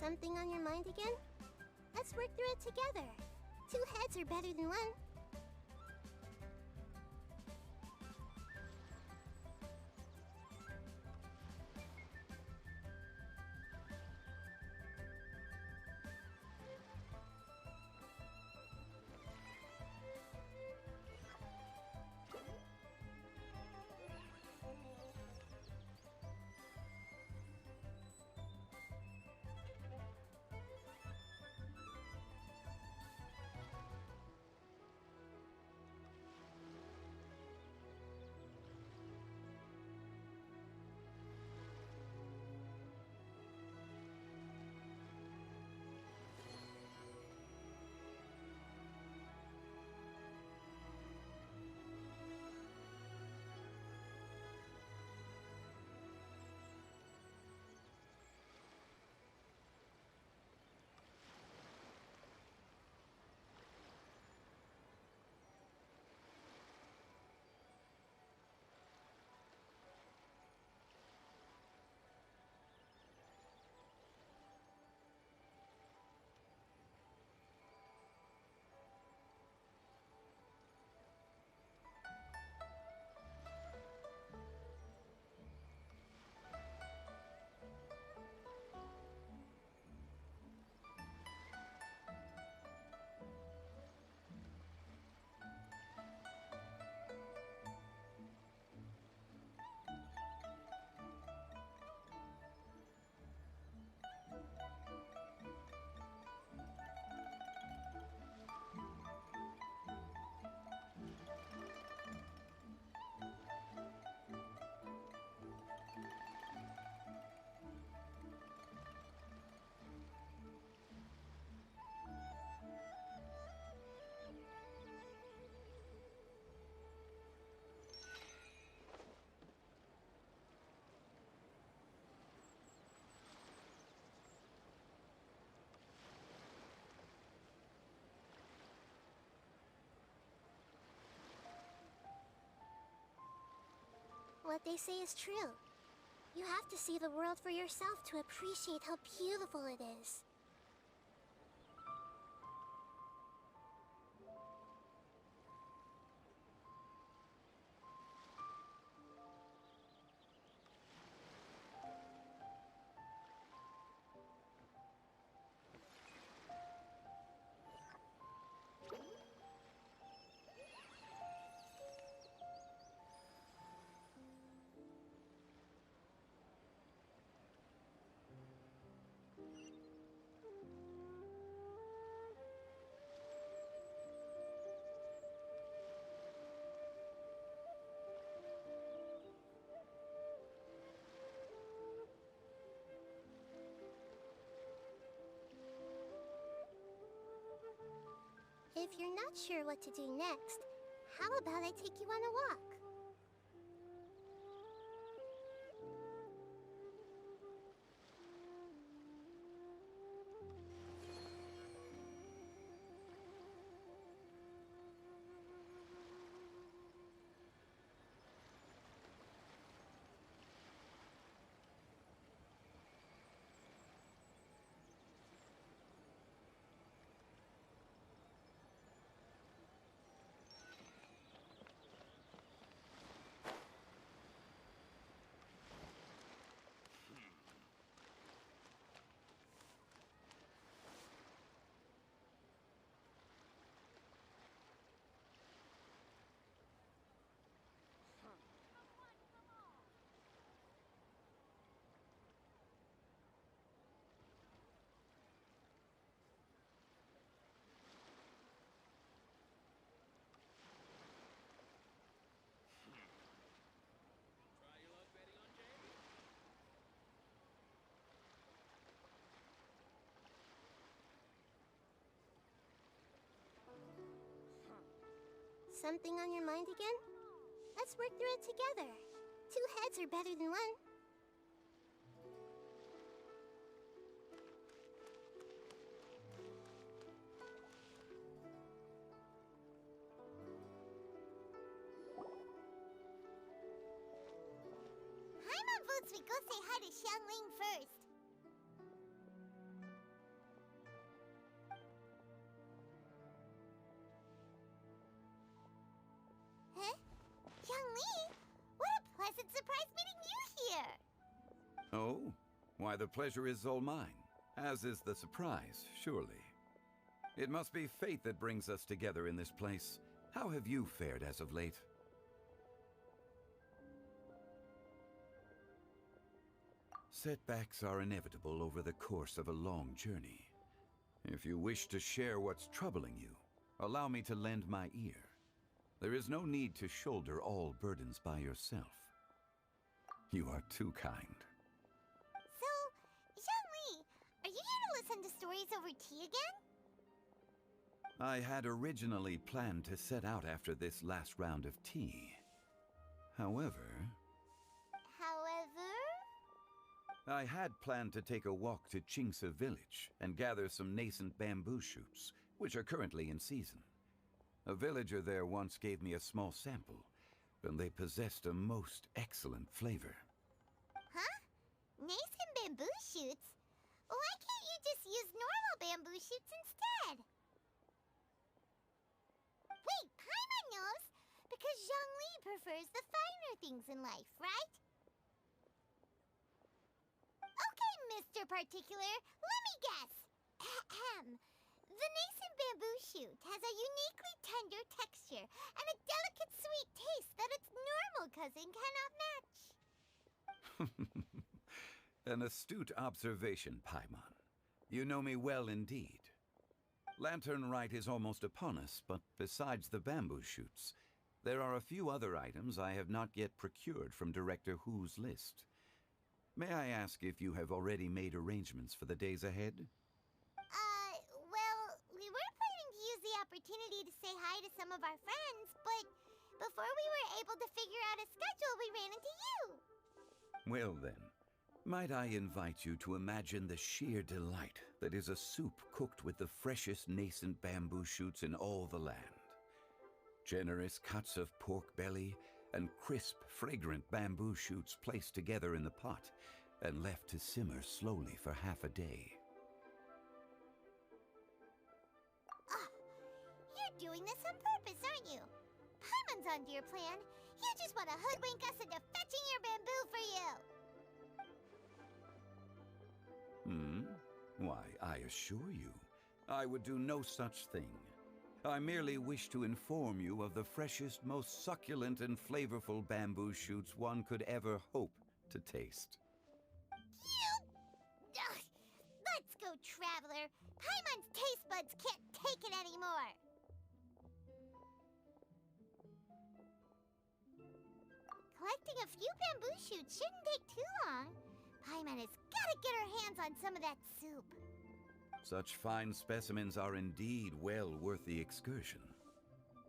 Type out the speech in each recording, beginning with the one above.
Something on your mind again? Let's work through it together. Two heads are better than one. What they say is true. You have to see the world for yourself to appreciate how beautiful it is. If you're not sure what to do next, how about I take you on a walk? something on your mind again? Let's work through it together. Two heads are better than one. Paimon votes we go say hi to Xiangling first. Huh? Xiangling? What a pleasant surprise meeting you here! Oh? Why, the pleasure is all mine, as is the surprise, surely. It must be fate that brings us together in this place. How have you fared as of late? Setbacks are inevitable over the course of a long journey. If you wish to share what's troubling you, allow me to lend my ear. There is no need to shoulder all burdens by yourself. You are too kind. So, Xiangling, are you here to listen to stories over tea again? I had originally planned to set out after this last round of tea. However, I had planned to take a walk to Qingce village and gather some nascent bamboo shoots, which are currently in season. A villager there once gave me a small sample, and they possessed a most excellent flavor. Huh? Nascent bamboo shoots? Why can't you just use normal bamboo shoots instead? Wait, Paimon knows! Because Zhongli prefers the finer things in life, right? Okay, Mr. Particular, let me guess. Ahem. The nascent bamboo shoot has a uniquely tender texture and a delicate sweet taste that its normal cousin cannot match. An astute observation, Paimon. You know me well indeed. Lantern Rite is almost upon us, but besides the bamboo shoots, there are a few other items I have not yet procured from Director Hu's list. May I ask if you have already made arrangements for the days ahead? Well, we were planning to use the opportunity to say hi to some of our friends, but before we were able to figure out a schedule, we ran into you. Well then, might I invite you to imagine the sheer delight that is a soup cooked with the freshest nascent bamboo shoots in all the land. Generous cuts of pork belly and crisp, fragrant bamboo shoots placed together in the pot and left to simmer slowly for half a day. You're doing this on purpose, aren't you? Paimon's onto your plan. You just want to hoodwink us into fetching your bamboo for you. Why, I assure you, I would do no such thing. I merely wish to inform you of the freshest, most succulent and flavorful bamboo shoots one could ever hope to taste. Ugh. Let's go, Traveler. Paimon's taste buds can't take it anymore. Collecting a few bamboo shoots shouldn't take too long. Paimon has got to get her hands on some of that soup. Such fine specimens are indeed well worth the excursion.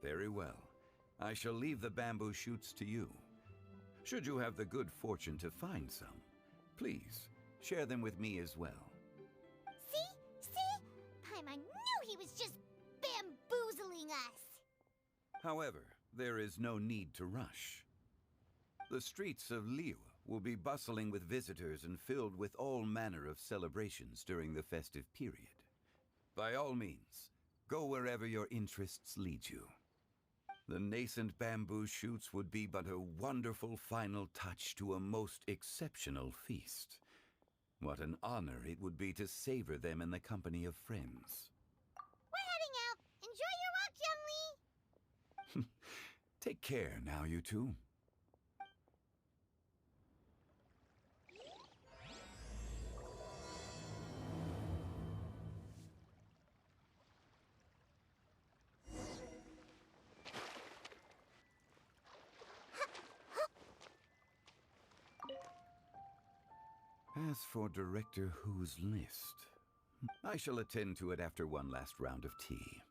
Very well. I shall leave the bamboo shoots to you. Should you have the good fortune to find some, please share them with me as well. See? Paimon knew he was just bamboozling us. However, there is no need to rush. The streets of Liu will be bustling with visitors and filled with all manner of celebrations during the festive period. By all means, go wherever your interests lead you. The nascent bamboo shoots would be but a wonderful final touch to a most exceptional feast. What an honor it would be to savor them in the company of friends. We're heading out. Enjoy your walk, Young Lee. Take care now, you two. As for Director Hu's list, I shall attend to it after one last round of tea.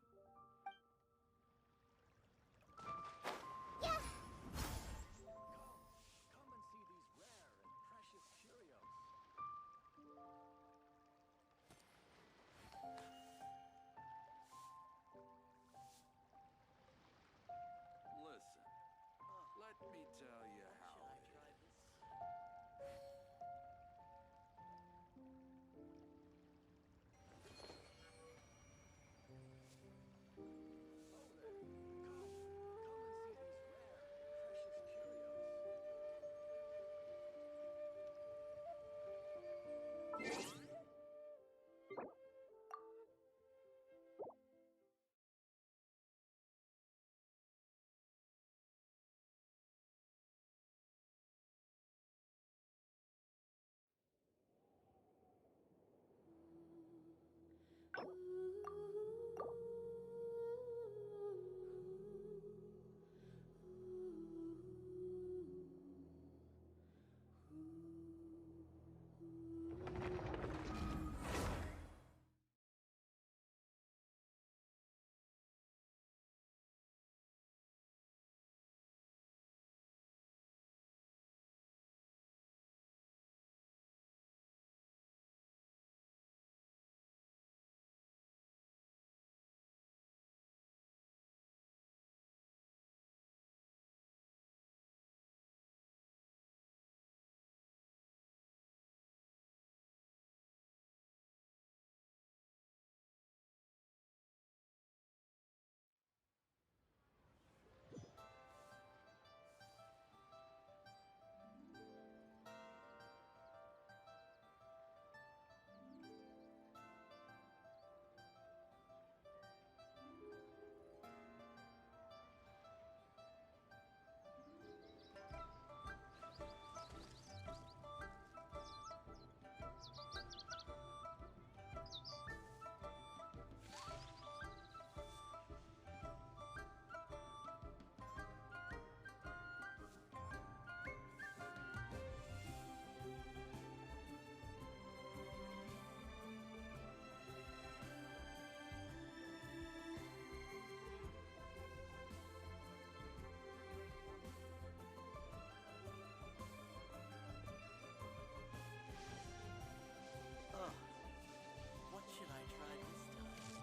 What should I try this time?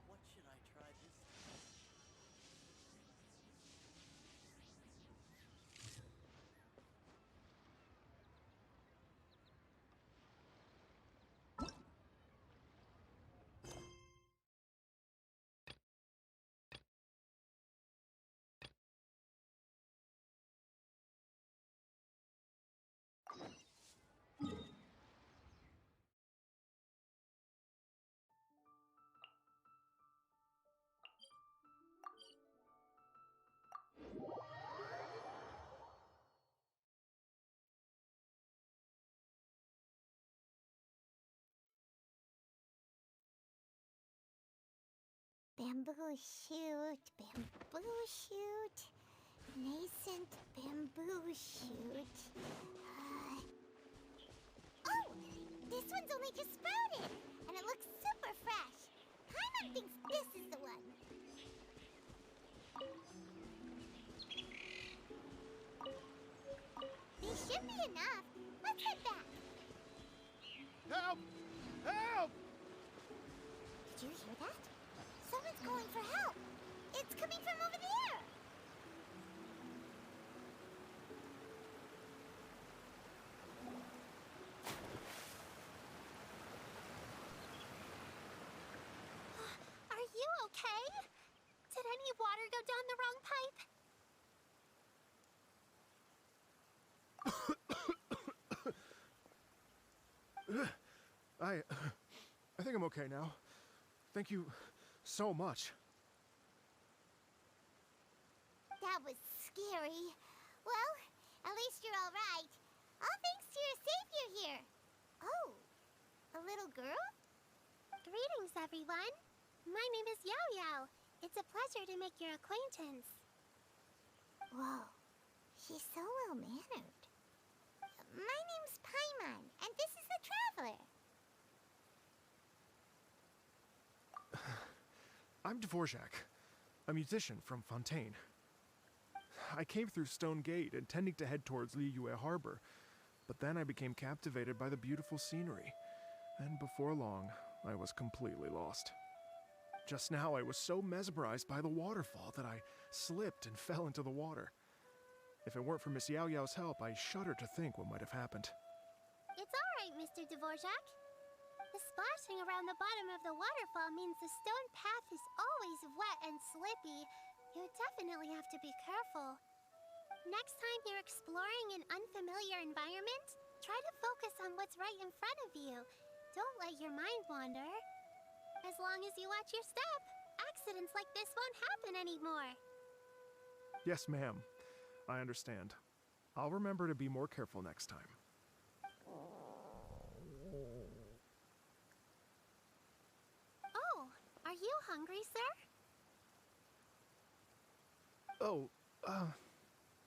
What should I try this time? Bamboo shoot, bamboo shoot, nascent bamboo shoot. Oh, this one's only just sprouted, and it looks super fresh. Paimon thinks this is the one. These should be enough. Let's head back. Help! Help! Did you hear that? Someone's calling for help. It's coming from over there. Are you okay? Did any water go down the wrong pipe? I think I'm okay now. Thank you so much. That was scary. Well, at least you're all right. All thanks to your savior here. Oh, a little girl? Greetings, everyone. My name is Yao Yao. It's a pleasure to make your acquaintance. Whoa, She's so well-mannered. My name's Paimon, and this is the Traveler. I'm Dvorak, a musician from Fontaine. I came through Stone Gate intending to head towards Liyue Harbor, but then I became captivated by the beautiful scenery, and before long, I was completely lost. Just now, I was so mesmerized by the waterfall that I slipped and fell into the water. If it weren't for Miss Yao Yao's help, I shudder to think what might have happened. It's alright, Mr. Dvorak. The splashing around the bottom of the waterfall means the stone path is always wet and slippy. You definitely have to be careful. Next time you're exploring an unfamiliar environment, try to focus on what's right in front of you. Don't let your mind wander. As long as you watch your step, accidents like this won't happen anymore. Yes, ma'am. I understand. I'll remember to be more careful next time. Oh, are you hungry, sir? Oh,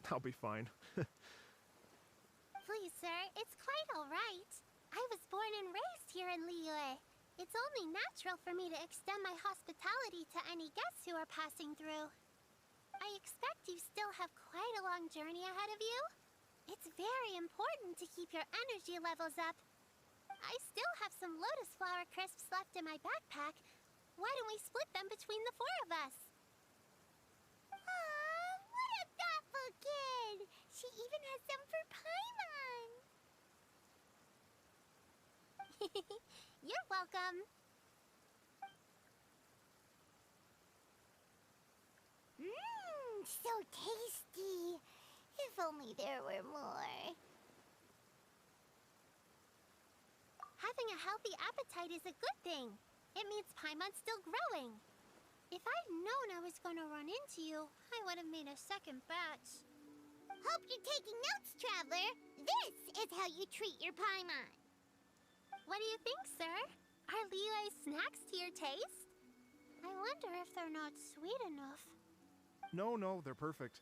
I'll be fine. Please, sir, it's quite all right. I was born and raised here in Liyue. It's only natural for me to extend my hospitality to any guests who are passing through. I expect you still have quite a long journey ahead of you. It's very important to keep your energy levels up. I still have some lotus flower crisps left in my backpack. Why don't we split them between the four of us? Aw, what a thoughtful kid! She even has some for Paimon! You're welcome. Mmm, so tasty! If only there were more. Having a healthy appetite is a good thing. It means Paimon's still growing. If I'd known I was going to run into you, I would have made a second batch. Hope you're taking notes, Traveler. This is how you treat your Paimon. What do you think, sir? Are Liyue snacks to your taste? I wonder if they're not sweet enough. No, they're perfect.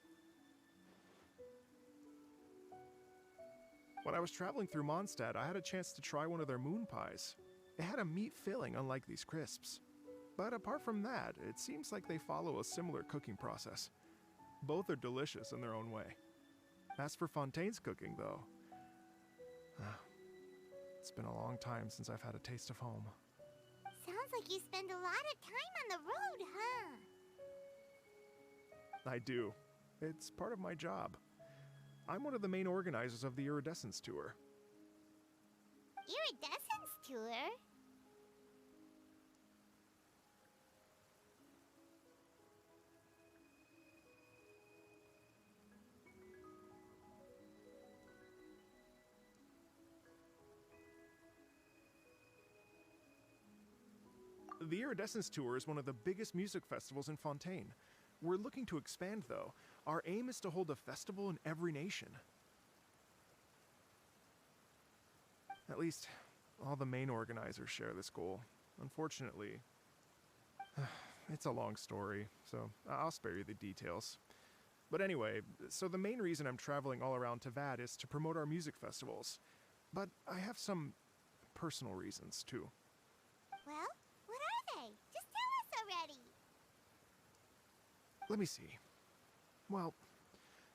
When I was traveling through Mondstadt, I had a chance to try one of their moon pies. It had a meat filling, unlike these crisps. But apart from that, it seems like they follow a similar cooking process. Both are delicious in their own way. As for Fontaine's cooking, though, it's been a long time since I've had a taste of home. Sounds like you spend a lot of time on the road, huh? I do. It's part of my job. I'm one of the main organizers of the Iridescence Tour. Iridescence Tour? The Iridescence Tour is one of the biggest music festivals in Fontaine. We're looking to expand, though. Our aim is to hold a festival in every nation. At least, all the main organizers share this goal. Unfortunately, it's a long story, so I'll spare you the details. But anyway, so the main reason I'm traveling all around Tavad is to promote our music festivals. But I have some personal reasons, too. Well, what are they? Just tell us already. Let me see. Well,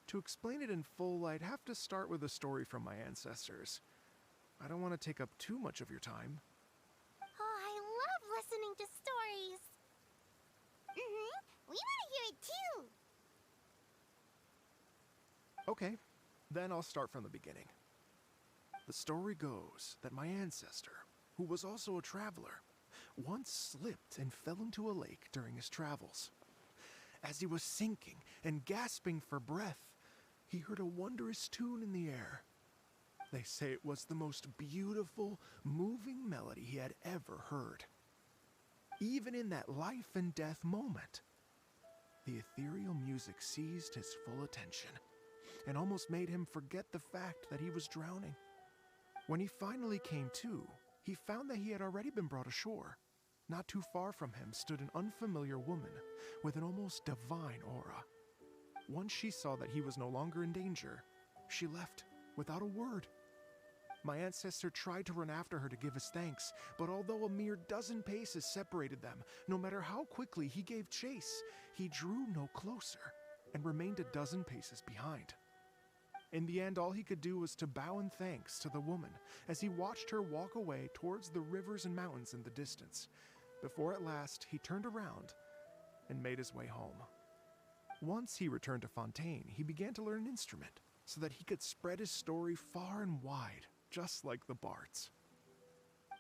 to explain it in full, I'd have to start with a story from my ancestors. I don't want to take up too much of your time. Oh, I love listening to stories. We want to hear it too. Okay, then I'll start from the beginning. The story goes that my ancestor, who was also a traveler, once slipped and fell into a lake during his travels. As he was sinking and gasping for breath, he heard a wondrous tune in the air. They say it was the most beautiful, moving melody he had ever heard. Even in that life and death moment, the ethereal music seized his full attention and almost made him forget the fact that he was drowning. When he finally came to, he found that he had already been brought ashore. Not too far from him stood an unfamiliar woman with an almost divine aura. once she saw that he was no longer in danger, she left without a word. My ancestor tried to run after her to give his thanks, but although a mere dozen paces separated them, no matter how quickly he gave chase, he drew no closer and remained a dozen paces behind. In the end, all he could do was to bow in thanks to the woman as he watched her walk away towards the rivers and mountains in the distance, before at last he turned around and made his way home. Once he returned to Fontaine, he began to learn an instrument so that he could spread his story far and wide, just like the bards.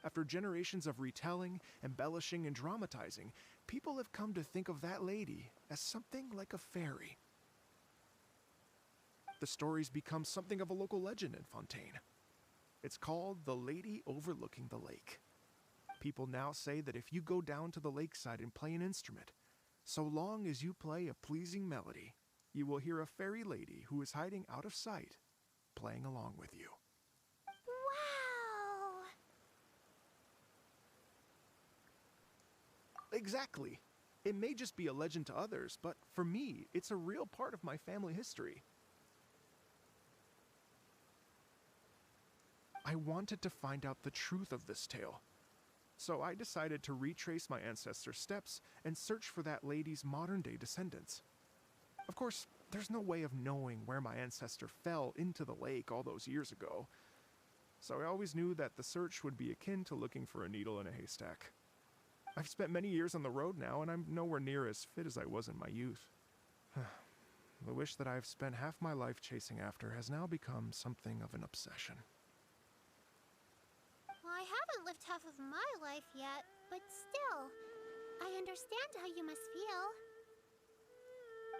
After generations of retelling, embellishing, and dramatizing, people have come to think of that lady as something like a fairy. The story's become something of a local legend in Fontaine. It's called the Lady Overlooking the Lake. People now say that if you go down to the lakeside and play an instrument, so long as you play a pleasing melody, you will hear a fairy lady who is hiding out of sight, playing along with you. Wow! Exactly. It may just be a legend to others, but for me, it's a real part of my family history. I wanted to find out the truth of this tale, so I decided to retrace my ancestors' steps and search for that lady's modern-day descendants. Of course, there's no way of knowing where my ancestor fell into the lake all those years ago, so I always knew that the search would be akin to looking for a needle in a haystack. I've spent many years on the road now, and I'm nowhere near as fit as I was in my youth. The wish that I've spent half my life chasing after has now become something of an obsession. Well, I haven't lived half of my life yet, but still, I understand how you must feel.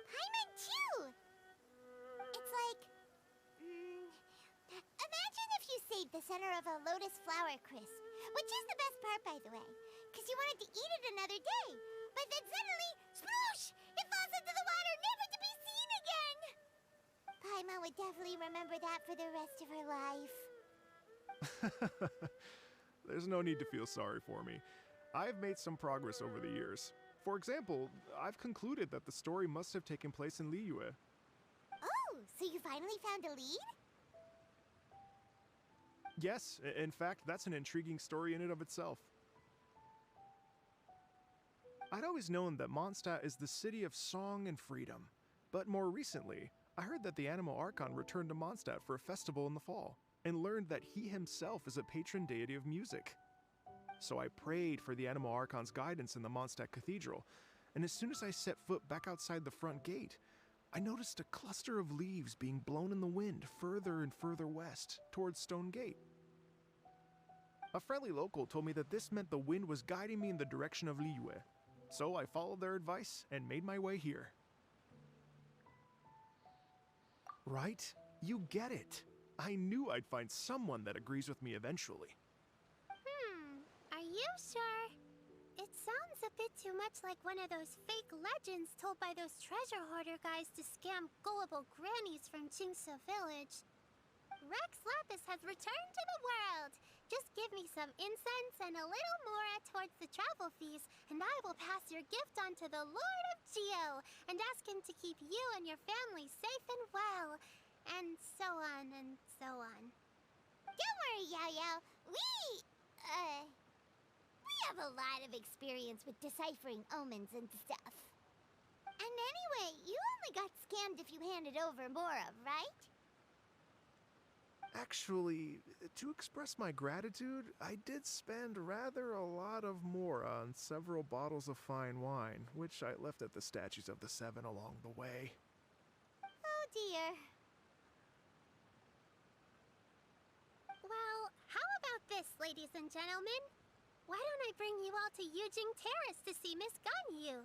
Paimon too! It's like... imagine if you saved the center of a lotus flower crisp, which is the best part, by the way, because you wanted to eat it another day, but then suddenly, sploosh! It falls into the water, never to be seen again! Paimon would definitely remember that for the rest of her life. There's no need to feel sorry for me. I've made some progress over the years. For example, I've concluded that the story must have taken place in Liyue. Oh, so you finally found a lead? Yes, in fact, that's an intriguing story in and of itself. I'd always known that Mondstadt is the city of song and freedom, but more recently, I heard that the Anemo Archon returned to Mondstadt for a festival in the fall, and learned that he himself is a patron deity of music. So I prayed for the Anemo Archon's guidance in the Mondstadt Cathedral, and as soon as I set foot back outside the front gate, I noticed a cluster of leaves being blown in the wind further and further west, towards Stone Gate. A friendly local told me that this meant the wind was guiding me in the direction of Liyue, so I followed their advice and made my way here. Right? You get it. I knew I'd find someone that agrees with me eventually. Are you sure? It sounds a bit too much like one of those fake legends told by those treasure hoarder guys to scam gullible grannies from Jingsa Village. Rex Lapis has returned to the world! Just give me some incense and a little mora towards the travel fees, and I will pass your gift on to the Lord of Geo, and ask him to keep you and your family safe and well. And so on and so on. Don't worry, Yao Yao. We have a lot of experience with deciphering omens and stuff. And anyway, you only got scammed if you handed over Mora, right? Actually, to express my gratitude, I did spend rather a lot of mora on several bottles of fine wine, which I left at the Statues of the Seven along the way. Oh dear. Well, how about this, ladies and gentlemen? Why don't I bring you all to Yujing Terrace to see Miss Ganyu?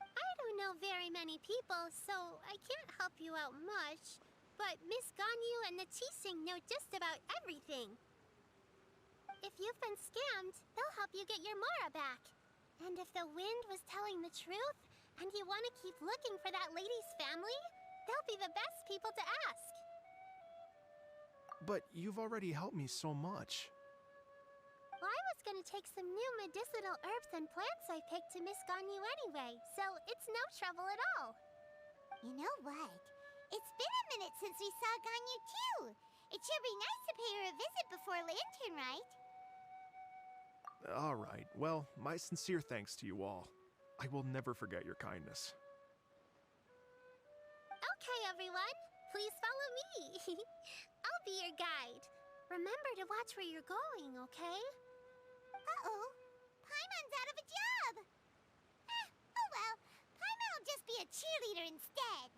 I don't know very many people, so I can't help you out much. But Miss Ganyu and the Qixing know just about everything. If you've been scammed, they'll help you get your Mora back. And if the wind was telling the truth, and you want to keep looking for that lady's family, they'll be the best people to ask. But you've already helped me so much. Well, I was gonna take some new medicinal herbs and plants I picked to Miss Ganyu anyway, so it's no trouble at all. You know what? It's been a minute since we saw Ganyu too. It should be nice to pay her a visit before Lantern, right? All right, well, my sincere thanks to you all. I will never forget your kindness. Okay, everyone. Please follow me. I'll be your guide. Remember to watch where you're going, okay? Uh-oh. Paimon's out of a job! Oh well. Paimon will just be a cheerleader instead.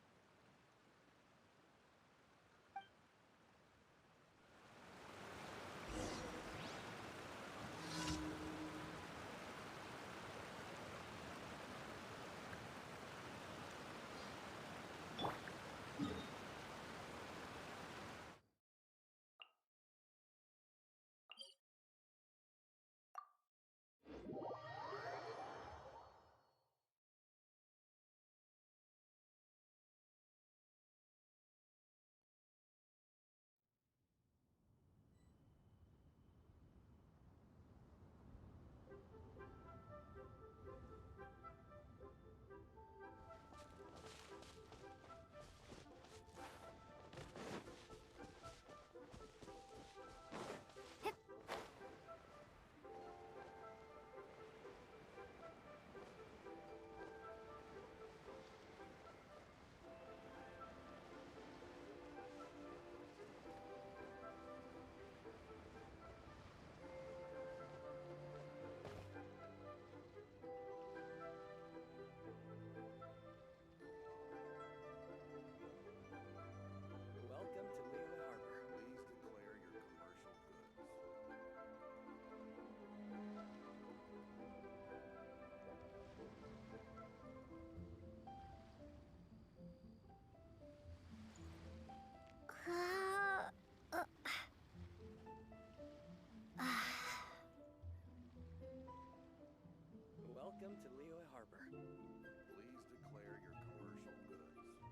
Welcome to Liyue Harbor. Please declare your commercial goods. Welcome to Liyue Harbor.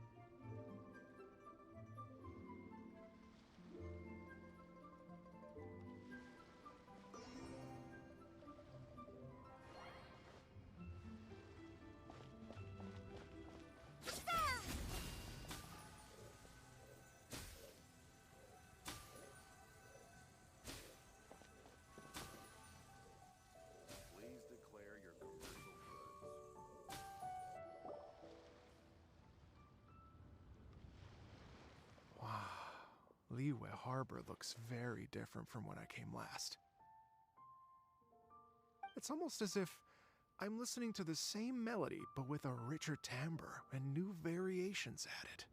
Please declare your commercial goods. Please declare your commercial goods. Wow, Liyue Harbor looks very different from when I came last. It's almost as if I'm listening to the same melody, but with a richer timbre and new variations added.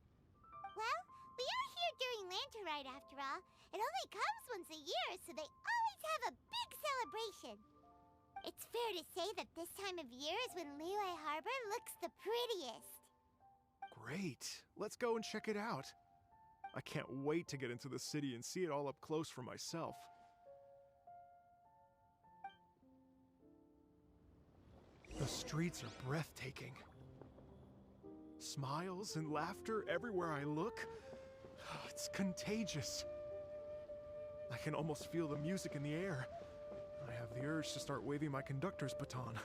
Well, we are here during Lantern Ride after all. It only comes once a year, so they always have a big celebration. It's fair to say that this time of year is when Liyue Harbor looks the prettiest. Great, let's go and check it out. I can't wait to get into the city and see it all up close for myself. The streets are breathtaking. Smiles and laughter everywhere I look. It's contagious. I can almost feel the music in the air. I have the urge to start waving my conductor's baton.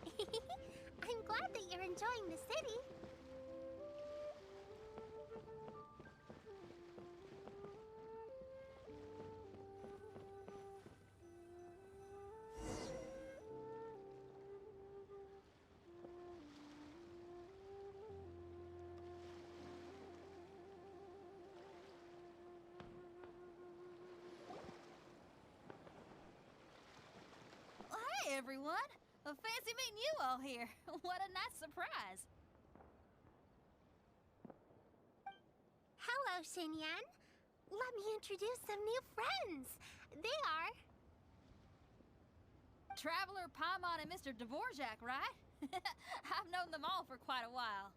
I'm glad that you're enjoying the city. Hey everyone! Fancy meeting you all here. What a nice surprise. Hello, Xinyan. Let me introduce some new friends. They are... Traveler, Paimon, and Mr. Dvorak, right? I've known them all for quite a while.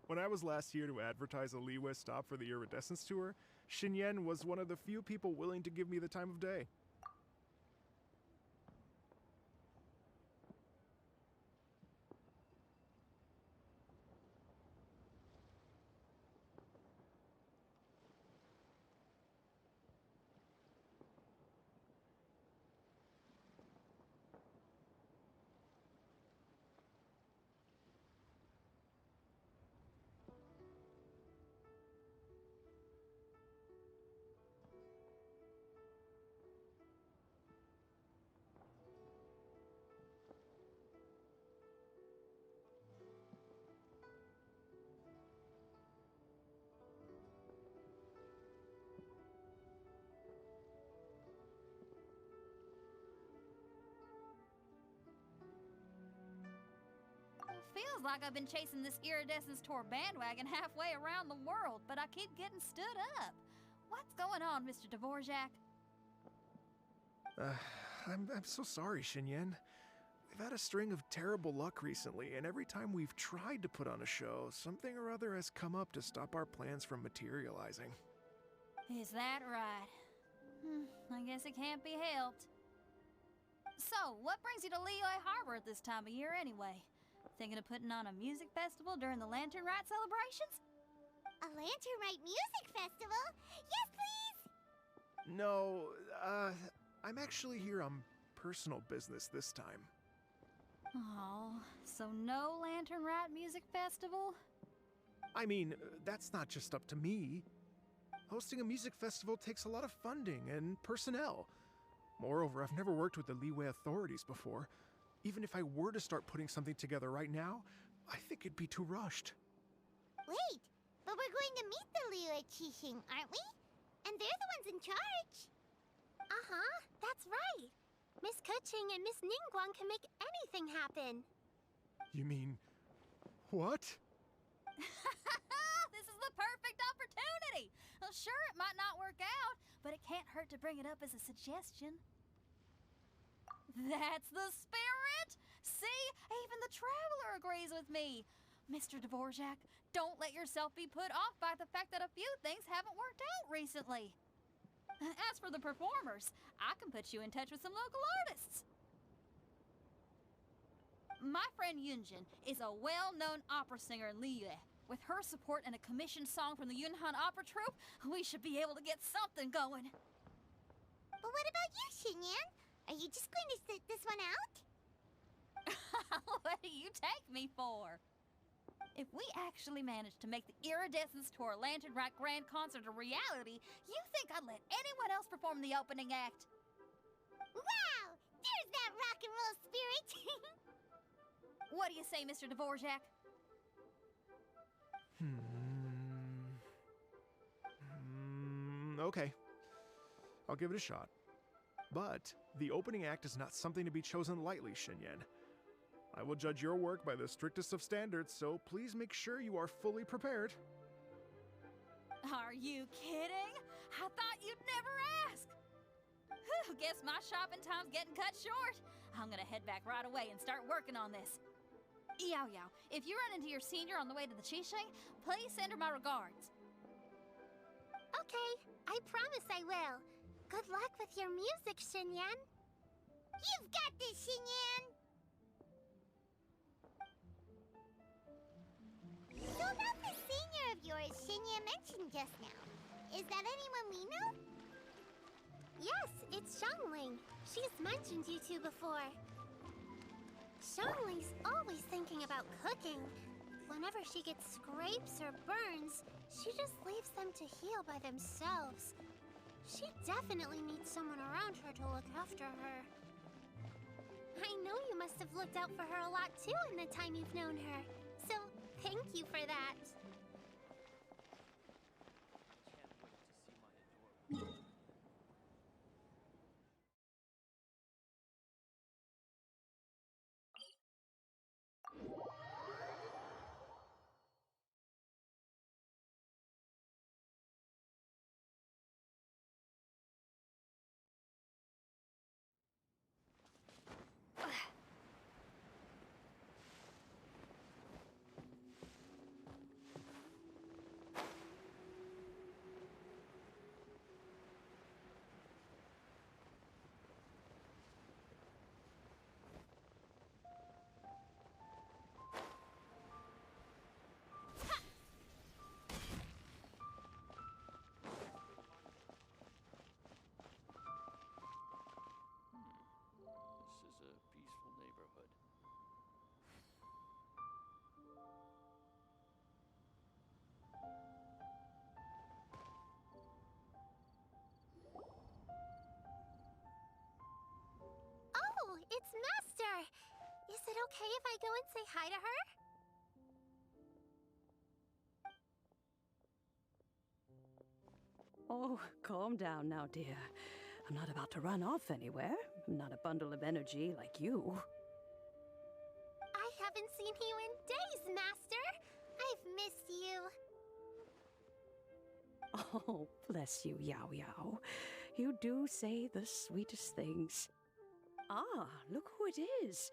When I was last here to advertise a Liyue stop for the Iridescence Tour, Xinyan was one of the few people willing to give me the time of day. like I've been chasing this Iridescence Tour bandwagon halfway around the world, but I keep getting stood up. What's going on, Mr. Dvorak? I'm so sorry, Xinyan. We've had a string of terrible luck recently, and every time we've tried to put on a show, something or other has come up to stop our plans from materializing. Is that right? I guess it can't be helped. So, what brings you to Liyue Harbor at this time of year anyway? Thinking of putting on a music festival during the Lantern Rite celebrations? A Lantern Rite music festival? Yes, please! No, I'm actually here on personal business this time. Oh, so no Lantern Rite music festival? I mean, that's not just up to me. Hosting a music festival takes a lot of funding and personnel. Moreover, I've never worked with the Liyue authorities before. Even if I were to start putting something together right now, I think it'd be too rushed. Wait, but we're going to meet the Liyue Qixing, aren't we? And they're the ones in charge. Uh-huh, that's right. Miss Kuching and Miss Ningguang can make anything happen. You mean... what? This is the perfect opportunity! Well, sure, it might not work out, but it can't hurt to bring it up as a suggestion. That's the spirit! See? Even the Traveler agrees with me. Mr. Dvorak, don't let yourself be put off by the fact that a few things haven't worked out recently. As for the performers, I can put you in touch with some local artists. My friend Yunjin is a well-known opera singer in Liyue. With her support and a commissioned song from the Yunhan Opera Troupe, we should be able to get something going. But what about you, Xinyan? Are you just going to sit this one out? What do you take me for? If we actually manage to make the Iridescence Tour Lantern Rite Grand Concert a reality, you think I'd let anyone else perform the opening act? Wow! There's that rock and roll spirit! What do you say, Mr. Dvorak? Okay. I'll give it a shot. But the opening act is not something to be chosen lightly, Xinyan. I will judge your work by the strictest of standards, so please make sure you are fully prepared. Are you kidding? I thought you'd never ask. Whew, guess my shopping time's getting cut short. I'm gonna head back right away and start working on this. Yao Yao, if you run into your senior on the way to the Qixing, please send her my regards. Okay, I promise I will. Good luck with your music, Xinyan. You've got this, Xinyan! So about the senior of yours Xinyan mentioned just now. Is that anyone we know? Yes, it's Xiangling. She's mentioned you two before. Xiangling's always thinking about cooking. Whenever she gets scrapes or burns, she just leaves them to heal by themselves. She definitely needs someone around her to look after her. I know you must have looked out for her a lot too in the time you've known her. So, thank you for that. This is a peaceful neighborhood. Oh, it's Master! Is it okay if I go and say hi to her? Oh, calm down now, dear. I'm not about to run off anywhere. I'm not a bundle of energy like you. I haven't seen you in days, Oh, bless you, Yao Yao. You do say the sweetest things. Ah, look who it is.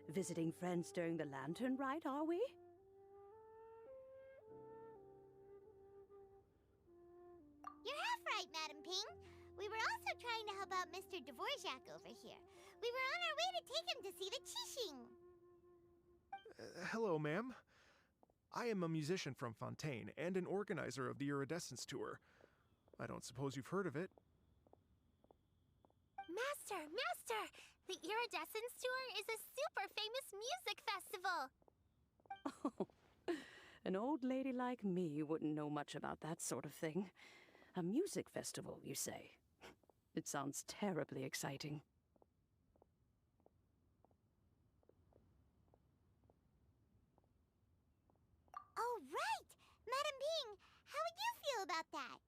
Visiting friends during the lantern rite, are we? You're half right, Madam Ping. We were also trying to help out Mr. Dvorak over here. We were on our way to take him to see the Qixing. Hello, ma'am. I am a musician from Fontaine and an organizer of the Iridescence Tour. I don't suppose you've heard of it. Master! Master! The Iridescence Tour is a super famous music festival! Oh, an old lady like me wouldn't know much about that sort of thing. A music festival, you say? It sounds terribly exciting. Oh, right! Madam Ping, how would you feel about that?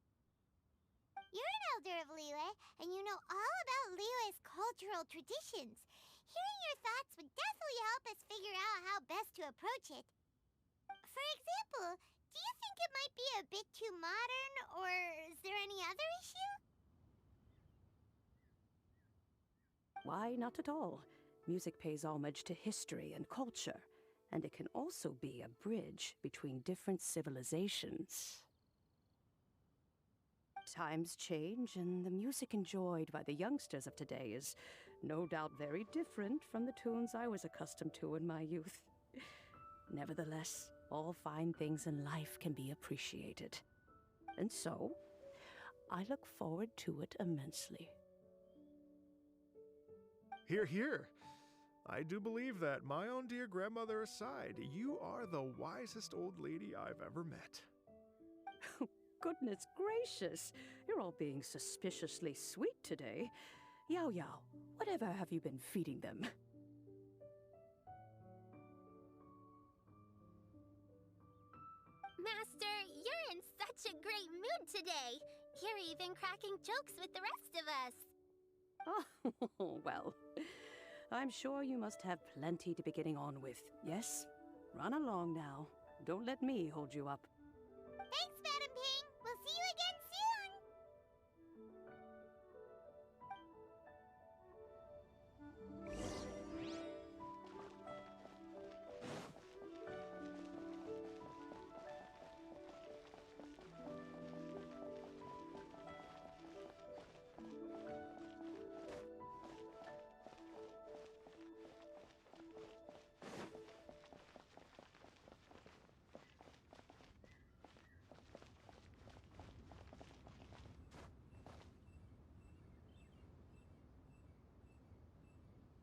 You're an elder of Liyue, and you know all about Liyue's cultural traditions. Hearing your thoughts would definitely help us figure out how best to approach it. For example, do you think it might be a bit too modern, or is there any other issue? Why, not at all. Music pays homage to history and culture, and it can also be a bridge between different civilizations. Times change, and the music enjoyed by the youngsters of today is no doubt very different from the tunes I was accustomed to in my youth. Nevertheless, all fine things in life can be appreciated. And so, I look forward to it immensely. Hear, hear. I do believe that, my own dear grandmother aside, you are the wisest old lady I've ever met. Goodness gracious! You're all being suspiciously sweet today. Yao Yao, whatever have you been feeding them? Master, you're in such a great mood today. You're even cracking jokes with the rest of us. Oh, well, I'm sure you must have plenty to be getting on with, yes? Run along now. Don't let me hold you up. Thanks, Madam Ping. We'll see you again soon.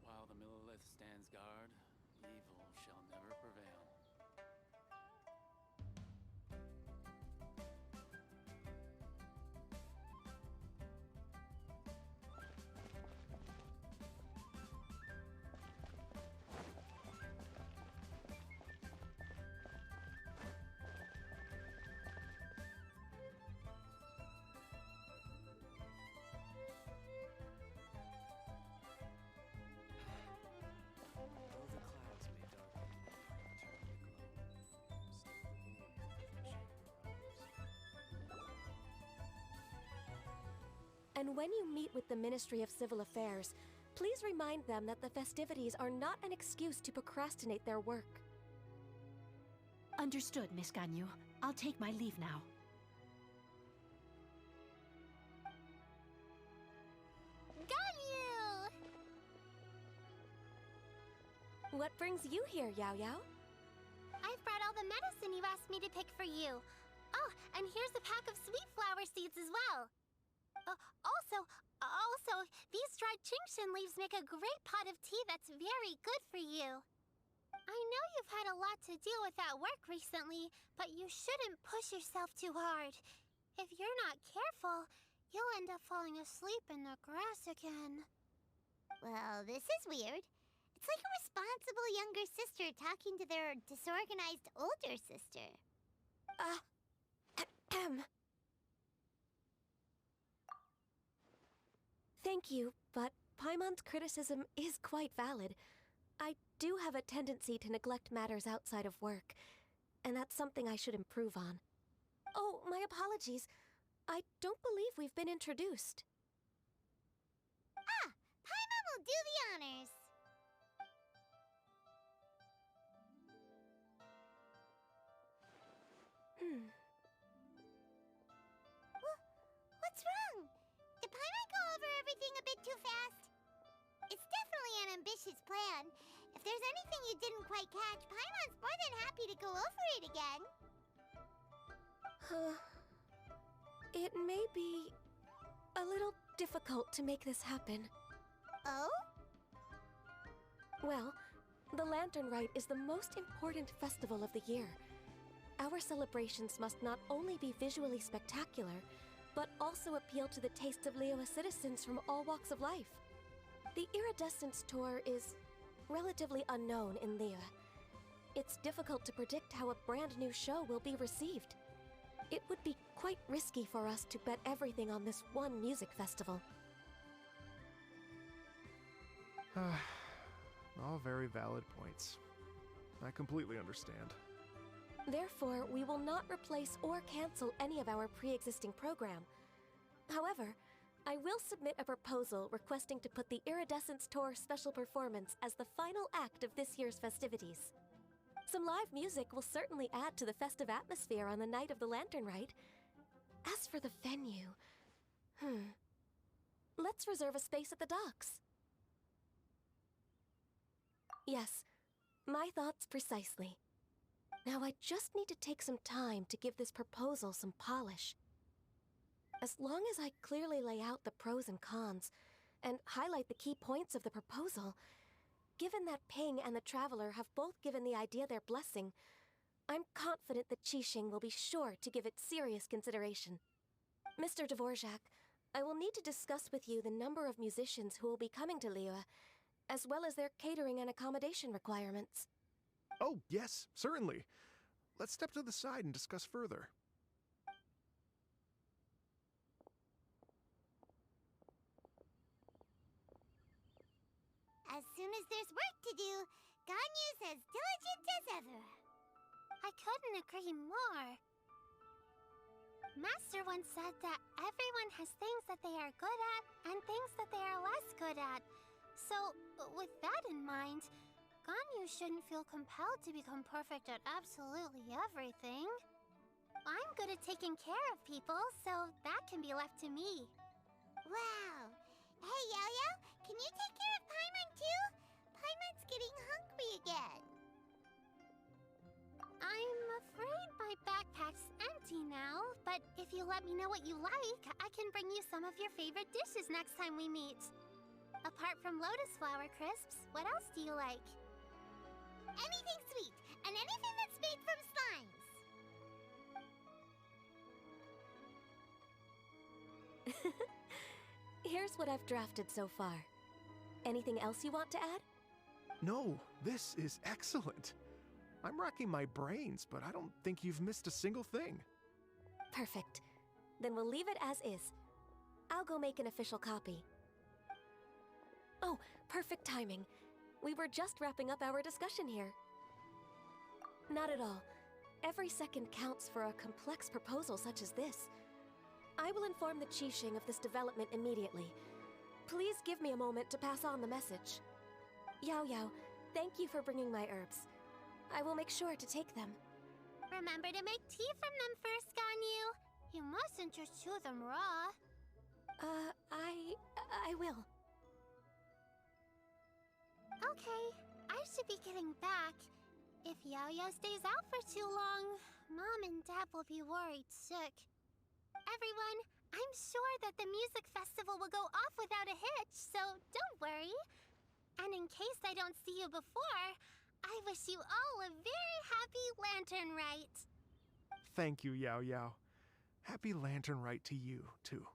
While the Millelith stands guard, evil shall never prevail. Though the clouds may darken, eternally glow, still the moon from chamber rose. And when you meet with the Ministry of Civil Affairs, please remind them that the festivities are not an excuse to procrastinate their work. Understood, Miss Ganyu. I'll take my leave now. Ganyu! What brings you here, Yao Yao? I've brought all the medicine you asked me to pick for you. Oh, and here's a pack of sweet flower seeds as well. Also, these dried Qingshan leaves make a great pot of tea that's very good for you. I know you've had a lot to deal with at work recently, but you shouldn't push yourself too hard. If you're not careful, you'll end up falling asleep in the grass again. Well, this is weird. It's like a responsible younger sister talking to their disorganized older sister. Thank you, but Paimon's criticism is quite valid. I do have a tendency to neglect matters outside of work, and that's something I should improve on. Oh, my apologies. I don't believe we've been introduced. Ah, Paimon will do the honors. What's wrong? Did Paimon go over everything a bit too fast? It's definitely an ambitious plan. If there's anything you didn't quite catch, Paimon's more than happy to go over it again. It may be a little difficult to make this happen. Oh? Well, the Lantern Rite is the most important festival of the year. Our celebrations must not only be visually spectacular, but also appeal to the tastes of Liyue citizens from all walks of life. The Iridescence Tour is relatively unknown in Liyue. It's difficult to predict how a brand new show will be received. It would be quite risky for us to bet everything on this one music festival. All very valid points. I completely understand. Therefore, we will not replace or cancel any of our pre-existing program. However, I will submit a proposal requesting to put the Iridescence Tour special performance as the final act of this year's festivities. Some live music will certainly add to the festive atmosphere on the night of the Lantern Rite. As for the venue, let's reserve a space at the docks. Yes, my thoughts precisely. Now I just need to take some time to give this proposal some polish. As long as I clearly lay out the pros and cons, and highlight the key points of the proposal, given that Ping and the Traveler have both given the idea their blessing, I'm confident that Qixing will be sure to give it serious consideration. Mr. Dvorak, I will need to discuss with you the number of musicians who will be coming to Liyue, as well as their catering and accommodation requirements. Oh, yes, certainly. Let's step to the side and discuss further. As soon as there's work to do, Ganyu's as diligent as ever. I couldn't agree more. Master once said that everyone has things that they are good at and things that they are less good at. So, with that in mind, Ganyu shouldn't feel compelled to become perfect at absolutely everything. I'm good at taking care of people, so that can be left to me. Wow. Hey, Yo-Yo, can you take care of Paimon too? Paimon's getting hungry again. I'm afraid my backpack's empty now, but if you let me know what you like, I can bring you some of your favorite dishes next time we meet. Apart from lotus flower crisps, what else do you like? Anything sweet, and anything that's made from slimes. Here's what I've drafted so far. Anything else you want to add? No, this is excellent. I'm racking my brains, but I don't think you've missed a single thing. Perfect. Then we'll leave it as is. I'll go make an official copy. Oh, perfect timing. We were just wrapping up our discussion here. Not at all. Every second counts for a complex proposal such as this. I will inform the Qixing of this development immediately. Please give me a moment to pass on the message. Yao Yao, thank you for bringing my herbs. I will make sure to take them. Remember to make tea from them first, Ganyu. You mustn't just chew them raw. I will. Okay, I should be getting back. If Yao-Yao stays out for too long, Mom and Dad will be worried sick. Everyone, I'm sure that the music festival will go off without a hitch, so don't worry. And in case I don't see you before, I wish you all a very happy Lantern Rite. Thank you, Yao Yao. Happy Lantern Rite to you, too.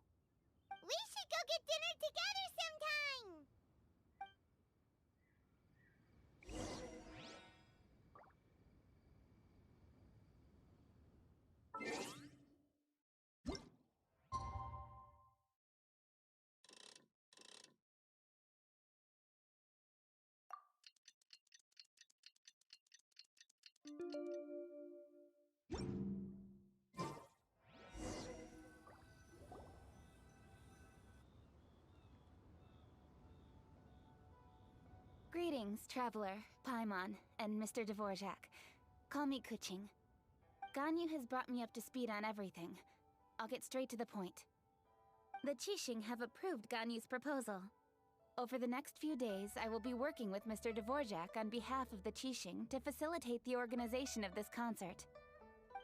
We should go get dinner together sometime! Greetings, Traveler, Paimon, and Mr. Dvorak. Call me Kuching. Ganyu has brought me up to speed on everything. I'll get straight to the point. The Qixing have approved Ganyu's proposal. Over the next few days, I will be working with Mr. Dvorak on behalf of the Qixing to facilitate the organization of this concert.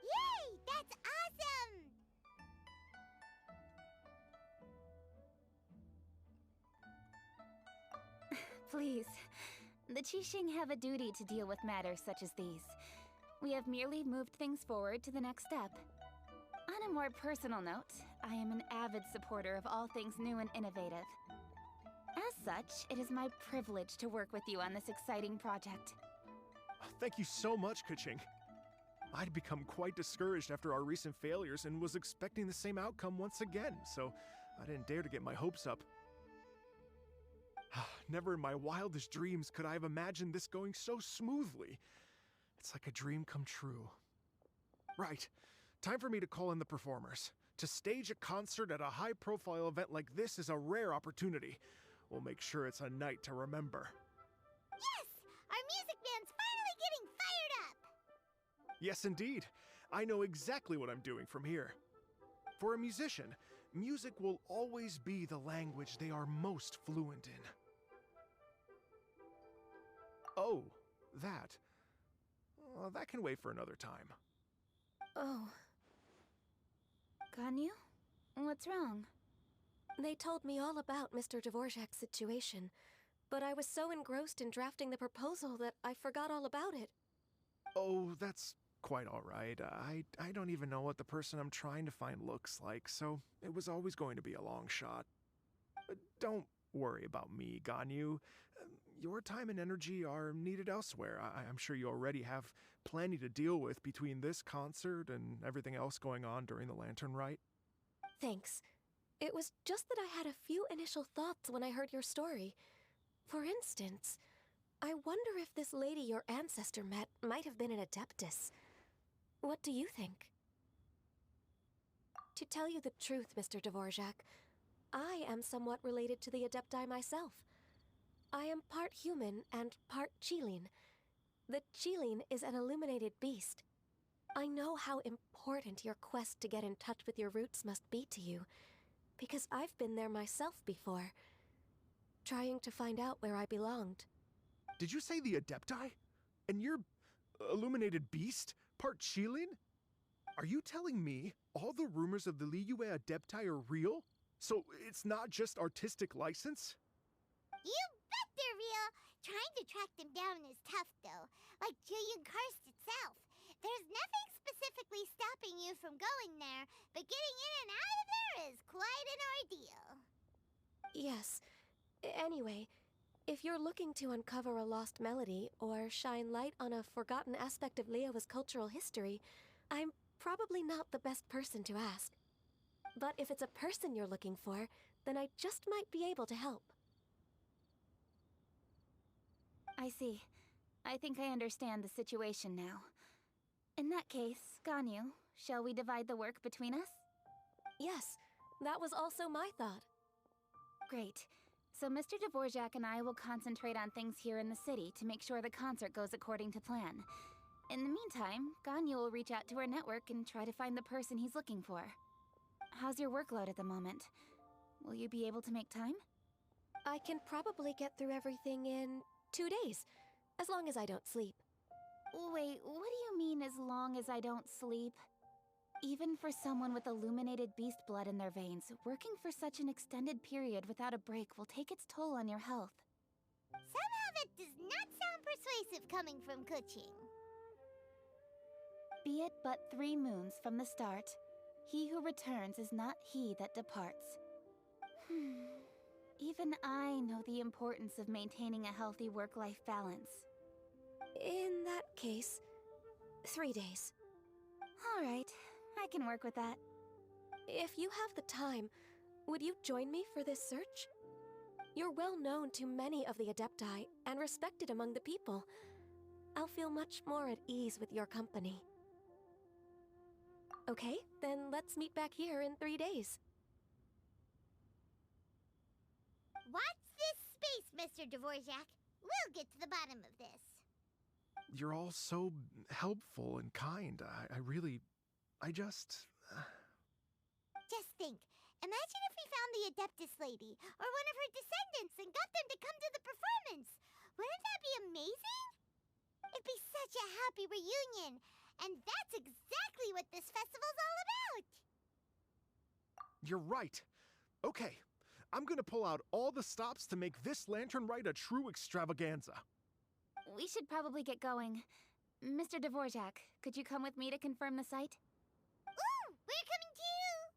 Yay! That's awesome! Please. The Qixing have a duty to deal with matters such as these. We have merely moved things forward to the next step. On a more personal note, I am an avid supporter of all things new and innovative. As such, it is my privilege to work with you on this exciting project. Thank you so much, Kuching. I'd become quite discouraged after our recent failures and was expecting the same outcome once again, so I didn't dare to get my hopes up. Never in my wildest dreams could I have imagined this going so smoothly. It's like a dream come true. Right. Time for me to call in the performers. To stage a concert at a high-profile event like this is a rare opportunity. We'll make sure it's a night to remember. Yes! Our music band's finally getting fired up! Yes, indeed. I know exactly what I'm doing from here. For a musician, music will always be the language they are most fluent in. Oh, that. Well, that can wait for another time. Oh. Ganyu? What's wrong? They told me all about Mr. Dvorak's situation, but I was so engrossed in drafting the proposal that I forgot all about it. Oh, that's quite all right. I don't even know what the person I'm trying to find looks like, so it was always going to be a long shot. Don't worry about me, Ganyu. Your time and energy are needed elsewhere. I'm sure you already have plenty to deal with between this concert and everything else going on during the Lantern Rite. Thanks. It was just that I had a few initial thoughts when I heard your story. For instance, I wonder if this lady your ancestor met might have been an Adeptus. What do you think? To tell you the truth, Mr. Dvorak, I am somewhat related to the Adepti myself. I am part human and part Qilin. The Qilin is an illuminated beast. I know how important your quest to get in touch with your roots must be to you, because I've been there myself before, trying to find out where I belonged. Did you say the Adepti? And you're illuminated beast? Part Qilin? Are you telling me all the rumors of the Liyue Adepti are real? So it's not just artistic license? You bet they're real! Trying to track them down is tough, though. Like Julian Karst itself. There's nothing specifically stopping you from going there, but getting in and out of there is quite an ordeal. Yes. Anyway, if you're looking to uncover a lost melody or shine light on a forgotten aspect of Liyue's cultural history, I'm probably not the best person to ask. But if it's a person you're looking for, then I just might be able to help. I see. I think I understand the situation now. In that case, Ganyu, shall we divide the work between us? Yes, that was also my thought. Great. So Mr. Dvorak and I will concentrate on things here in the city to make sure the concert goes according to plan. In the meantime, Ganyu will reach out to our network and try to find the person he's looking for. How's your workload at the moment? Will you be able to make time? I can probably get through everything in 2 days, as long as I don't sleep. Wait, what do you mean as long as I don't sleep? Even for someone with illuminated beast blood in their veins, working for such an extended period without a break will take its toll on your health. Somehow that does not sound persuasive coming from Kuching. Be it but 3 moons from the start, he who returns is not he that departs. Even I know the importance of maintaining a healthy work-life balance. In that case, 3 days. All right, I can work with that. If you have the time, would you join me for this search? You're well known to many of the Adepti and respected among the people. I'll feel much more at ease with your company. Okay, then let's meet back here in 3 days. Watch this space, Mr. Dvorak. We'll get to the bottom of this. You're all so helpful and kind. I just... Just think. Imagine if we found the Adeptus lady, or one of her descendants, and got them to come to the performance. Wouldn't that be amazing? It'd be such a happy reunion. And that's exactly what this festival's all about. You're right. Okay, I'm gonna pull out all the stops to make this lantern ride a true extravaganza. We should probably get going. Mr. Dvorak, could you come with me to confirm the site? Ooh, we're coming too!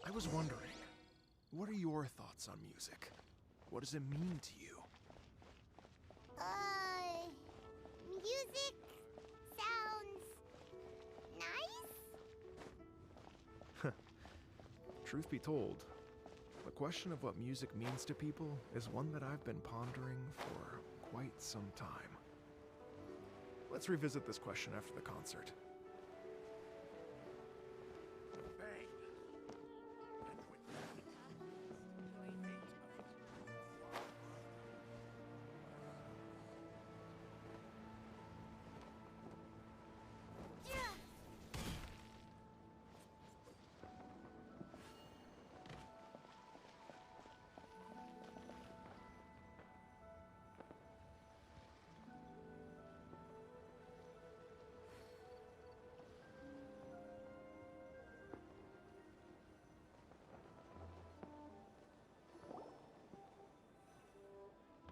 I was wondering, what are your thoughts on music? What does it mean to you? Music sounds nice? Truth be told, the question of what music means to people is one that I've been pondering for quite some time. Let's revisit this question after the concert. Bang!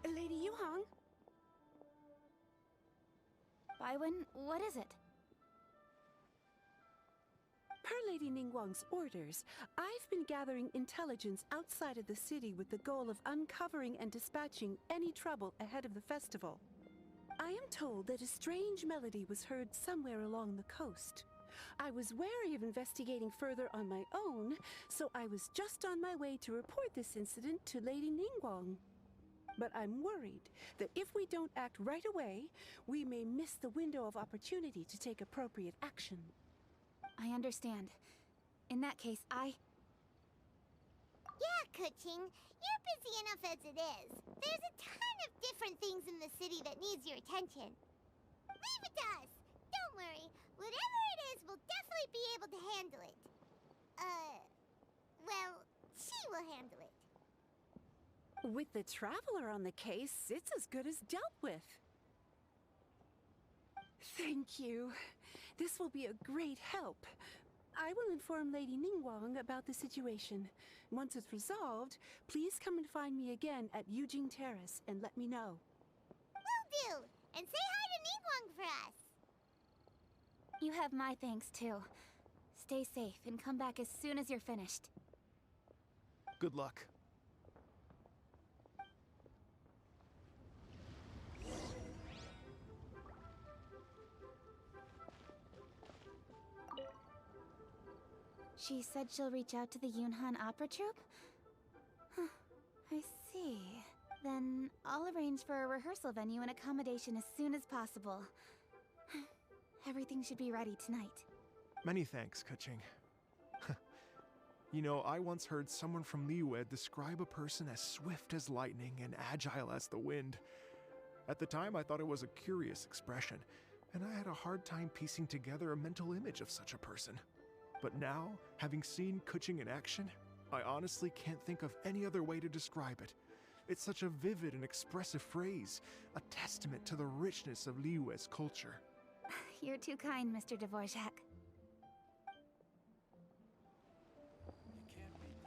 And with that, Lady Yuhang? Baiwen, what is it? Per Lady Ningguang's orders, I've been gathering intelligence outside of the city with the goal of uncovering and dispatching any trouble ahead of the festival. I am told that a strange melody was heard somewhere along the coast. I was wary of investigating further on my own, so I was just on my way to report this incident to Lady Ningguang. But I'm worried that if we don't act right away, we may miss the window of opportunity to take appropriate action. I understand. In that case, Yeah, Kuching, you're busy enough as it is. There's a ton of different things in the city that needs your attention. Leave it to us. Don't worry. Whatever it is, we'll definitely be able to handle it. Well, she will handle it. With the Traveler on the case, it's as good as dealt with. Thank you. This will be a great help. I will inform Lady Ningguang about the situation. Once it's resolved, please come and find me again at Yujing Terrace and let me know. Will do. And say hi to Ningguang for us. you have my thanks too. Stay safe and come back as soon as you're finished. Good luck. She said she'll reach out to the Yunhan Opera Troupe? Huh, I see. Then I'll arrange for a rehearsal venue and accommodation as soon as possible. Everything should be ready tonight. Many thanks, Kuching. You know, I once heard someone from Liyue describe a person as swift as lightning and agile as the wind. At the time, I thought it was a curious expression, and I had a hard time piecing together a mental image of such a person. But now, having seen Kuching in action, I honestly can't think of any other way to describe it. It's such a vivid and expressive phrase, a testament to the richness of Liyue's culture. You're too kind, Mr. Dvorak. You can't beat the atmosphere here at Liyue.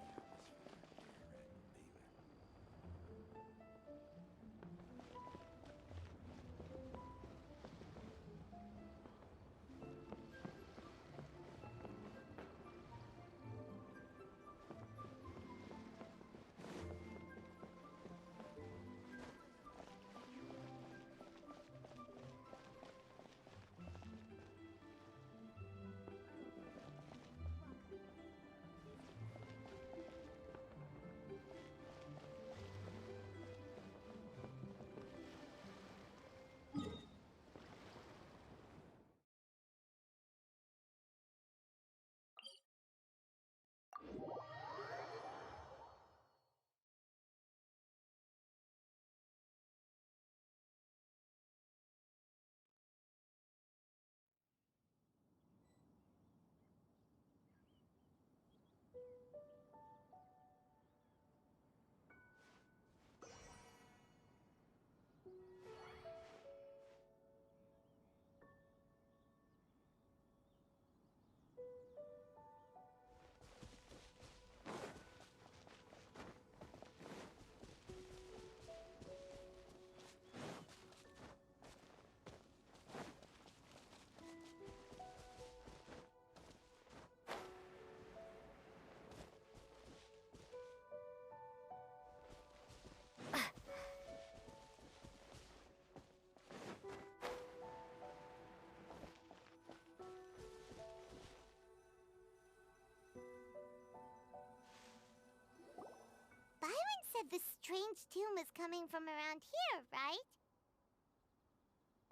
strange tune was coming from around here, right?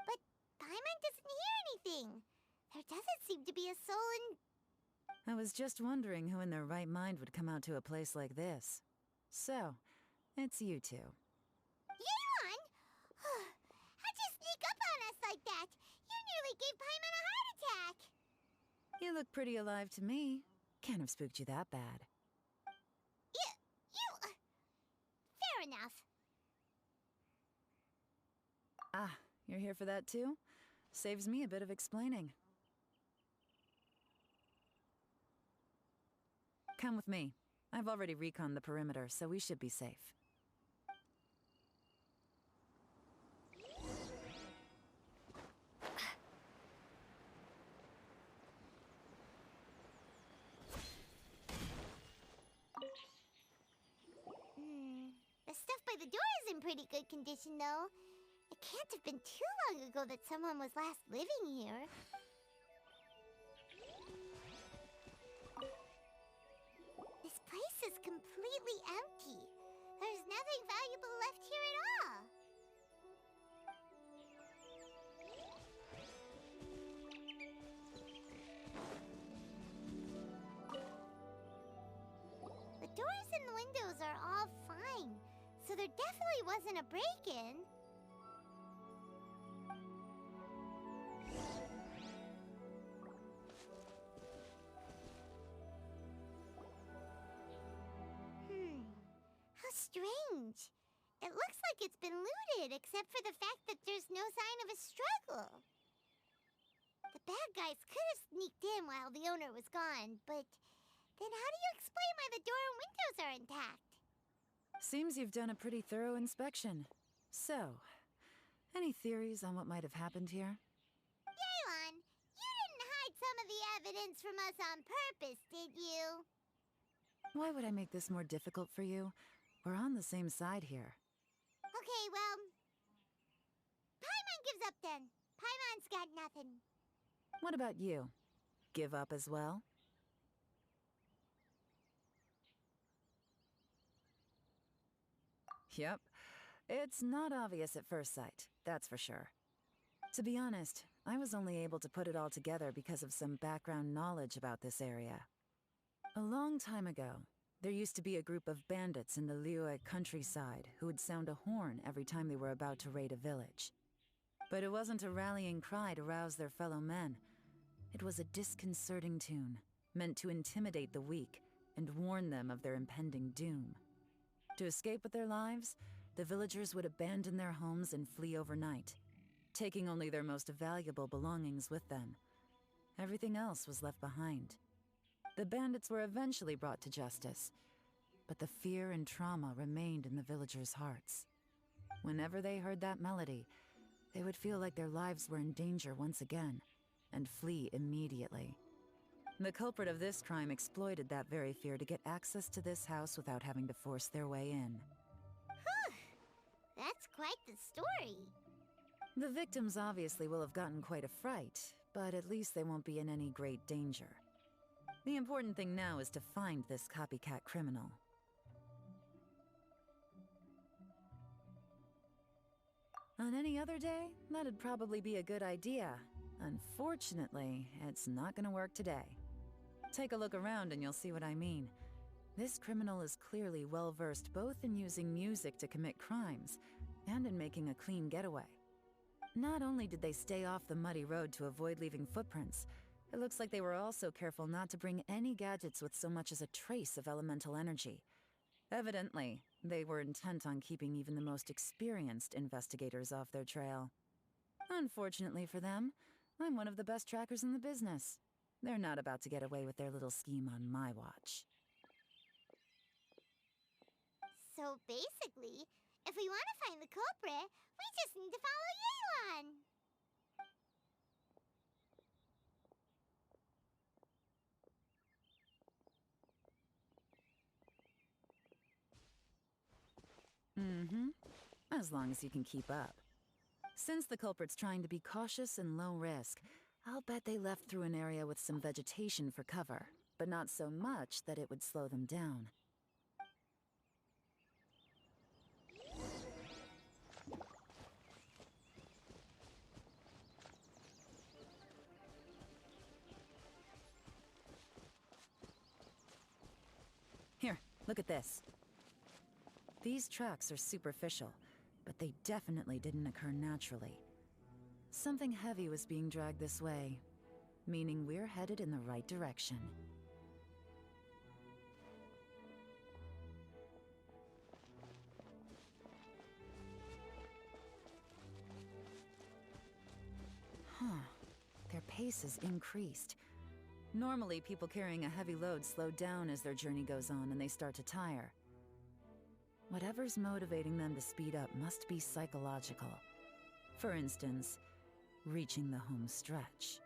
But Paimon doesn't hear anything. There doesn't seem to be a soul in... I was just wondering who in their right mind would come out to a place like this. So, it's you two. Yeon! How'd you sneak up on us like that? You nearly gave Paimon a heart attack! You look pretty alive to me. Can't have spooked you that bad. Fair enough. Ah, you're here for that too? Saves me a bit of explaining. Come with me. I've already reconned the perimeter, so we should be safe. The stuff by the door is in pretty good condition, though. It can't have been too long ago that someone was last living here. This place is completely empty. There's nothing valuable left here at all. The doors and the windows are all fine, so there definitely wasn't a break-in. How strange. It looks like it's been looted, except for the fact that there's no sign of a struggle. The bad guys could have sneaked in while the owner was gone, but then how do you explain why the door and windows are intact? Seems you've done a pretty thorough inspection. So, any theories on what might have happened here? Yeon, you didn't hide some of the evidence from us on purpose, did you? Why would I make this more difficult for you? We're on the same side here. Okay, well... Paimon gives up then. Paimon's got nothing. What about you? Give up as well? Yep. It's not obvious at first sight, that's for sure. To be honest, I was only able to put it all together because of some background knowledge about this area. A long time ago, there used to be a group of bandits in the Liyue countryside who would sound a horn every time they were about to raid a village. But it wasn't a rallying cry to rouse their fellow men. It was a disconcerting tune, meant to intimidate the weak and warn them of their impending doom. To escape with their lives, the villagers would abandon their homes and flee overnight, taking only their most valuable belongings with them. Everything else was left behind. The bandits were eventually brought to justice, but the fear and trauma remained in the villagers' hearts. Whenever they heard that melody, they would feel like their lives were in danger once again, and flee immediately. The culprit of this crime exploited that very fear to get access to this house without having to force their way in. That's quite the story. The victims obviously will have gotten quite a fright, but at least they won't be in any great danger. The important thing now is to find this copycat criminal. On any other day, that'd probably be a good idea. Unfortunately, it's not gonna work today. Take a look around and you'll see what I mean. This criminal is clearly well-versed both in using music to commit crimes and in making a clean getaway. Not only did they stay off the muddy road to avoid leaving footprints, it looks like they were also careful not to bring any gadgets with so much as a trace of elemental energy. Evidently, they were intent on keeping even the most experienced investigators off their trail. Unfortunately for them, I'm one of the best trackers in the business. They're not about to get away with their little scheme on my watch. So basically, if we want to find the culprit, we just need to follow Yeon. As long as you can keep up. Since the culprit's trying to be cautious and low risk, I'll bet they left through an area with some vegetation for cover, but not so much that it would slow them down. Look at this. These tracks are superficial, but they definitely didn't occur naturally. Something heavy was being dragged this way, meaning we're headed in the right direction. Huh. Their pace is increased. Normally, people carrying a heavy load slow down as their journey goes on and they start to tire. Whatever's motivating them to speed up must be psychological. For instance, reaching the home stretch.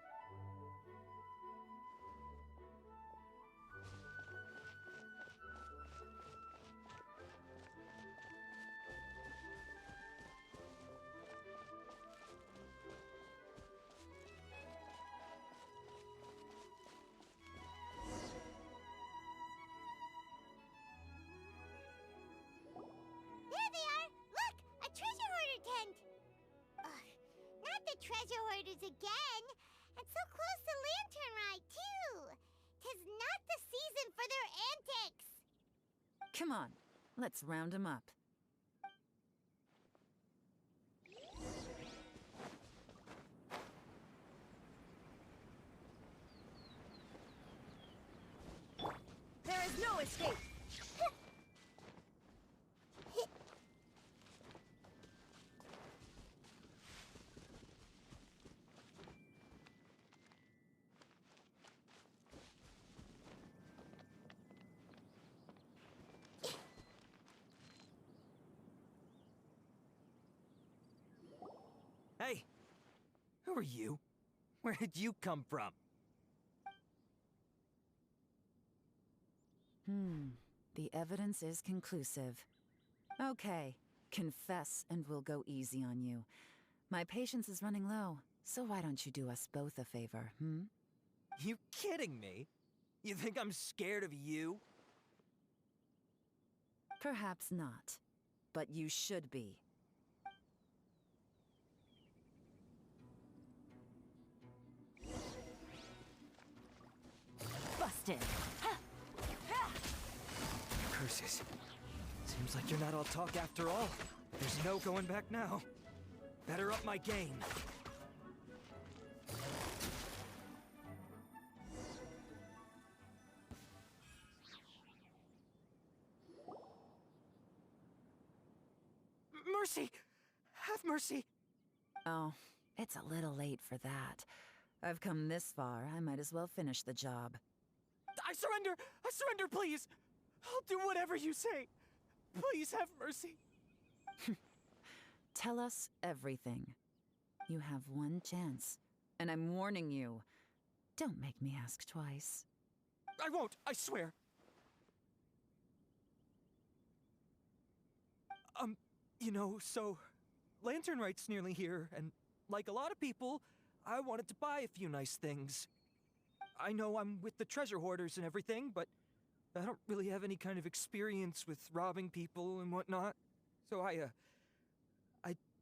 There they are! Look! A treasure hoarder tent! Ugh, not the treasure hoarders again! And so close to Lantern Ride, too! 'Tis not the season for their antics! Come on, let's round them up. There is no escape! Hey! Who are you? Where did you come from? The evidence is conclusive. Okay, confess and we'll go easy on you. My patience is running low, so why don't you do us both a favor, You kidding me? You think I'm scared of you? Perhaps not, but you should be. Busted! Curses. Seems like you're not all talk after all. There's no going back now. Better up my game. Mercy! Have mercy! Oh, it's a little late for that. I've come this far, I might as well finish the job. I surrender! I surrender, please! I'll do whatever you say. Please have mercy. Tell us everything. You have one chance, and I'm warning you. Don't make me ask twice. I won't, I swear. You know, so Lantern Right's nearly here, and like a lot of people, I wanted to buy a few nice things. I know I'm with the treasure hoarders and everything, but I don't really have any kind of experience with robbing people and whatnot. So I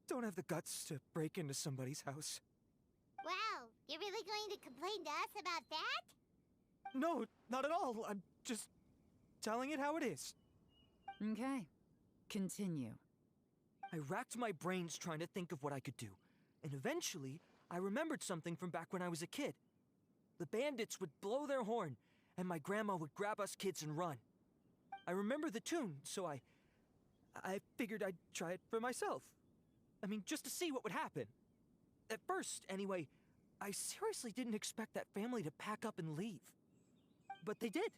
don't have the guts to break into somebody's house. Wow, you're really going to complain to us about that? No, not at all. I'm just telling it how it is. Okay, continue. I racked my brains trying to think of what I could do, and eventually, I remembered something from back when I was a kid. The bandits would blow their horn, and my grandma would grab us kids and run. I remember the tune, so I figured I'd try it for myself. I mean, just to see what would happen. At first, anyway, I seriously didn't expect that family to pack up and leave. But they did,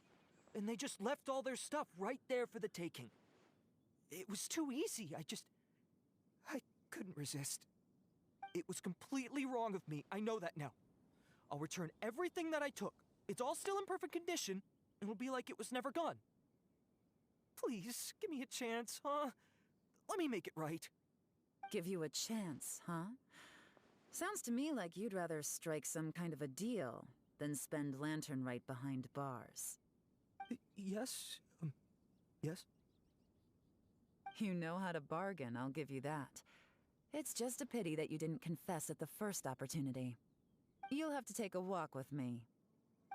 and they just left all their stuff right there for the taking. It was too easy, I couldn't resist. It was completely wrong of me, I know that now. I'll return everything that I took. It's all still in perfect condition, and it'll be like it was never gone. Please, give me a chance, huh? Let me make it right. Give you a chance, huh? Sounds to me like you'd rather strike some kind of a deal than spend Lantern Right behind bars. Yes? Yes? You know how to bargain, I'll give you that. It's just a pity that you didn't confess at the first opportunity. You'll have to take a walk with me.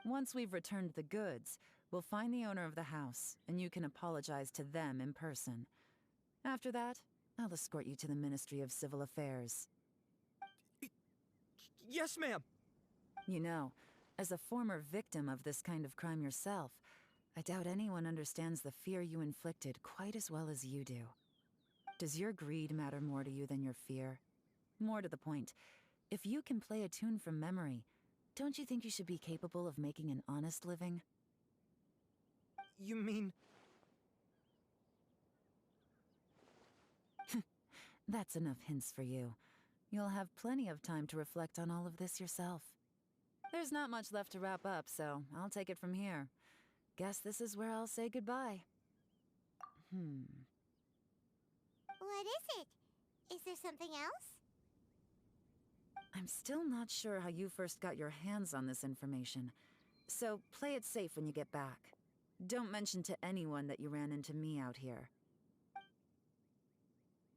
Once we've returned the goods, We'll find the owner of the house, and you can apologize to them in person. After that, I'll escort you to the Ministry of Civil Affairs. Yes, ma'am! You know, as a former victim of this kind of crime yourself, I doubt anyone understands the fear you inflicted quite as well as you do. Does your greed matter more to you than your fear? More to the point, if you can play a tune from memory, don't you think you should be capable of making an honest living? You mean... That's enough hints for you. You'll have plenty of time to reflect on all of this yourself. There's not much left to wrap up, so I'll take it from here. Guess this is where I'll say goodbye. What is it? Is there something else? I'm still not sure how you first got your hands on this information, so play it safe when you get back. Don't mention to anyone that you ran into me out here.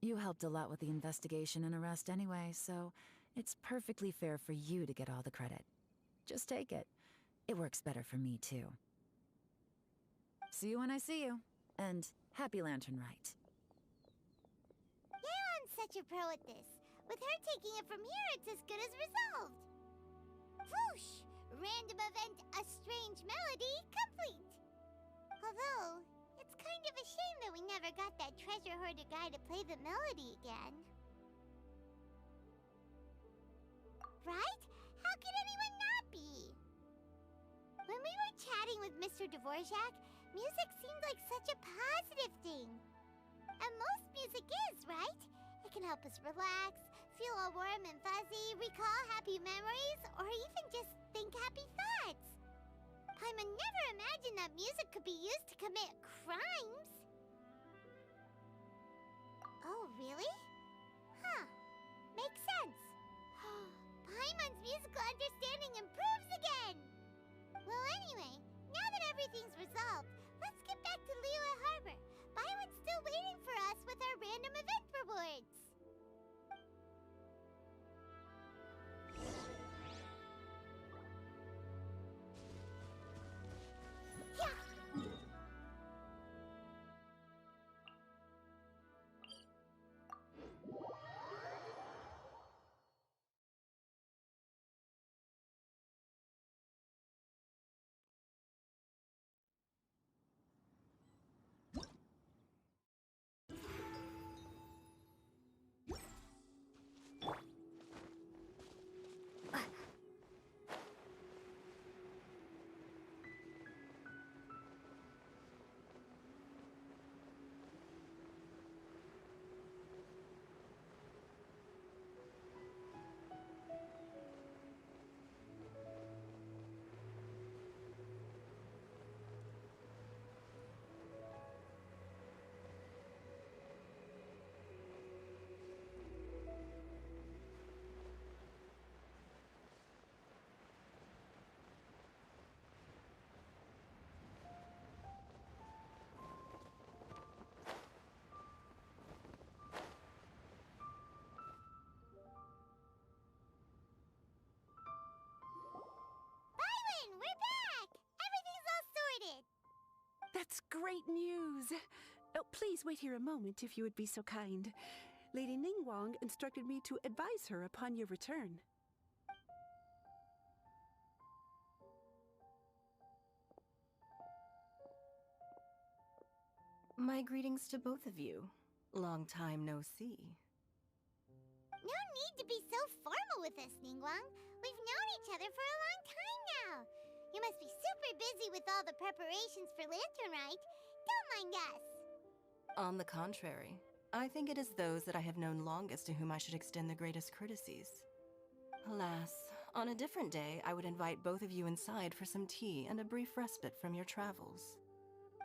You helped a lot with the investigation and arrest anyway, so it's perfectly fair for you to get all the credit. Just take it. It works better for me, too. See you when I see you, and happy Lantern Rite. Yeon's such a pro at this. With her taking it from here, it's as good as resolved. Whoosh! Random event, a strange melody, complete. Although, it's kind of a shame that we never got that treasure hoarder guy to play the melody again. Right? How could anyone not be? When we were chatting with Mr. Dvorak, music seemed like such a positive thing. And most music is, right? It can help us relax, feel all warm and fuzzy, recall happy memories, or even just think happy thoughts. Paimon never imagined that music could be used to commit crimes. Oh, really? Huh. Makes sense. Paimon's musical understanding improves again! Well, anyway, now that everything's resolved, let's get back to Liyue Harbor. Paimon's still waiting for us with our random event rewards. We're back! Everything's all sorted! That's great news! Oh, please wait here a moment if you would be so kind. Lady Ningguang instructed me to advise her upon your return. My greetings to both of you. Long time no see. No need to be so formal with us, Ningguang. We've known each other for a long time now. You must be super busy with all the preparations for Lantern Rite. Don't mind us. On the contrary, I think it is those that I have known longest to whom I should extend the greatest courtesies. Alas, on a different day, I would invite both of you inside for some tea and a brief respite from your travels.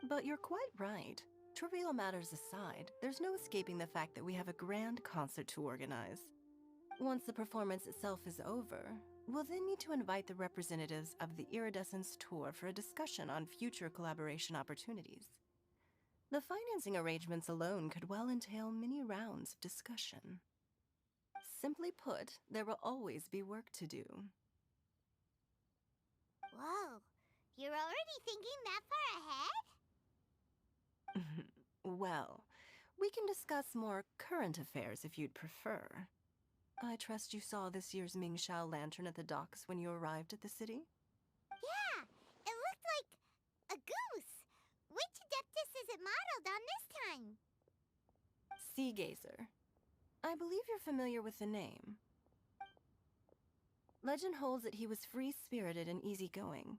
But you're quite right. Trivial matters aside, there's no escaping the fact that we have a grand concert to organize. Once the performance itself is over, we'll then need to invite the representatives of the Iridescence Tour for a discussion on future collaboration opportunities. The financing arrangements alone could well entail many rounds of discussion. Simply put, there will always be work to do. Whoa. You're already thinking that far ahead? Well, we can discuss more current affairs if you'd prefer. I trust you saw this year's Mingxiao lantern at the docks when you arrived at the city? Yeah, it looked like a goose. Which Adeptus is it modeled on this time? Sea Gazer. I believe you're familiar with the name. Legend holds that he was free-spirited and easygoing.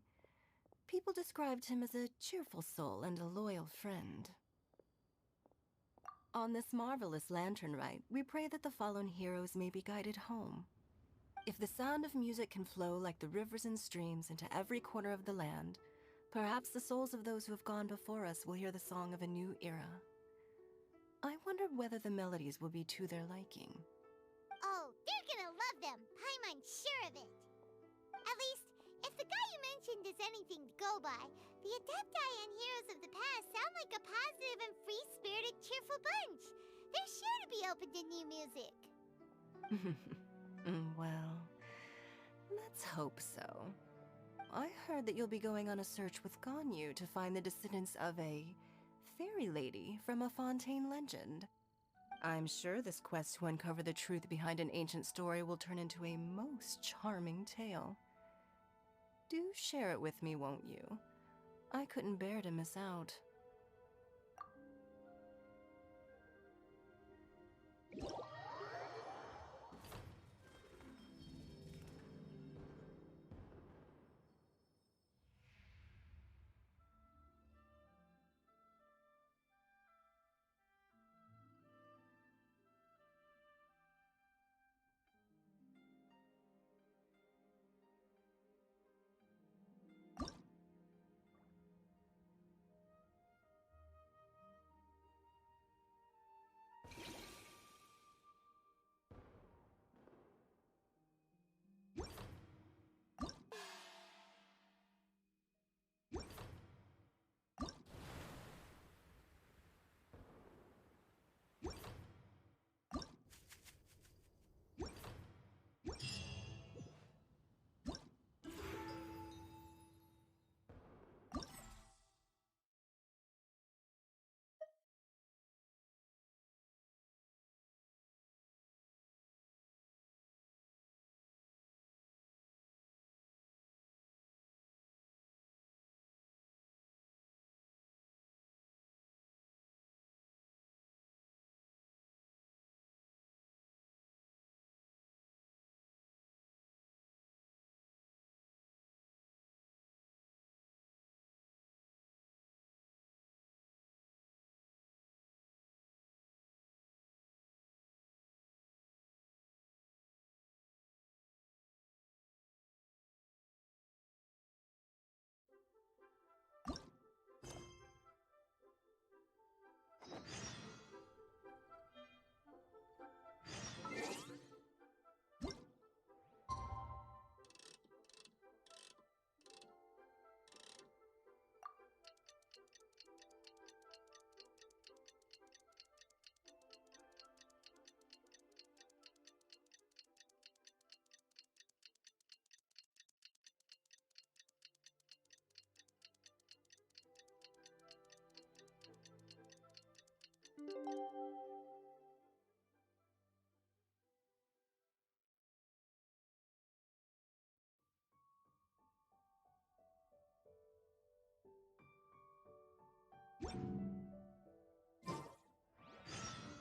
People described him as a cheerful soul and a loyal friend. On this marvelous lantern rite, we pray that the fallen heroes may be guided home. If the sound of music can flow like the rivers and streams into every corner of the land, perhaps the souls of those who have gone before us will hear the song of a new era. I wondered whether the melodies will be to their liking. Oh, they're gonna love them. Paimon's sure of it. At least, if the guy you mentioned is anything to go by, the Adepti and heroes of the past sound like a positive and free-spirited, cheerful bunch. They're sure to be open to new music. Well, let's hope so. I heard that you'll be going on a search with Ganyu to find the descendants of a fairy lady from a Fontaine legend. I'm sure this quest to uncover the truth behind an ancient story will turn into a most charming tale. Do share it with me, won't you? I couldn't bear to miss out.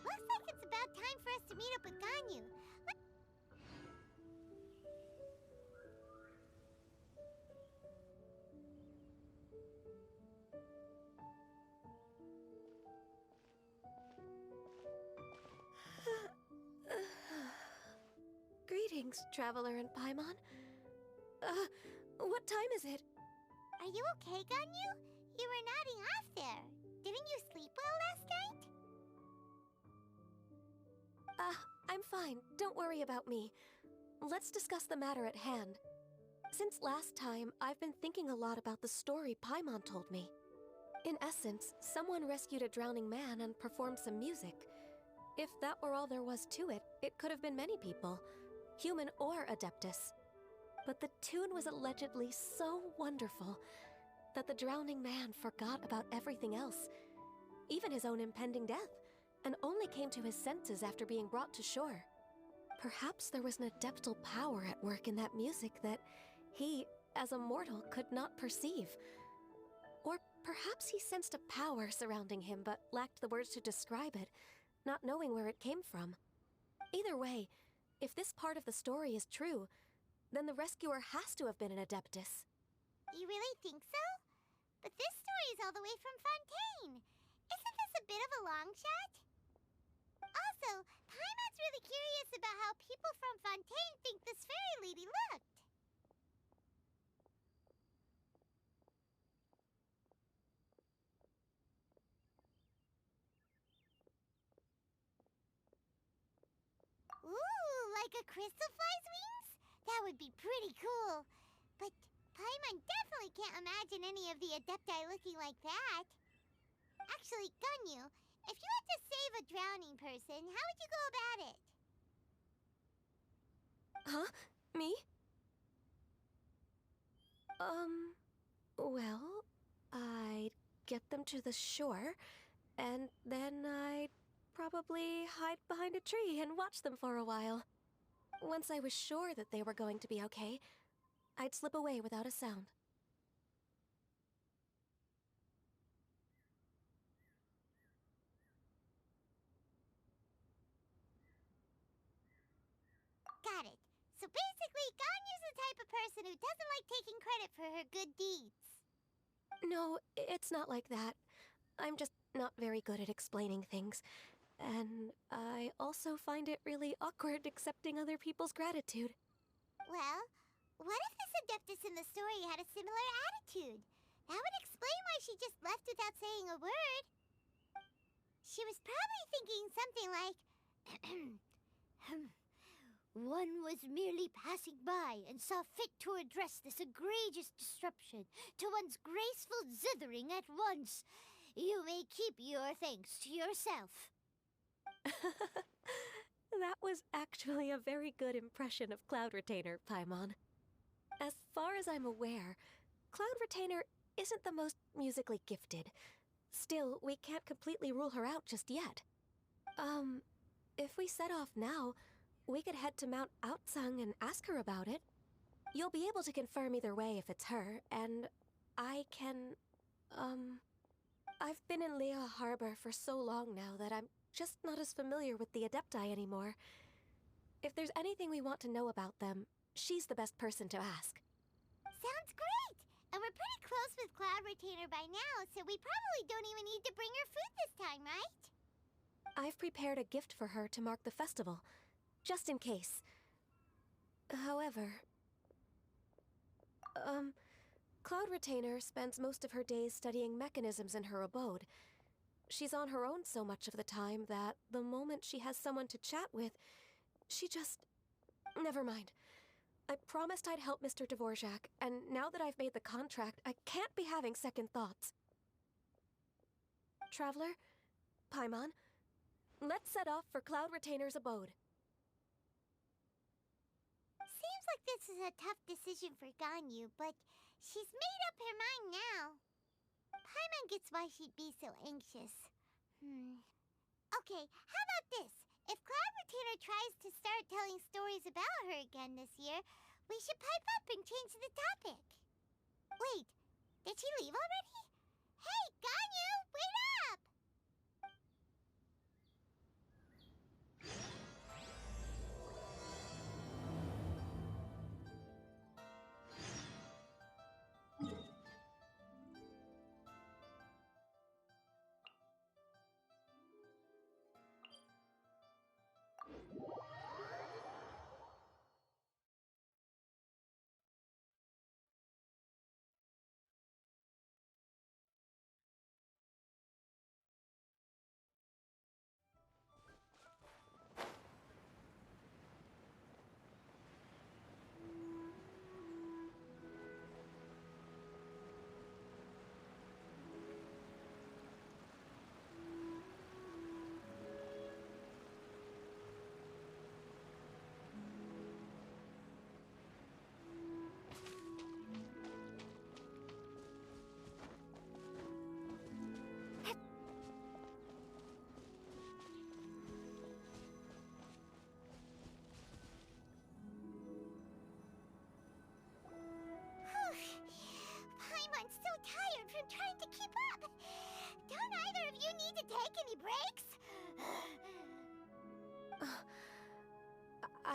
Looks like it's about time for us to meet up with Ganyu. Greetings, Traveler and Paimon. What time is it? Are you okay, Ganyu? You were nodding off there. Didn't you sleep well last night? I'm fine. Don't worry about me. Let's discuss the matter at hand. Since last time, I've been thinking a lot about the story Paimon told me. In essence, someone rescued a drowning man and performed some music. If that were all there was to it, it could have been many people, human or Adeptus. But the tune was allegedly so wonderful that the drowning man forgot about everything else, even his own impending death, and only came to his senses after being brought to shore. Perhaps there was an adeptal power at work in that music that he, as a mortal, could not perceive. Or perhaps he sensed a power surrounding him but lacked the words to describe it, not knowing where it came from. Either way, if this part of the story is true, then the rescuer has to have been an adeptus. You really think so? But this story is all the way from Fontaine. Isn't this a bit of a long shot? Also, Paimon's really curious about how people from Fontaine think this fairy lady looked. Ooh, like a crystal fly's wings? That would be pretty cool. But Paimon definitely can't imagine any of the Adepti looking like that. Actually, Ganyu, if you had to save a drowning person, how would you go about it? Huh? Me? Well, I'd get them to the shore, and then I'd probably hide behind a tree and watch them for a while. Once I was sure that they were going to be okay, I'd slip away without a sound. Got it. So basically, Ganyu's the type of person who doesn't like taking credit for her good deeds. No, it's not like that. I'm just not very good at explaining things. And I also find it really awkward accepting other people's gratitude. Well, what if this Adeptus in the story had a similar attitude? That would explain why she just left without saying a word. She was probably thinking something like, one was merely passing by and saw fit to address this egregious disruption to one's graceful zithering at once. You may keep your thanks to yourself. That was actually a very good impression of Cloud Retainer, Paimon. As far as I'm aware, Cloud Retainer isn't the most musically gifted. Still, we can't completely rule her out just yet. If we set off now, we could head to Mount Outsung and ask her about it. You'll be able to confirm either way if it's her, and I can, I've been in Lea Harbor for so long now that I'm just not as familiar with the Adepti anymore. If there's anything we want to know about them, she's the best person to ask. Sounds great! And we're pretty close with Cloud Retainer by now, so we probably don't even need to bring her food this time, right? I've prepared a gift for her to mark the festival, just in case. However, Cloud Retainer spends most of her days studying mechanisms in her abode. She's on her own so much of the time that the moment she has someone to chat with, she just... Never mind. I promised I'd help Mr. Dvorak, and now that I've made the contract, I can't be having second thoughts. Traveler, Paimon, let's set off for Cloud Retainer's abode. Seems like this is a tough decision for Ganyu, but she's made up her mind now. Paimon gets why she'd be so anxious. Okay, how about this? If Cloud Retainer tries to start telling stories about her again this year, we should pipe up and change the topic. Wait, did she leave already? Hey, Ganyu, wait up!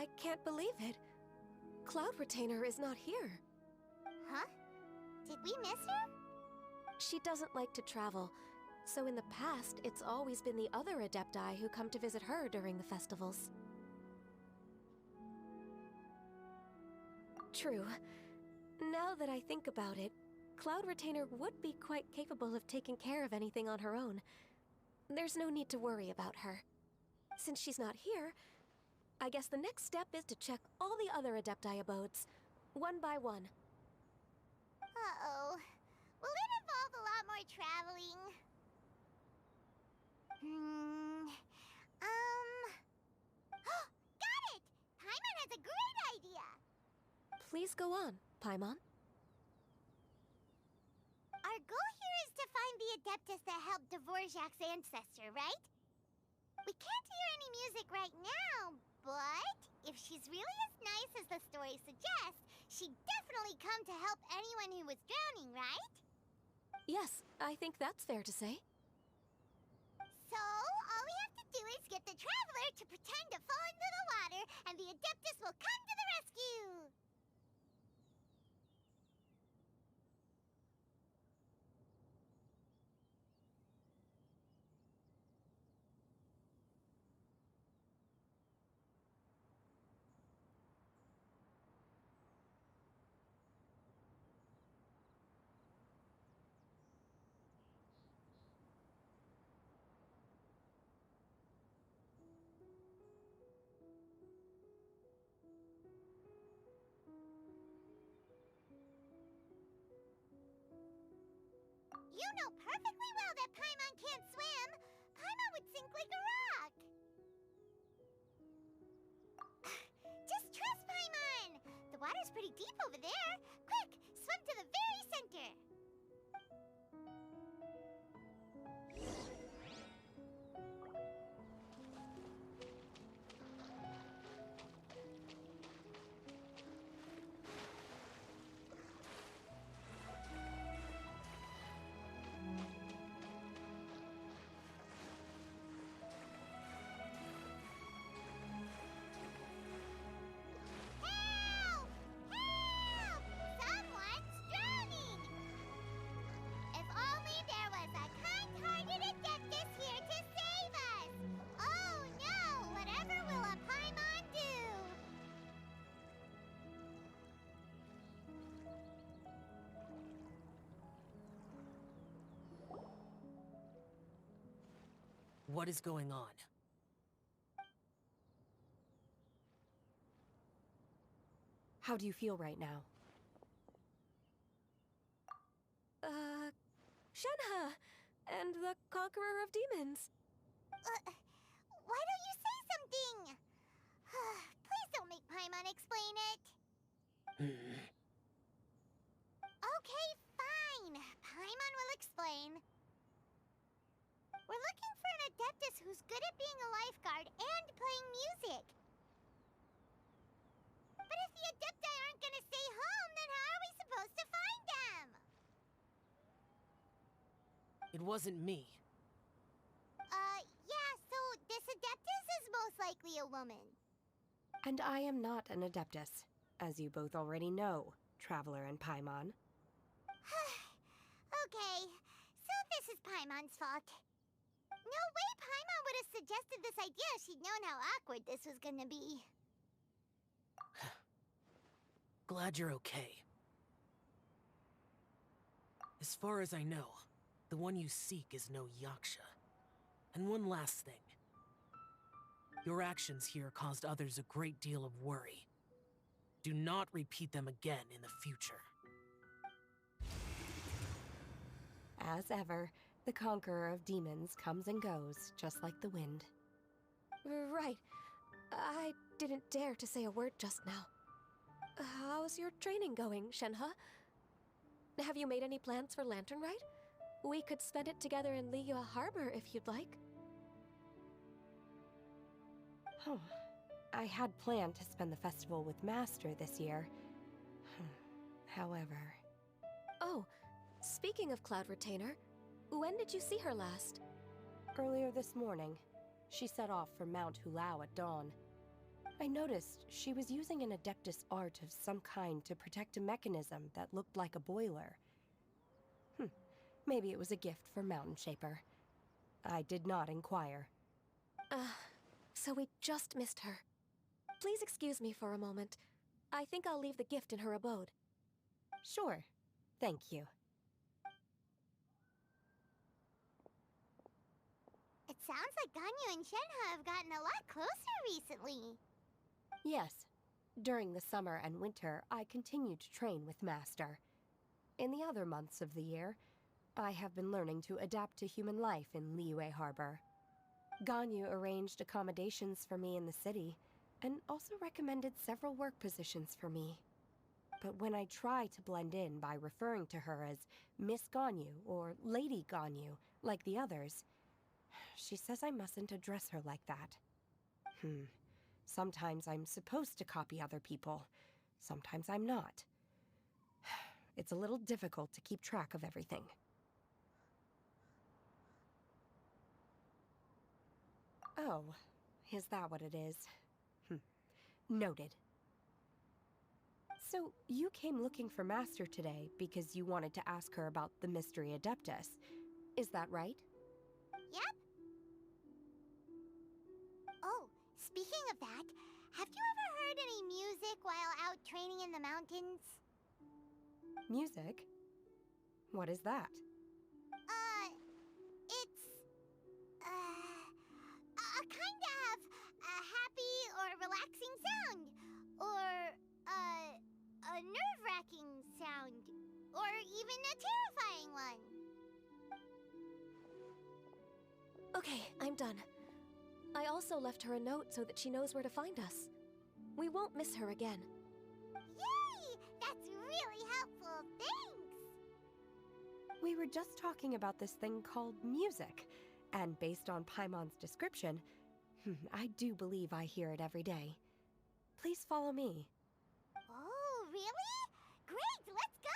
I can't believe it. Cloud Retainer is not here. Huh? Did we miss her? She doesn't like to travel, so in the past, it's always been the other Adepti who come to visit her during the festivals. True. Now that I think about it, Cloud Retainer would be quite capable of taking care of anything on her own. There's no need to worry about her. Since she's not here, I guess the next step is to check all the other Adepti abodes, one by one. Uh-oh. Will it involve a lot more traveling? Got it! Paimon has a great idea! Please go on, Paimon. Our goal here is to find the Adeptus that helped Dvorak's ancestor, right? We can't hear any music right now, but if she's really as nice as the story suggests, she'd definitely come to help anyone who was drowning, right? Yes, I think that's fair to say. So, all we have to do is get the Traveler to pretend to fall into the water, and the Adeptus will come to the rescue! You know perfectly well that Paimon can't swim! Paimon would sink like a rock! Just trust Paimon! The water's pretty deep over there! Quick, swim to the very center! Help! Help! Someone's drowning! If only there was a kind-hearted Adeptus here to save us! Oh no! Whatever will a Paimon do? What is going on? How do you feel right now? Shenhe! And the Conqueror of Demons! Why don't you say something? Please don't make Paimon explain it. Okay, fine. Paimon will explain. We're looking for an Adeptus who's good at being a lifeguard and playing music. But if the Adepti aren't gonna stay home, then how are we supposed to find them? It wasn't me. Yeah, so this Adeptus is most likely a woman. And I am not an Adeptus, as you both already know, Traveler and Paimon. Okay, so this is Paimon's fault. No way Paimon would have suggested this idea if she'd known how awkward this was gonna be. Glad you're okay. As far as I know, the one you seek is no Yaksha. And one last thing. Your actions here caused others a great deal of worry. Do not repeat them again in the future. As ever, the Conqueror of Demons comes and goes, just like the wind. Right. I didn't dare to say a word just now. How's your training going, Shenhe? Have you made any plans for Lantern Rite? We could spend it together in Liyue Harbor if you'd like. I had planned to spend the festival with Master this year. However... Oh, speaking of Cloud Retainer, when did you see her last? Earlier this morning. She set off for Mount Hulao at dawn. I noticed she was using an Adeptus art of some kind to protect a mechanism that looked like a boiler. Maybe it was a gift for Mountain Shaper. I did not inquire. So we just missed her. Please excuse me for a moment. I think I'll leave the gift in her abode. Sure. Thank you. It sounds like Ganyu and Shenhe have gotten a lot closer recently. Yes. During the summer and winter, I continued to train with Master. In the other months of the year, I have been learning to adapt to human life in Liyue Harbor. Ganyu arranged accommodations for me in the city, and also recommended several work positions for me. But when I try to blend in by referring to her as Miss Ganyu or Lady Ganyu, like the others, she says I mustn't address her like that. Sometimes I'm supposed to copy other people. Sometimes I'm not. It's a little difficult to keep track of everything. Oh, is that what it is? Noted. So, you came looking for Master today because you wanted to ask her about the Mystery Adeptus. Is that right? Yep. Oh, speaking of that, have you ever heard any music while out training in the mountains? Music? What is that? It's... a kind of a happy or relaxing sound. Or, a nerve-wracking sound. Or even a terrifying one. Okay, I'm done. I also left her a note so that she knows where to find us. We won't miss her again. Yay! That's really helpful, thanks! We were just talking about this thing called music, and based on Paimon's description, I do believe I hear it every day. Please follow me. Oh, really? Great, let's go!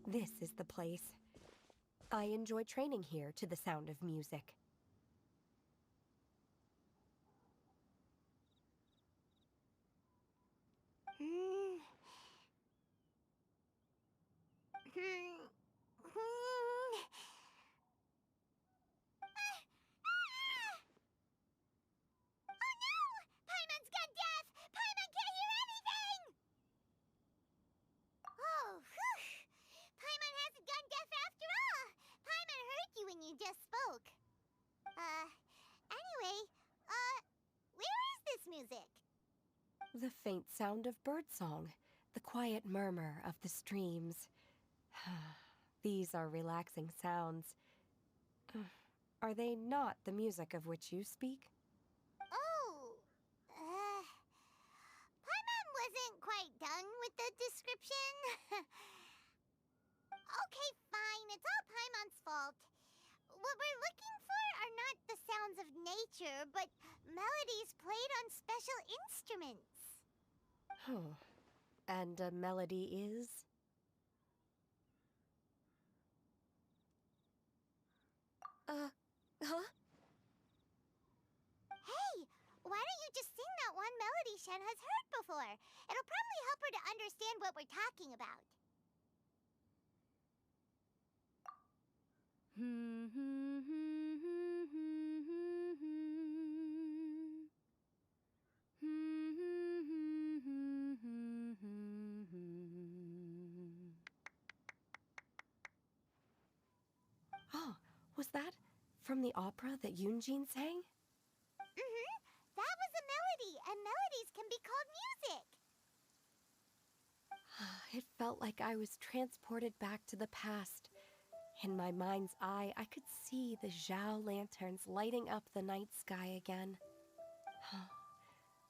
This is the place. I enjoy training here to the sound of music. Oh no! Paimon's gone deaf! Paimon can't hear anything! Oh, whew! Paimon hasn't gone deaf after all! Paimon heard you when you just spoke. Anyway, where is this music? The faint sound of birdsong, the quiet murmur of the streams. These are relaxing sounds. Are they not the music of which you speak? Oh, Paimon wasn't quite done with the description. Okay, fine, it's all Paimon's fault. What we're looking for are not the sounds of nature, but melodies played on special instruments. And a melody is? Huh? Hey, why don't you just sing that one melody Shen has heard before? It'll probably help her to understand what we're talking about. Oh, was that from the opera that Yunjin sang? Mm-hmm. That was a melody, and melodies can be called music. It felt like I was transported back to the past. In my mind's eye, I could see the Zhao lanterns lighting up the night sky again.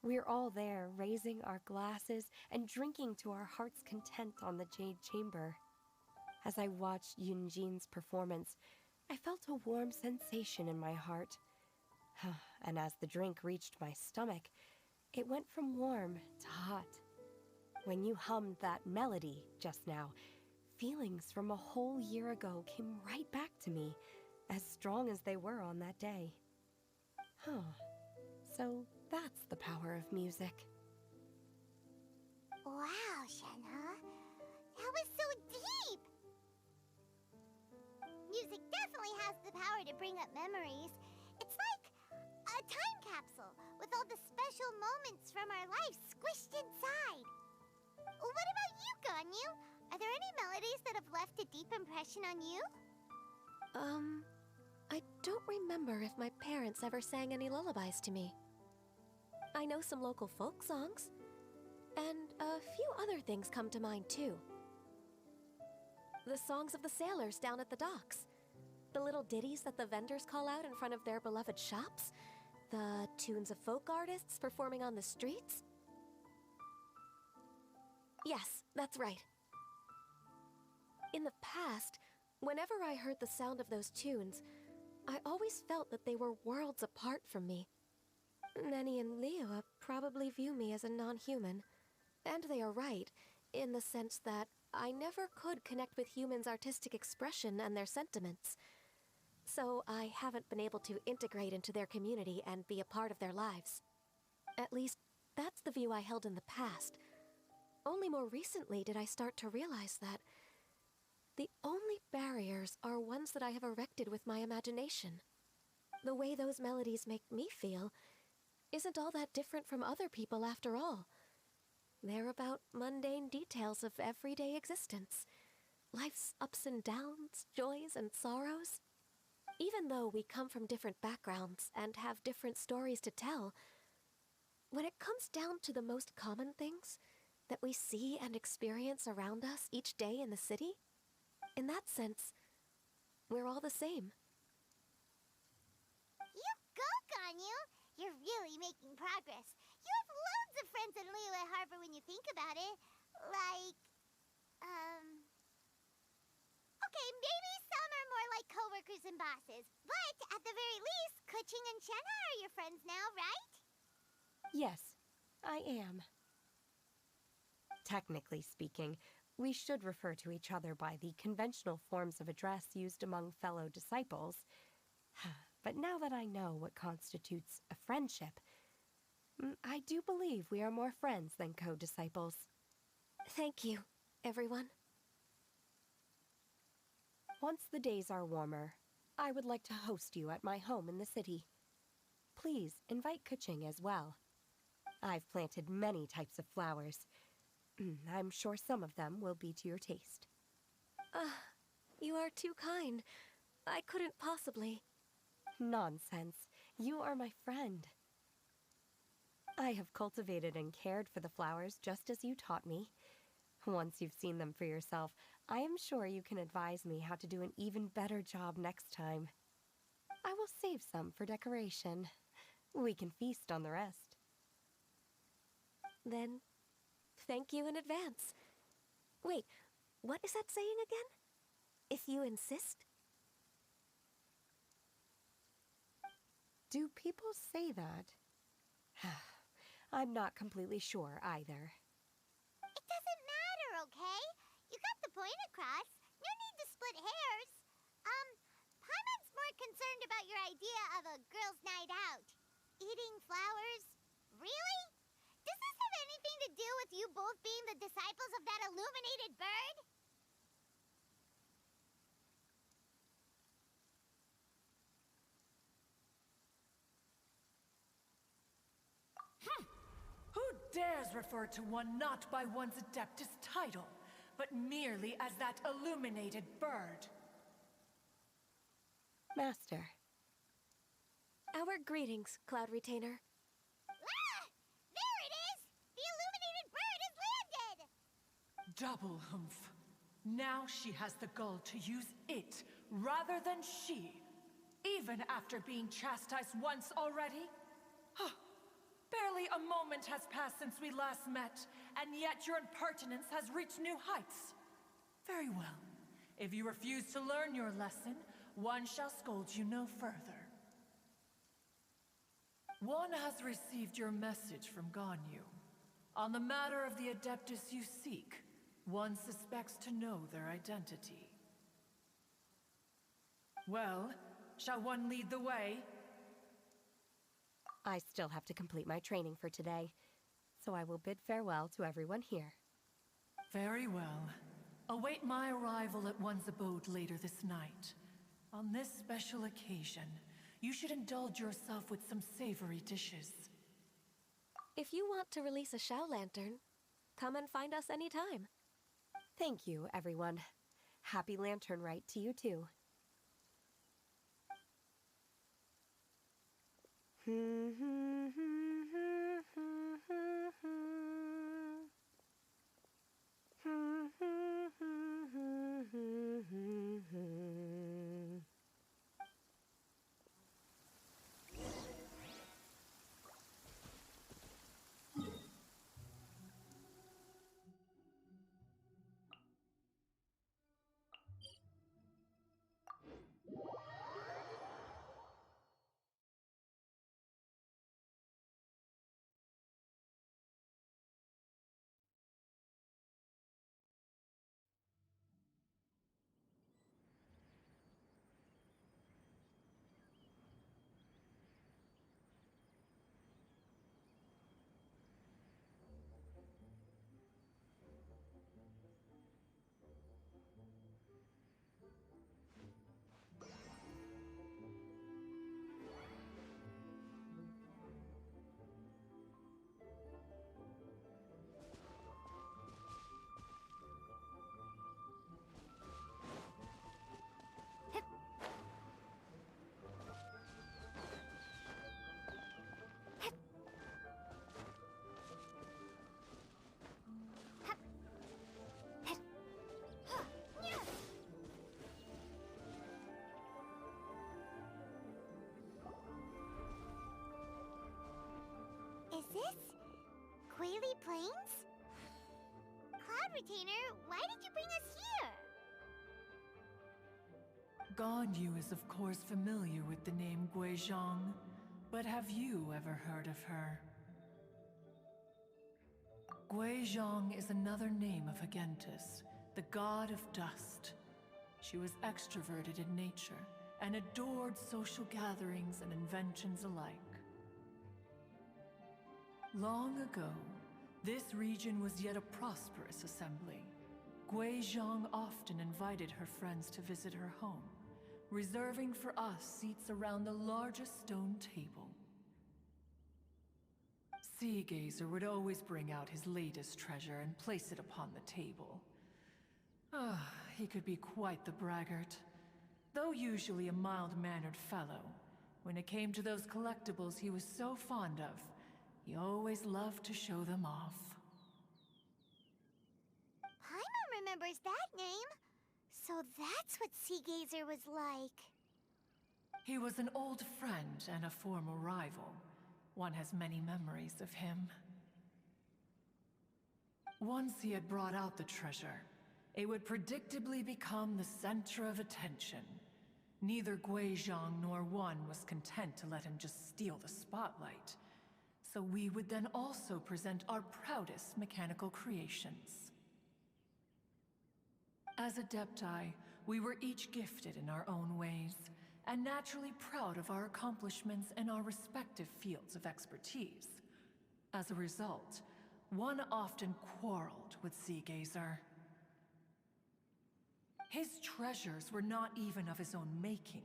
We're all there, raising our glasses and drinking to our heart's content on the Jade Chamber. As I watched Yunjin's performance, I felt a warm sensation in my heart. And as the drink reached my stomach, it went from warm to hot. When you hummed that melody just now, feelings from a whole year ago came right back to me, as strong as they were on that day. So that's the power of music. Wow, Shenhe. That was so deep! Music definitely has the power to bring up memories. It's like a time capsule with all the special moments from our lives squished inside. What about you, Ganyu? Are there any melodies that have left a deep impression on you? I don't remember if my parents ever sang any lullabies to me. I know some local folk songs, and a few other things come to mind too. The songs of the sailors down at the docks, the little ditties that the vendors call out in front of their beloved shops, the tunes of folk artists performing on the streets. Yes, that's right. In the past, whenever I heard the sound of those tunes, I always felt that they were worlds apart from me. Nenny and Liyue probably view me as a non-human, and they are right, in the sense that I never could connect with humans' artistic expression and their sentiments. So I haven't been able to integrate into their community and be a part of their lives. At least, that's the view I held in the past. Only more recently did I start to realize that the only barriers are ones that I have erected with my imagination. The way those melodies make me feel isn't all that different from other people after all. They're about mundane details of everyday existence. Life's ups and downs, joys and sorrows. Even though we come from different backgrounds and have different stories to tell, when it comes down to the most common things that we see and experience around us each day in the city, in that sense, we're all the same. You go, Ganyu! You're really making progress. You have loads of friends in Liyue Harbor when you think about it. Like, okay, maybe some are more like coworkers and bosses. But at the very least, Keqing and Shenhe are your friends now, right? Yes, I am. Technically speaking, we should refer to each other by the conventional forms of address used among fellow disciples. But now that I know what constitutes a friendship, I do believe we are more friends than co-disciples. Thank you, everyone. Once the days are warmer, I would like to host you at my home in the city. Please invite Keqing as well. I've planted many types of flowers. I'm sure some of them will be to your taste. You are too kind. I couldn't possibly. Nonsense. You are my friend. I have cultivated and cared for the flowers just as you taught me. Once you've seen them for yourself, I am sure you can advise me how to do an even better job next time. I will save some for decoration. We can feast on the rest. Then, thank you in advance. Wait, what is that saying again? If you insist? Do people say that? I'm not completely sure either. It doesn't matter, okay? You got the point across. No need to split hairs. Paimon's more concerned about your idea of a girls' night out. Eating flowers? Really? Does this have anything to do with you both being the disciples of that illuminated bird? Who dares refer to one not by one's Adeptus title, but merely as that illuminated bird? Master, Our greetings, Cloud Retainer. Ah! There it is! The illuminated bird has landed! Double humph. Now she has the gall to use it rather than she. Even after being chastised once already? Huh. Barely a moment has passed since we last met, and yet your impertinence has reached new heights. Very well. If you refuse to learn your lesson, one shall scold you no further. One has received your message from Ganyu. On the matter of the Adeptus you seek, one suspects to know their identity. Well, shall one lead the way? I still have to complete my training for today, so I will bid farewell to everyone here. Very well. Await my arrival at one's abode later this night. On this special occasion, you should indulge yourself with some savory dishes. If you want to release a Xiao Lantern, come and find us anytime. Thank you, everyone. Happy Lantern Rite to you too. Is this Quaily Plains? Cloud Retainer, why did you bring us here? Ganyu is of course familiar with the name Guizhong, but have you ever heard of her? Guizhong is another name of Agentis, the god of dust. She was extroverted in nature and adored social gatherings and inventions alike. Long ago, this region was yet a prosperous assembly. Guizhong often invited her friends to visit her home, reserving for us seats around the largest stone table. Sea Gazer would always bring out his latest treasure and place it upon the table. He could be quite the braggart. Though usually a mild-mannered fellow, when it came to those collectibles he was so fond of, he always loved to show them off. Paimon remembers that name. So that's what Sea Gazer was like. He was an old friend and a former rival. One has many memories of him. Once he had brought out the treasure, it would predictably become the center of attention. Neither Guizhong nor one was content to let him just steal the spotlight. So we would then also present our proudest mechanical creations. As Adepti, we were each gifted in our own ways, and naturally proud of our accomplishments in our respective fields of expertise. As a result, one often quarreled with Sea Gazer. His treasures were not even of his own making.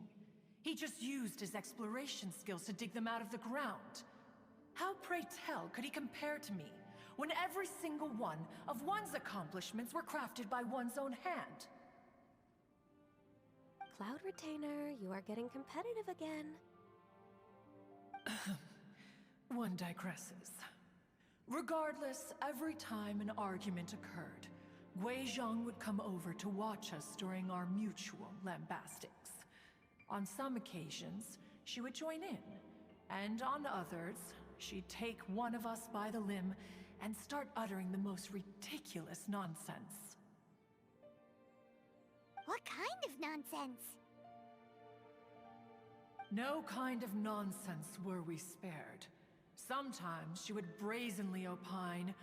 He just used his exploration skills to dig them out of the ground. How, pray tell, could he compare to me, when every single one of one's accomplishments were crafted by one's own hand? Cloud Retainer, you are getting competitive again. One digresses. Regardless, every time an argument occurred, Gui Zhang would come over to watch us during our mutual lambastics. On some occasions, she would join in, and on others, she'd take one of us by the limb and start uttering the most ridiculous nonsense. What kind of nonsense? No kind of nonsense were we spared. Sometimes she would brazenly opine,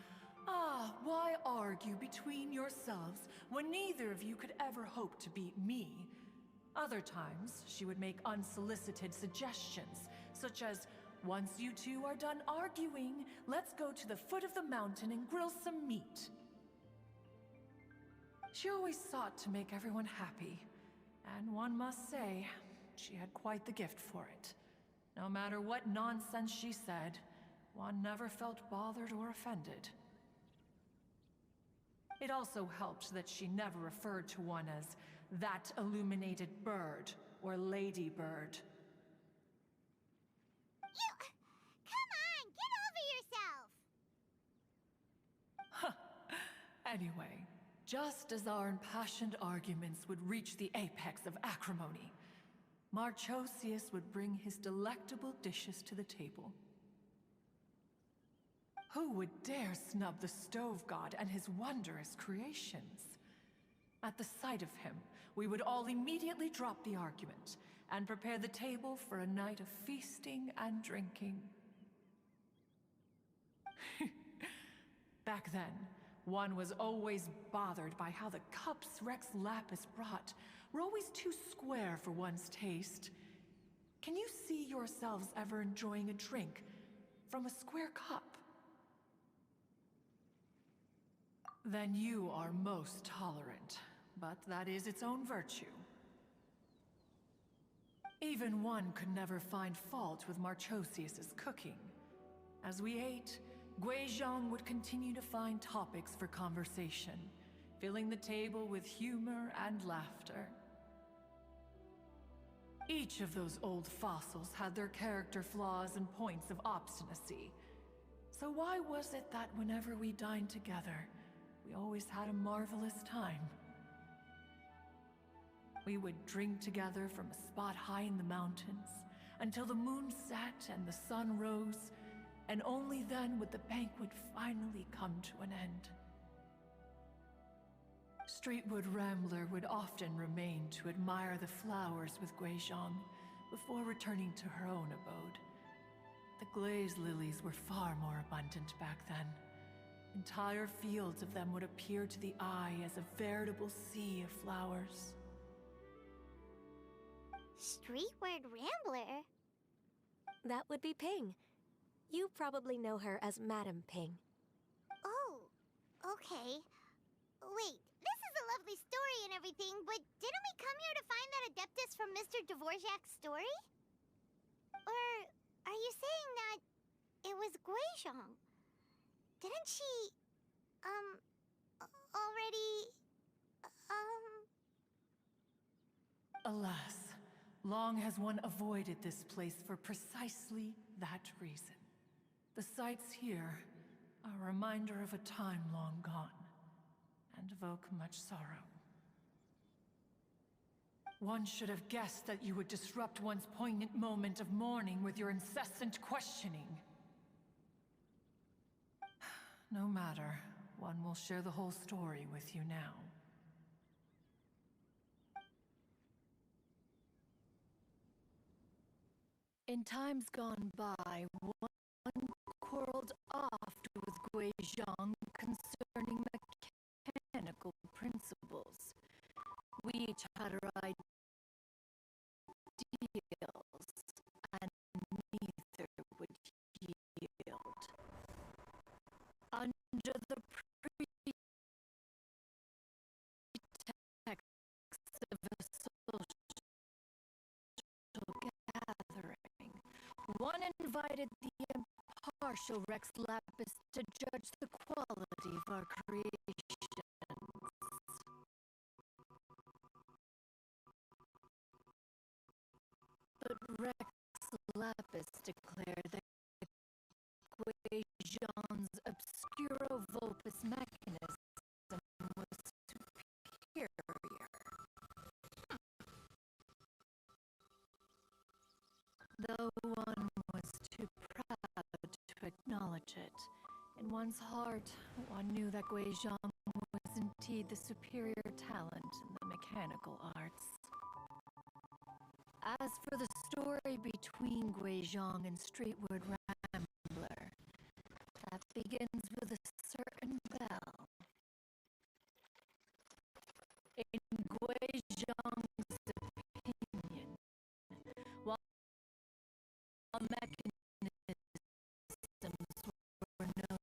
"Ah, why argue between yourselves when neither of you could ever hope to beat me?" Other times, she would make unsolicited suggestions, such as, "Once you two are done arguing, let's go to the foot of the mountain and grill some meat." She always sought to make everyone happy, and one must say, she had quite the gift for it. No matter what nonsense she said, one never felt bothered or offended. It also helped that she never referred to one as that illuminated bird or lady bird. Come on, get over yourself! Anyway, just as our impassioned arguments would reach the apex of acrimony, Marchosius would bring his delectable dishes to the table. Who would dare snub the stove god and his wondrous creations? At the sight of him, we would all immediately drop the argument and prepare the table for a night of feasting and drinking. Back then, one was always bothered by how the cups Rex Lapis brought were always too square for one's taste. Can you see yourselves ever enjoying a drink from a square cup? Then you are most tolerant, but that is its own virtue. Even one could never find fault with Marchosius's cooking. As we ate, Gui Zhang would continue to find topics for conversation, filling the table with humor and laughter. Each of those old fossils had their character flaws and points of obstinacy. So why was it that whenever we dined together, we always had a marvelous time? We would drink together from a spot high in the mountains until the moon set and the sun rose, and only then would the banquet finally come to an end. Streetwood Rambler would often remain to admire the flowers with Gui Zhang before returning to her own abode. The glaze lilies were far more abundant back then. Entire fields of them would appear to the eye as a veritable sea of flowers. Streetward Rambler? That would be Ping. You probably know her as Madam Ping. Oh, okay. Wait, this is a lovely story and everything, but didn't we come here to find that Adeptus from Mr. Dvorak's story? Or are you saying that it was Gui Zhang? Didn't she, already, Alas, long has one avoided this place for precisely that reason. The sights here are a reminder of a time long gone, and evoke much sorrow. One should have guessed that you would disrupt one's poignant moment of mourning with your incessant questioning. No matter, one will share the whole story with you now. In times gone by, one quarreled oft with Gui Zhang concerning mechanical principles. We each had our ideals, and neither would yield. Under the pretext of a social gathering, one invited the impartial Rex Lapis to judge the quality of our creations. But Rex Lapis declared that Gui Zhang's obscuro vulpus mechanism was superior. Though one was too proud to acknowledge it, in one's heart, one knew that Gui Zhang was indeed the superior talent in the mechanical arts. As for the story between Gui Zhang and Streetwood Rambler, that begins with a certain bell. In Gui Zhang's opinion, while mechanisms were no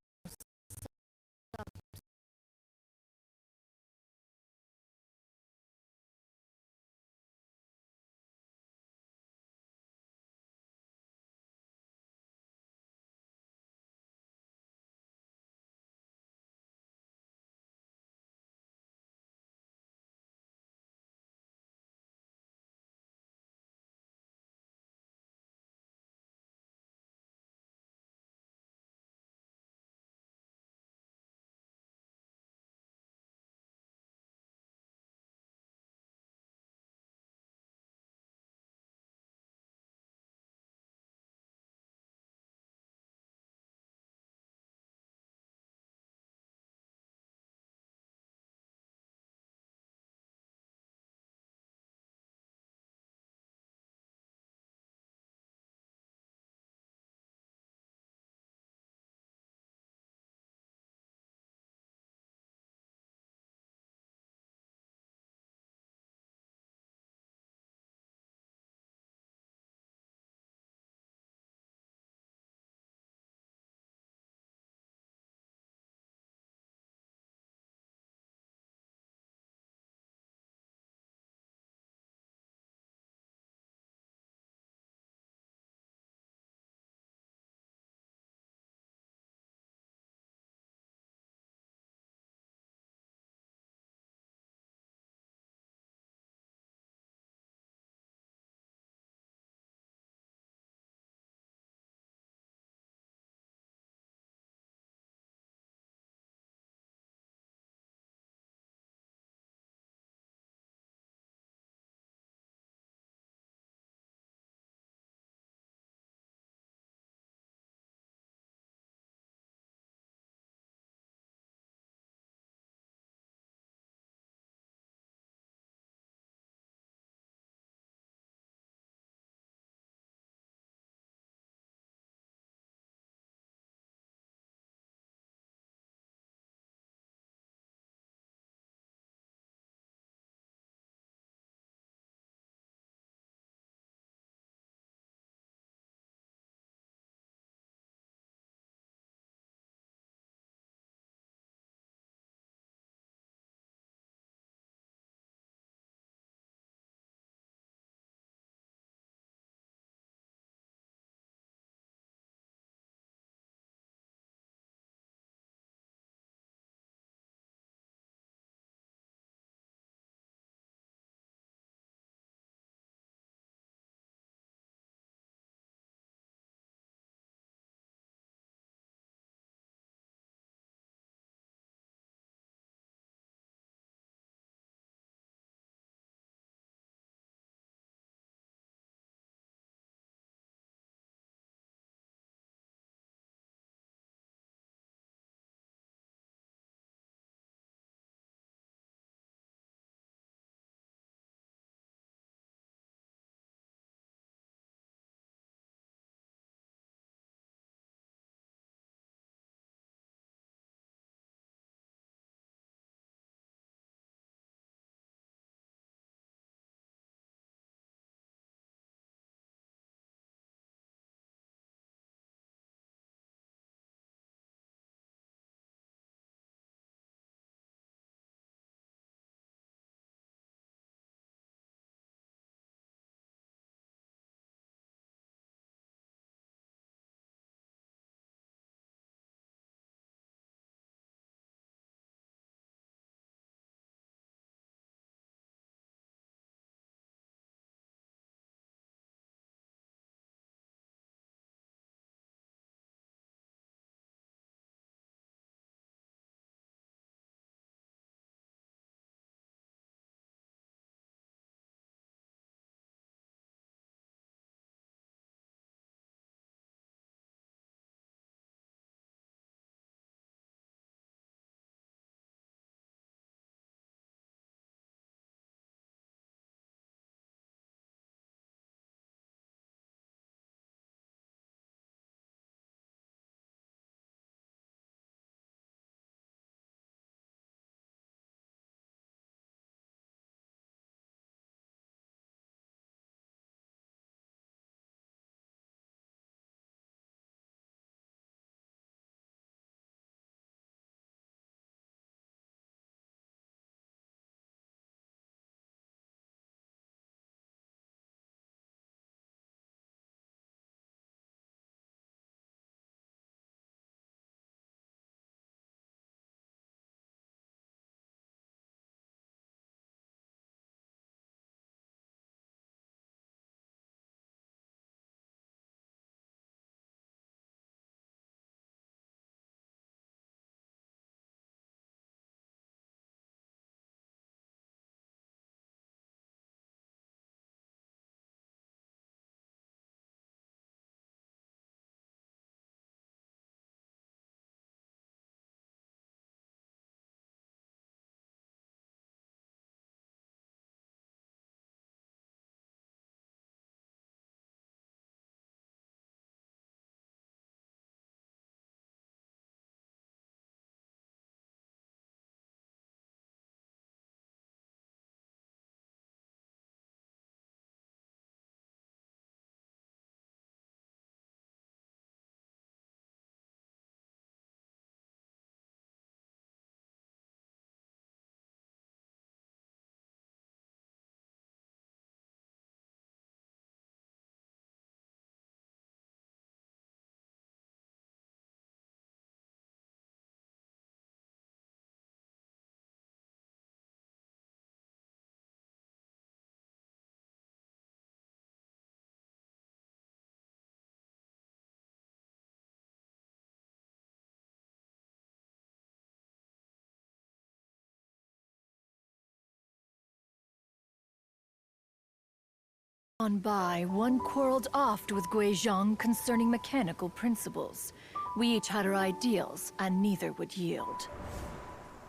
On by, one quarreled oft with Guizhong concerning mechanical principles. We each had our ideals, and neither would yield.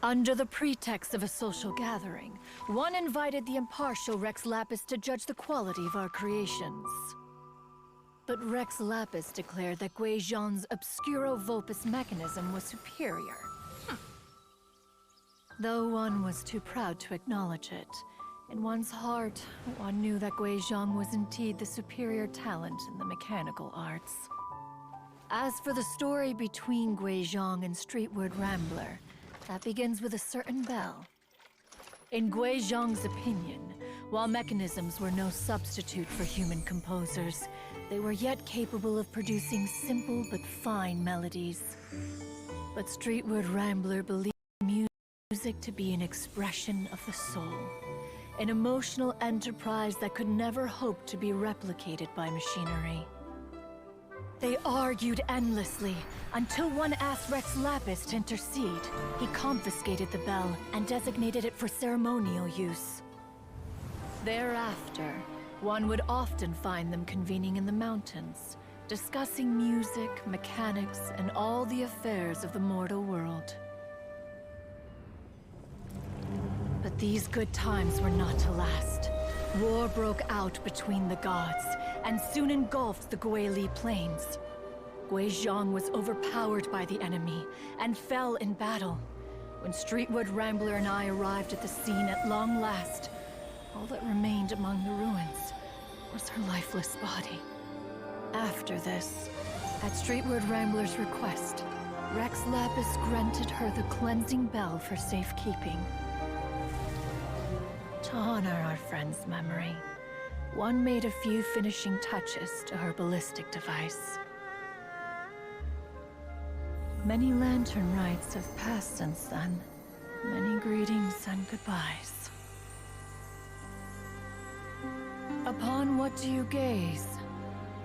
Under the pretext of a social gathering, one invited the impartial Rex Lapis to judge the quality of our creations. But Rex Lapis declared that Guizhong's obscuro vulpus mechanism was superior. Though one was too proud to acknowledge it, in one's heart, one knew that Guizhong was indeed the superior talent in the mechanical arts. As for the story between Guizhong and Streetward Rambler, that begins with a certain bell. In Guizhong's opinion, while mechanisms were no substitute for human composers, they were yet capable of producing simple but fine melodies. But Streetward Rambler believed music to be an expression of the soul, an emotional enterprise that could never hope to be replicated by machinery. They argued endlessly, until one asked Rex Lapis to intercede. He confiscated the bell and designated it for ceremonial use. Thereafter, one would often find them convening in the mountains, discussing music, mechanics, and all the affairs of the mortal world. But these good times were not to last. War broke out between the gods, and soon engulfed the Guili Plains. Guizhong was overpowered by the enemy, and fell in battle. When Streetwood Rambler and I arrived at the scene at long last, all that remained among the ruins was her lifeless body. After this, at Streetwood Rambler's request, Rex Lapis granted her the cleansing bell for safekeeping. To honor our friend's memory, one made a few finishing touches to her ballistic device. Many lantern rites have passed since then. Many greetings and goodbyes. Upon what do you gaze?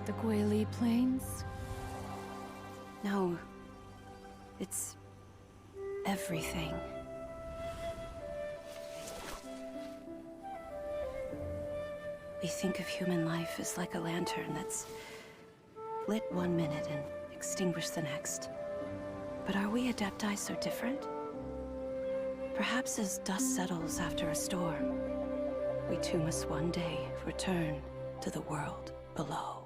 The Guili Plains? No. It's everything. We think of human life as like a lantern that's lit one minute and extinguished the next. But are we Adepti so different? Perhaps as dust settles after a storm, we too must one day return to the world below.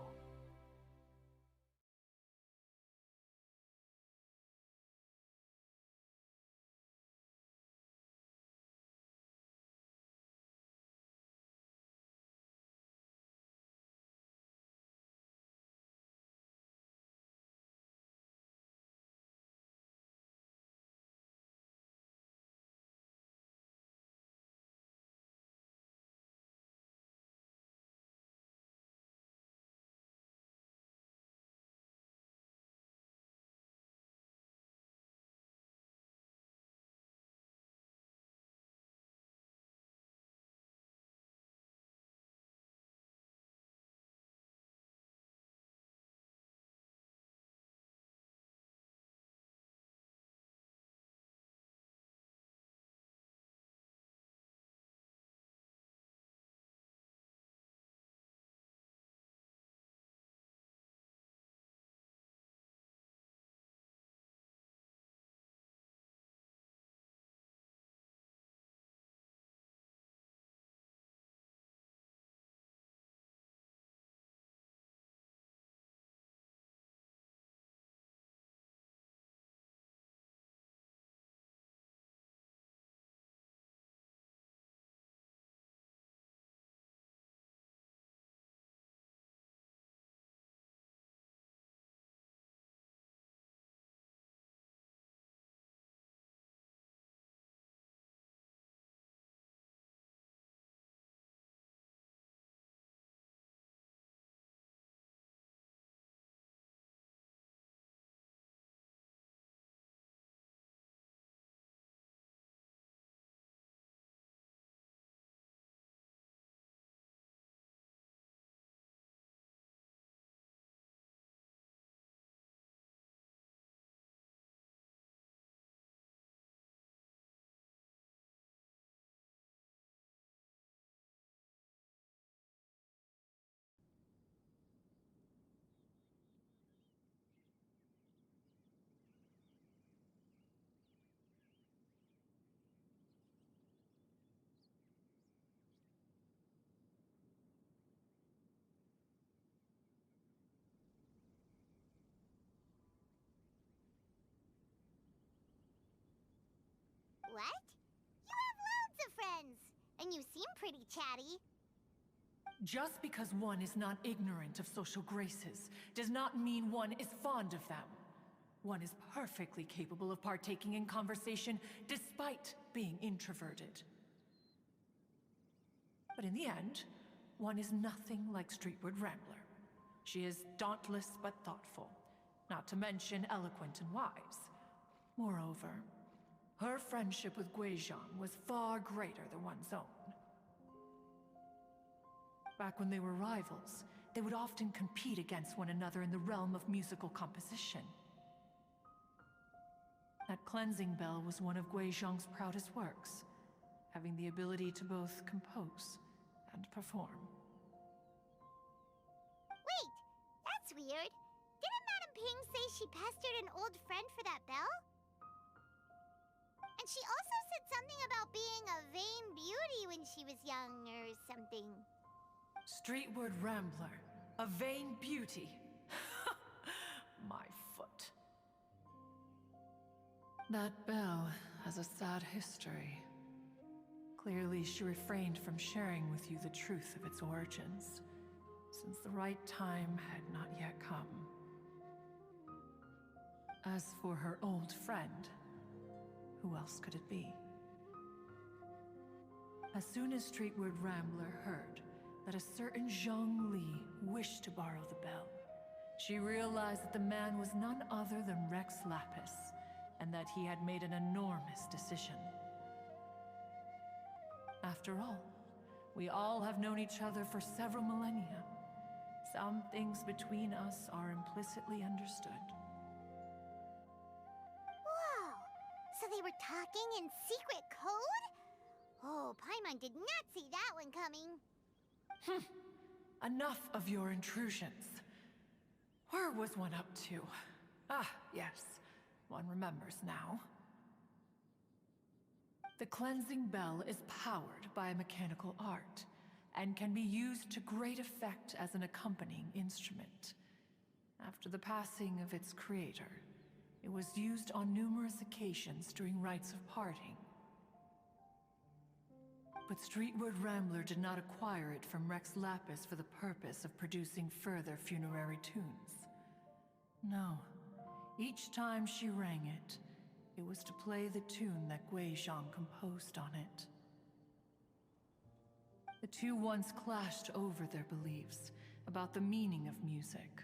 What? You have loads of friends, and you seem pretty chatty. Just because one is not ignorant of social graces does not mean one is fond of them. One is perfectly capable of partaking in conversation despite being introverted. But in the end, one is nothing like Streetward Rambler. She is dauntless but thoughtful, not to mention eloquent and wise. Moreover, her friendship with Guizhong was far greater than one's own. Back when they were rivals, they would often compete against one another in the realm of musical composition. That cleansing bell was one of Guizhong's proudest works, having the ability to both compose and perform. Wait, that's weird. Didn't Madame Ping say she pestered an old friend for that bell? And she also said something about being a vain beauty when she was young or something. Streetward Rambler, a vain beauty. My foot. That bell has a sad history. Clearly, she refrained from sharing with you the truth of its origins, since the right time had not yet come. As for her old friend, who else could it be? As soon as Streetward Rambler heard that a certain Zhang Li wished to borrow the bell, she realized that the man was none other than Rex Lapis, and that he had made an enormous decision. After all, we all have known each other for several millennia. Some things between us are implicitly understood. Whoa! So they were talking in secret code? Oh, Paimon did not see that one coming. Enough of your intrusions. Where was one up to? Ah, yes. One remembers now. The cleansing bell is powered by a mechanical art, and can be used to great effect as an accompanying instrument. After the passing of its creator, it was used on numerous occasions during rites of parting. But Streetward Rambler did not acquire it from Rex Lapis for the purpose of producing further funerary tunes. No. Each time she rang it, it was to play the tune that Guizhong composed on it. The two once clashed over their beliefs about the meaning of music.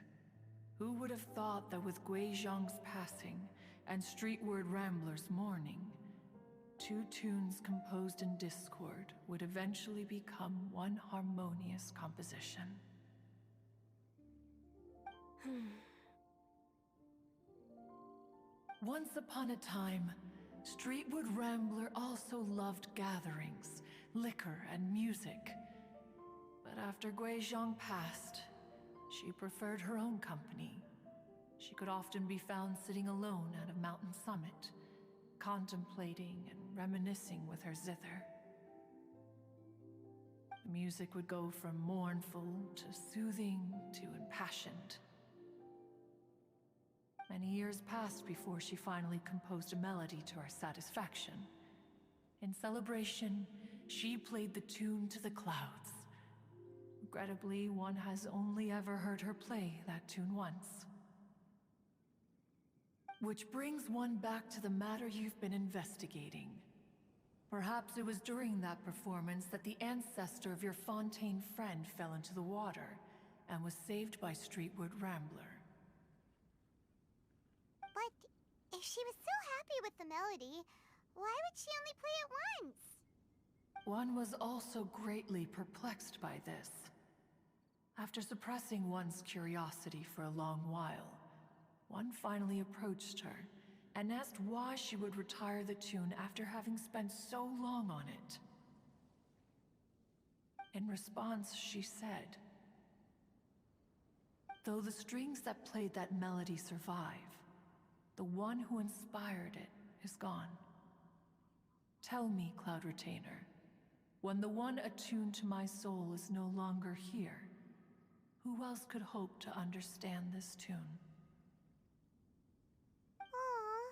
Who would have thought that with Guizhong's passing and Streetward Rambler's mourning, two tunes composed in discord would eventually become one harmonious composition? Once upon a time, Streetward Rambler also loved gatherings, liquor, and music. But after Guizhong passed, she preferred her own company. She could often be found sitting alone at a mountain summit, contemplating and reminiscing with her zither. The music would go from mournful to soothing to impassioned. Many years passed before she finally composed a melody to her satisfaction. In celebration, she played the tune to the clouds. Regrettably, one has only ever heard her play that tune once. Which brings one back to the matter you've been investigating. Perhaps it was during that performance that the ancestor of your Fontaine friend fell into the water and was saved by Streetward Rambler. But if she was so happy with the melody, why would she only play it once? One was also greatly perplexed by this. After suppressing one's curiosity for a long while, one finally approached her and asked why she would retire the tune after having spent so long on it. In response, she said, "Though the strings that played that melody survive, the one who inspired it is gone. Tell me, Cloud Retainer, when the one attuned to my soul is no longer here, who else could hope to understand this tune?" Aw,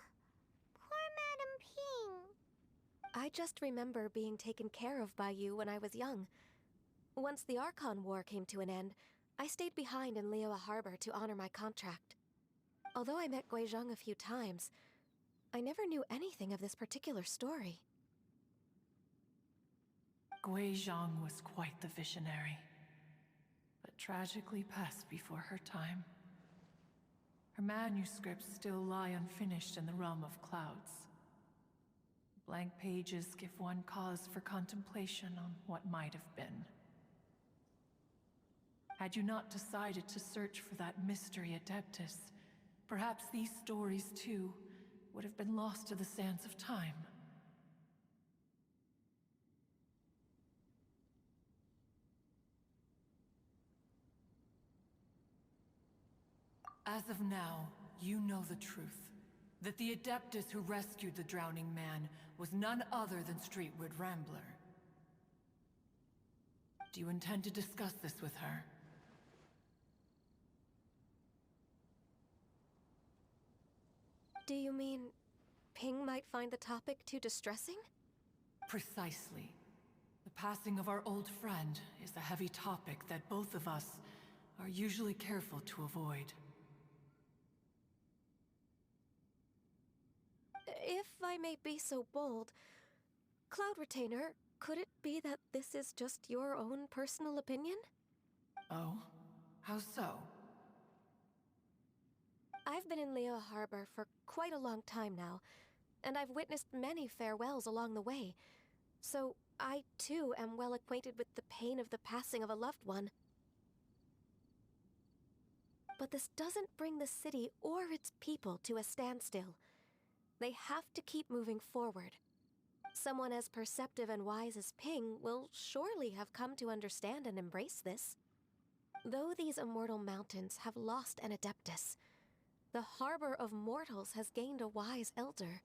poor Madame Ping. I just remember being taken care of by you when I was young. Once the Archon War came to an end, I stayed behind in Liyue Harbor to honor my contract. Although I met Guizhong a few times, I never knew anything of this particular story. Guizhong was quite the visionary, but tragically passed before her time. Her manuscripts still lie unfinished in the realm of clouds. Blank pages give one cause for contemplation on what might have been. Had you not decided to search for that mystery Adeptus, perhaps these stories, too, would have been lost to the sands of time. As of now, you know the truth. That the Adeptus who rescued the drowning man was none other than Streetwood Rambler. Do you intend to discuss this with her? Do you mean Ping might find the topic too distressing? Precisely. The passing of our old friend is a heavy topic that both of us are usually careful to avoid. If I may be so bold, Cloud Retainer, could it be that this is just your own personal opinion? Oh? How so? I've been in Liyue Harbor for quite a long time now, and I've witnessed many farewells along the way, so I too am well acquainted with the pain of the passing of a loved one. But this doesn't bring the city or its people to a standstill. They have to keep moving forward. Someone as perceptive and wise as Ping will surely have come to understand and embrace this. Though these immortal mountains have lost an Adeptus, the harbor of mortals has gained a wise elder.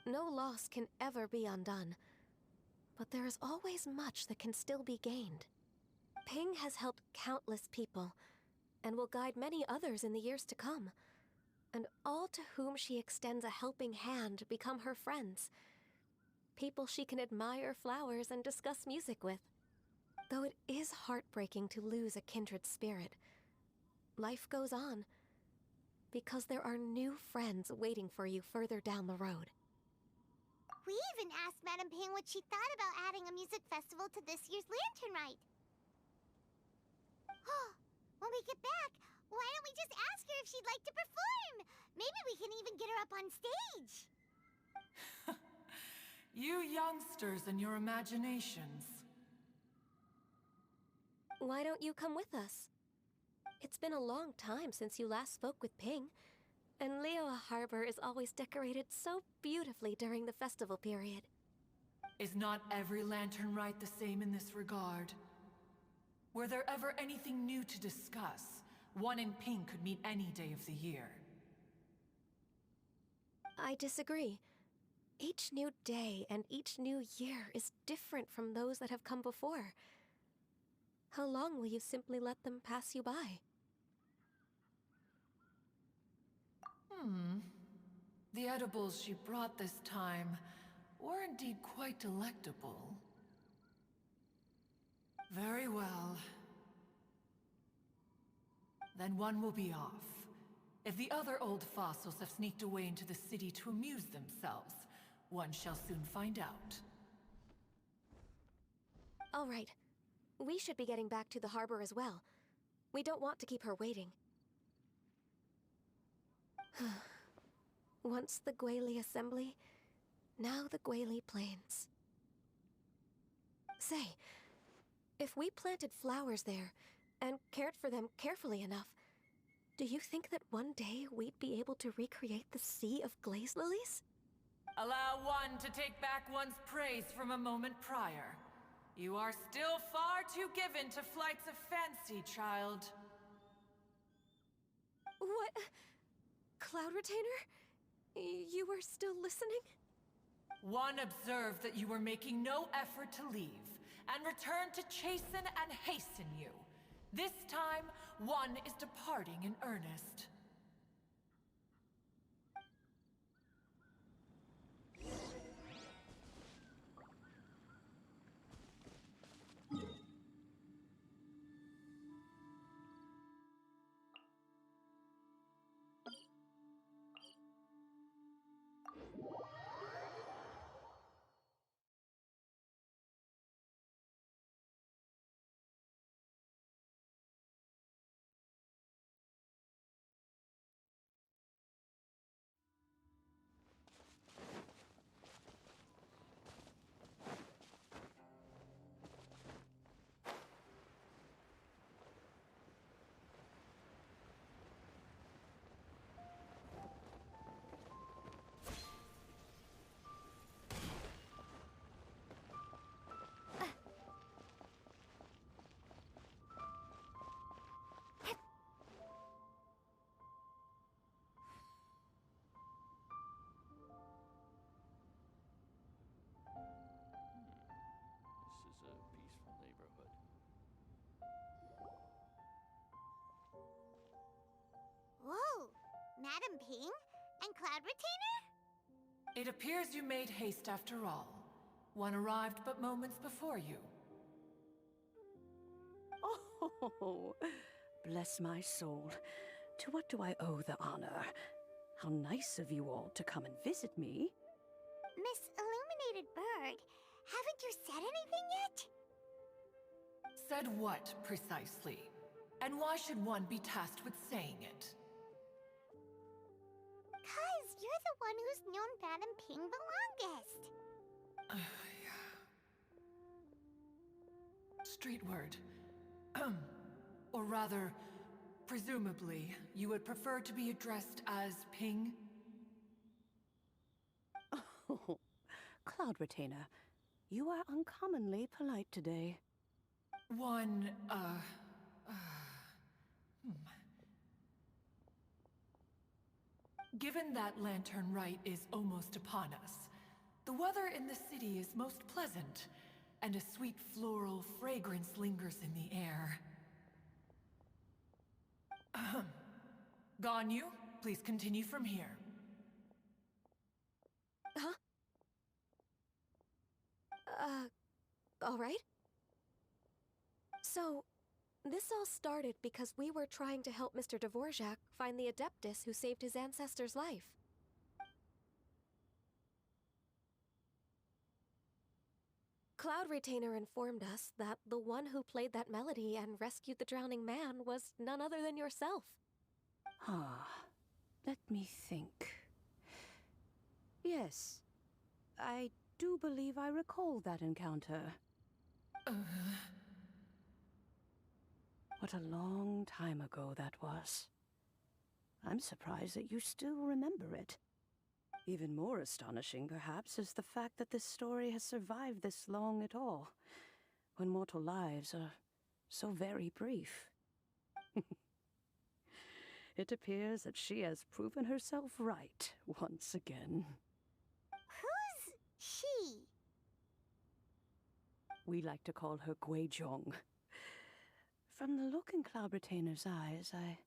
No loss can ever be undone, but there is always much that can still be gained. Ping has helped countless people, and will guide many others in the years to come. And all to whom she extends a helping hand become her friends. People she can admire flowers and discuss music with. Though it is heartbreaking to lose a kindred spirit, life goes on, because there are new friends waiting for you further down the road. We even asked Madame Ping what she thought about adding a music festival to this year's Lantern Rite. When we get back, why don't we just ask her if she'd like to perform? Maybe we can even get her up on stage. You youngsters and your imaginations. Why don't you come with us? It's been a long time since you last spoke with Ping, and Liyue Harbor is always decorated so beautifully during the festival period. Is not every Lantern Rite the same in this regard? Were there ever anything new to discuss? One in Ping could meet any day of the year. I disagree. Each new day and each new year is different from those that have come before. How long will you simply let them pass you by? The edibles she brought this time were indeed quite delectable. Very well. Then one will be off. If the other old fossils have sneaked away into the city to amuse themselves, one shall soon find out. All right. We should be getting back to the harbor as well. We don't want to keep her waiting. Once the Guili Assembly, now the Guili Plains. Say, if we planted flowers there and cared for them carefully enough, do you think that one day we'd be able to recreate the Sea of Glaze Lilies? Allow one to take back one's praise from a moment prior. You are still far too given to flights of fancy, child. What? Cloud Retainer? You were still listening? One observed that you were making no effort to leave, and returned to chasten and hasten you. This time, one is departing in earnest. This is a peaceful neighborhood. Whoa! Madam Ping? And Cloud Retainer? It appears you made haste after all. One arrived but moments before you. Oh, bless my soul. To what do I owe the honor? How nice of you all to come and visit me. Miss Illuminated Bird, haven't you said anything yet? Said what, precisely? And why should one be tasked with saying it? 'Cause you're the one who's known Madam Ping the longest. Street word. Or rather, presumably, you would prefer to be addressed as Ping? Oh, Cloud Retainer, you are uncommonly polite today. Given that Lantern Rite is almost upon us, the weather in the city is most pleasant, and a sweet floral fragrance lingers in the air. Ganyu, please continue from here. Huh? All right. So, this all started because we were trying to help Mr. Dvorak find the Adeptus who saved his ancestor's life. Cloud Retainer informed us that the one who played that melody and rescued the drowning man was none other than yourself. Ah, let me think. Yes, I do believe I recall that encounter. What a long time ago that was. I'm surprised that you still remember it. Even more astonishing, perhaps, is the fact that this story has survived this long at all, when mortal lives are so very brief. It appears that she has proven herself right once again. Who's she? We like to call her Guizhong. From the look in Cloud Retainer's eyes, I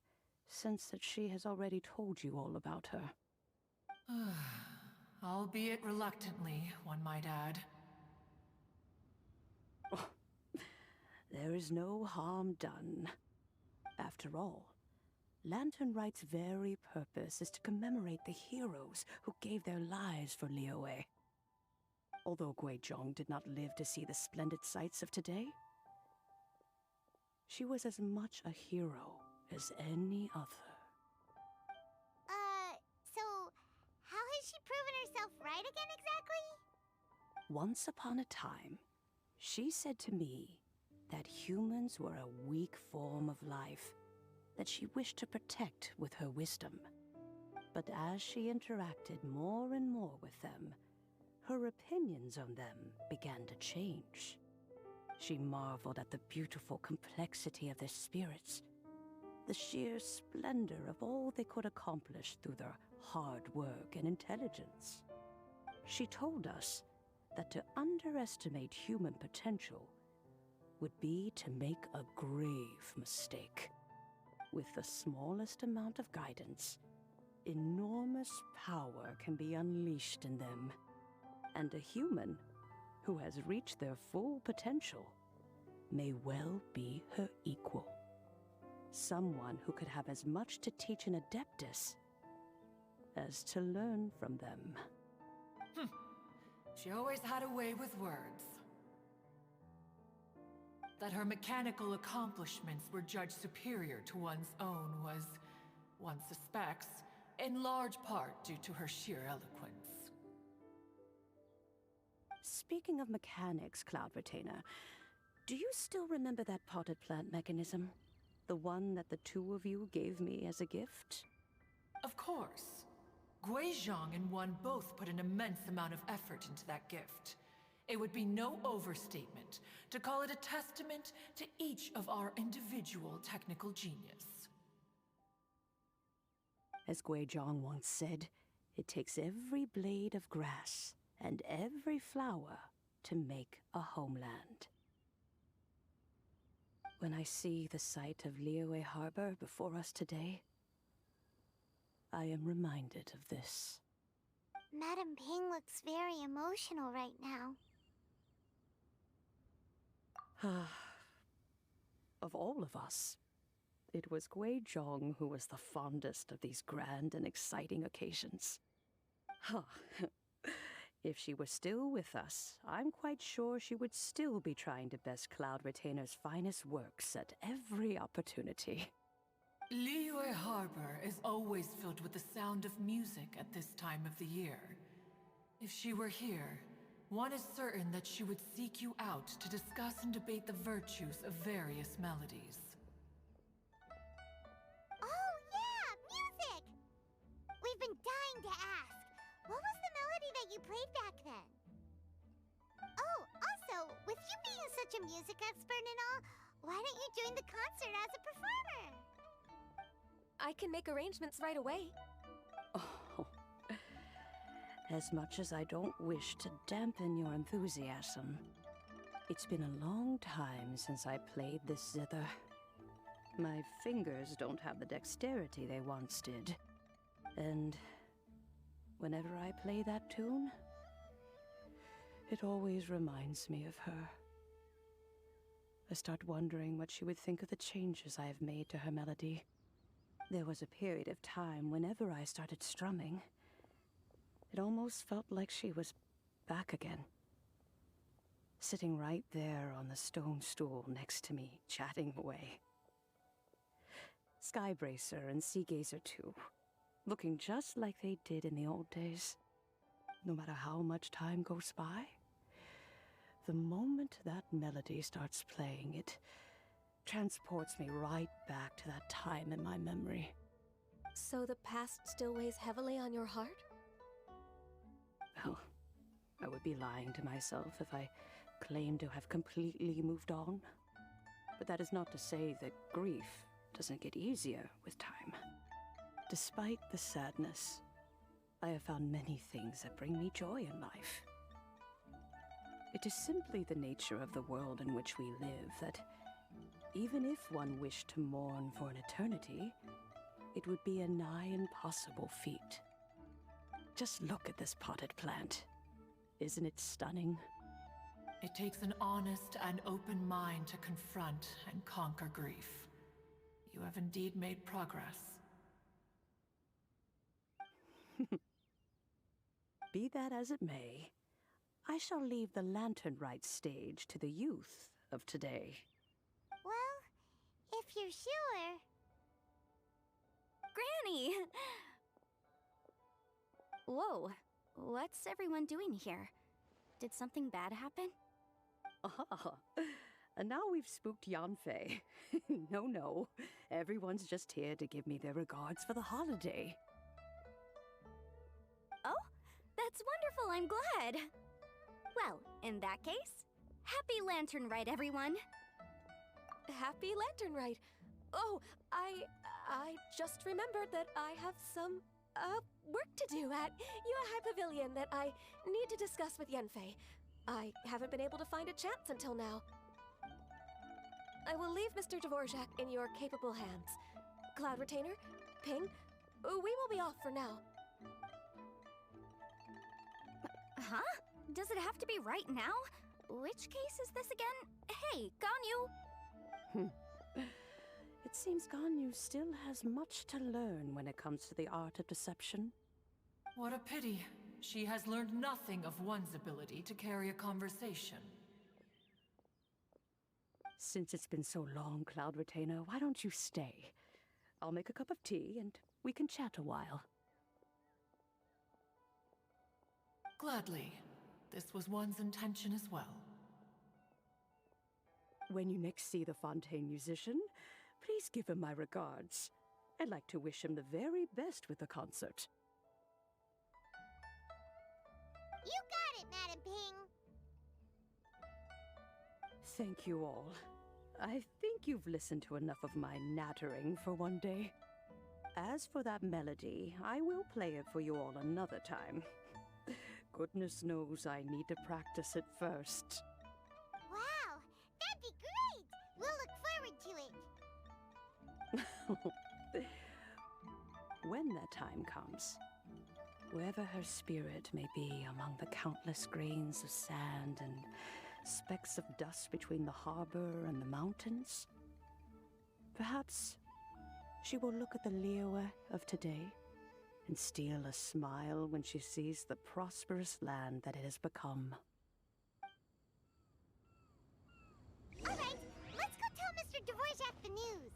sense that she has already told you all about her. Albeit reluctantly, one might add. Oh, there is no harm done. After all, Lantern Rite's very purpose is to commemorate the heroes who gave their lives for Liyue. Although Guizhong did not live to see the splendid sights of today, she was as much a hero as any other. So, how has she proven herself right again exactly? Once upon a time, she said to me that humans were a weak form of life that she wished to protect with her wisdom. But as she interacted more and more with them, her opinions on them began to change. She marveled at the beautiful complexity of their spirits, the sheer splendor of all they could accomplish through their hard work and intelligence. She told us that to underestimate human potential would be to make a grave mistake. With the smallest amount of guidance, enormous power can be unleashed in them. And a human who has reached their full potential may well be her equal. Someone who could have as much to teach an Adeptus as to learn from them. She always had a way with words. That her mechanical accomplishments were judged superior to one's own was, one suspects, in large part due to her sheer eloquence. Speaking of mechanics, Cloud Retainer, do you still remember that potted plant mechanism? The one that the two of you gave me as a gift? Of course. Guizhong and one both put an immense amount of effort into that gift. It would be no overstatement to call it a testament to each of our individual technical genius. As Guizhong once said, it takes every blade of grass and every flower to make a homeland. When I see the sight of Liyue Harbor before us today, I am reminded of this. Madam Ping looks very emotional right now. Of all of us, it was Guizhong who was the fondest of these grand and exciting occasions. If she were still with us, I'm quite sure she would still be trying to best Cloud Retainer's finest works at every opportunity. Liyue Harbor is always filled with the sound of music at this time of the year. If she were here, one is certain that she would seek you out to discuss and debate the virtues of various melodies. Oh yeah, music! We've been dying to ask. What was the melody that you played back then? Oh, also, with you being such a music expert and all, why don't you join the concert as a performer? I can make arrangements right away. Oh, as much as I don't wish to dampen your enthusiasm, it's been a long time since I played this zither. My fingers don't have the dexterity they once did. And whenever I play that tune, it always reminds me of her. I start wondering what she would think of the changes I have made to her melody. There was a period of time whenever I started strumming, it almost felt like she was back again. Sitting right there on the stone stool next to me, chatting away. Skybracer and Seagazer too, looking just like they did in the old days. No matter how much time goes by, the moment that melody starts playing, it transports me right back to that time in my memory. So the past still weighs heavily on your heart? Well, I would be lying to myself if I claimed to have completely moved on. But that is not to say that grief doesn't get easier with time. Despite the sadness, I have found many things that bring me joy in life. It is simply the nature of the world in which we live that even if one wished to mourn for an eternity, it would be a nigh impossible feat. Just look at this potted plant. Isn't it stunning? It takes an honest and open mind to confront and conquer grief. You have indeed made progress. Be that as it may, I shall leave the lantern rite stage to the youth of today. Well, if you're sure. Granny! Whoa, what's everyone doing here? Did something bad happen? Ah, and now we've spooked Yanfei. No, everyone's just here to give me their regards for the holiday. Oh, that's wonderful, I'm glad. Well, in that case, happy Lantern Rite, everyone. Happy Lantern Rite. Oh, I just remembered that I have some, work to do at Yuehai Pavilion that I need to discuss with Yanfei. I haven't been able to find a chance until now. I will leave Mr. Dvorak in your capable hands. Cloud Retainer, Ping, we will be off for now. Huh? Does it have to be right now? Which case is this again? Hey, Ganyu! It seems Ganyu still has much to learn when it comes to the art of deception. What a pity. She has learned nothing of one's ability to carry a conversation. Since it's been so long, Cloud Retainer, why don't you stay? I'll make a cup of tea and we can chat a while. Gladly. This was one's intention as well. When you next see the Fontaine musician, please give him my regards. I'd like to wish him the very best with the concert. You got it, Madam Ping. Thank you all. I think you've listened to enough of my nattering for one day. As for that melody, I will play it for you all another time. Goodness knows I need to practice it first. Wow, that'd be great! We'll look forward to it. When that time comes, wherever her spirit may be among the countless grains of sand and specks of dust between the harbor and the mountains, perhaps she will look at the Liyue of today and steal a smile when she sees the prosperous land that it has become. All right, let's go tell Mr. Dvorak the news.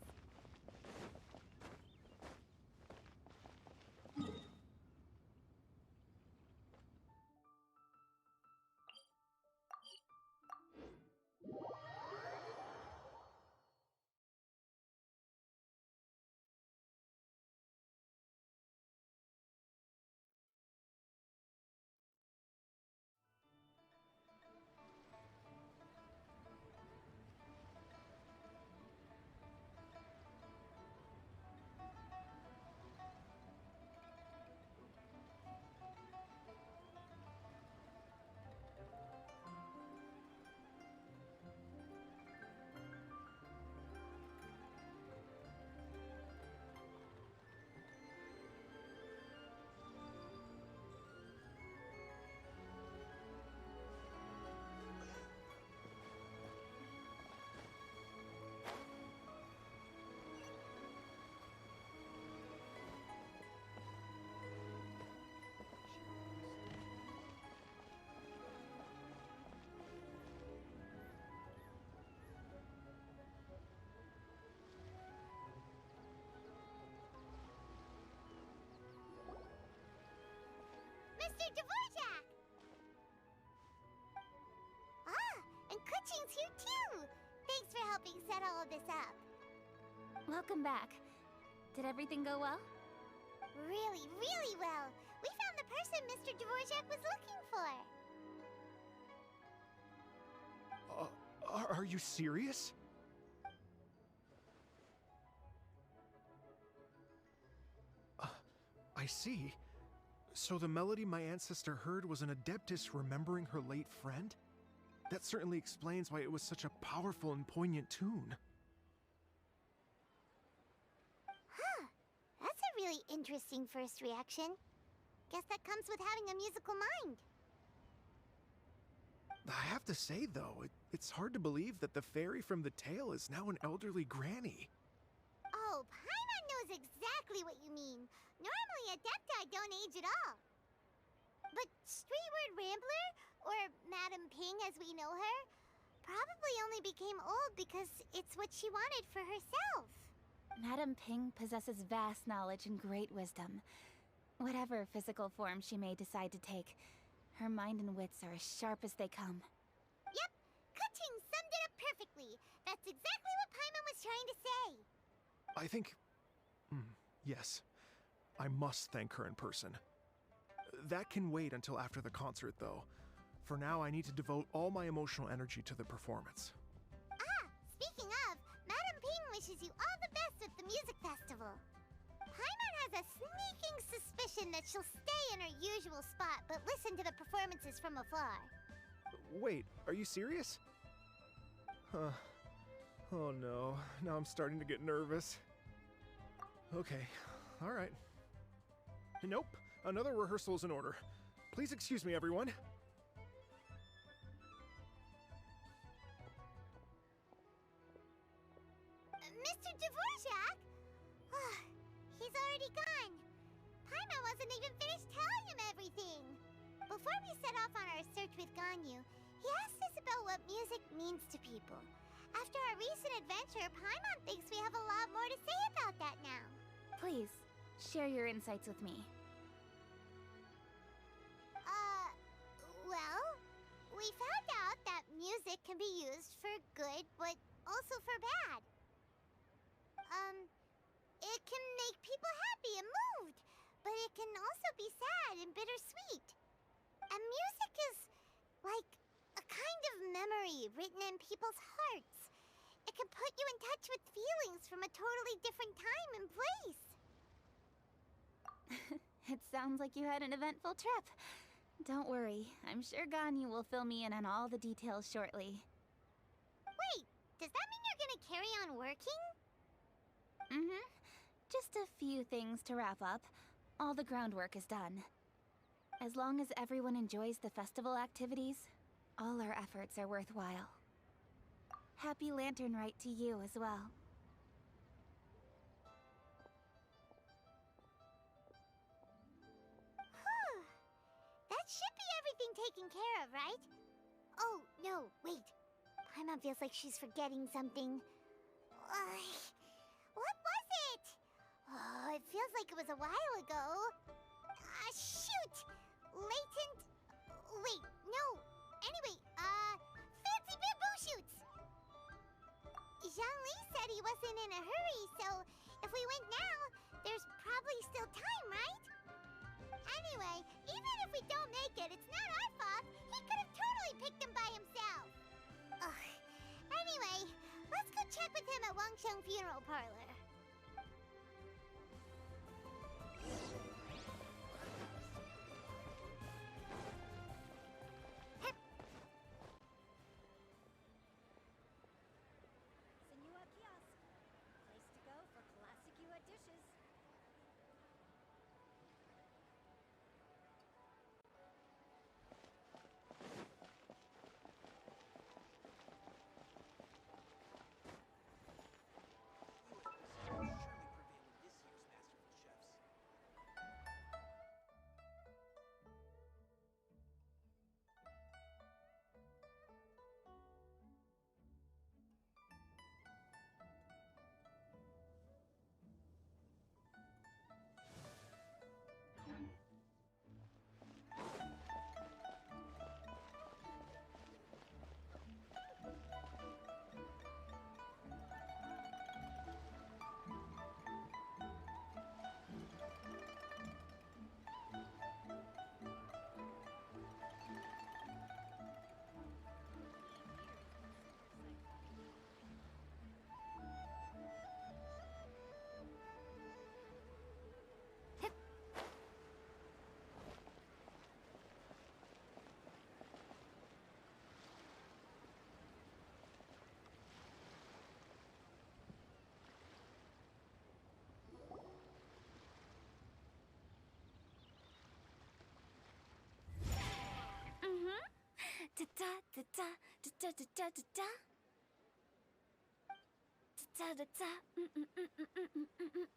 Mr. Dvorak! Ah, and Kuchin's here too! Thanks for helping set all of this up. Welcome back. Did everything go well? Really, really well. We found the person Mr. Dvorak was looking for. Are you serious? I see. So the melody my ancestor heard was an adeptus remembering her late friend? That certainly explains why it was such a powerful and poignant tune. Huh. That's a really interesting first reaction. Guess that comes with having a musical mind. I have to say, though, it's hard to believe that the fairy from the tale is now an elderly granny. Oh, Paimon knows exactly what you mean. Normally, Adepti don't age at all. But Streetward Rambler, or Madam Ping as we know her, probably only became old because it's what she wanted for herself. Madam Ping possesses vast knowledge and great wisdom. Whatever physical form she may decide to take, her mind and wits are as sharp as they come. Yep, Kuching summed it up perfectly. That's exactly what Paimon was trying to say. I think... yes. I must thank her in person. That can wait until after the concert, though. For now, I need to devote all my emotional energy to the performance. Ah, speaking of, Madam Ping wishes you all the best at the music festival. Paimon has a sneaking suspicion that she'll stay in her usual spot, but listen to the performances from afar. Wait, are you serious? Oh no, now I'm starting to get nervous. Okay, alright. Nope, another rehearsal is in order. Please excuse me, everyone. Mr. Dvorak? He's already gone. Paimon wasn't even finished telling him people. After our recent adventure, Paimon thinks we have a lot more to say about that now. Please, share your insights with me. Well, we found out that music can be used for good, but also for bad. It can make people happy and moved, but it can also be sad and bittersweet. And music is like a kind of memory written in people's hearts. It can put you in touch with feelings from a totally different time and place. It sounds like you had an eventful trip. Don't worry, I'm sure Ganyu will fill me in on all the details shortly. Wait, does that mean you're gonna carry on working? Mm-hmm. Just a few things to wrap up. All the groundwork is done. As long as everyone enjoys the festival activities, all our efforts are worthwhile. Happy Lantern Rite to you as well. Whew. That should be everything taken care of, right? Oh, no, wait. Paimon feels like she's forgetting something. What was it? Oh, it feels like it was a while ago. Shoot! Latent... Wait, no. Anyway, fancy bamboo shoots! Zhang Li said he wasn't in a hurry, so if we went now, there's probably still time, right? Anyway, even if we don't make it, it's not our fault. He could have totally picked them by himself. Ugh. Anyway, let's go check with him at Wangsheng Funeral Parlor. Senua Kiosk. Place to go for classic Yua dishes.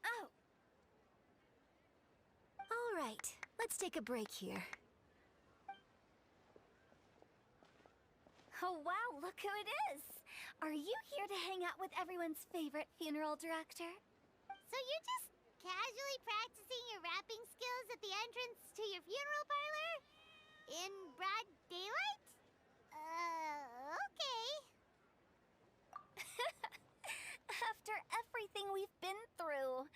Oh! All right, let's take a break here. Oh wow, look who it is! Are you here to hang out with everyone's favorite funeral director? So you're just casually practicing your rapping skills at the entrance to your funeral parlor? In broad daylight? Okay. After everything we've been through,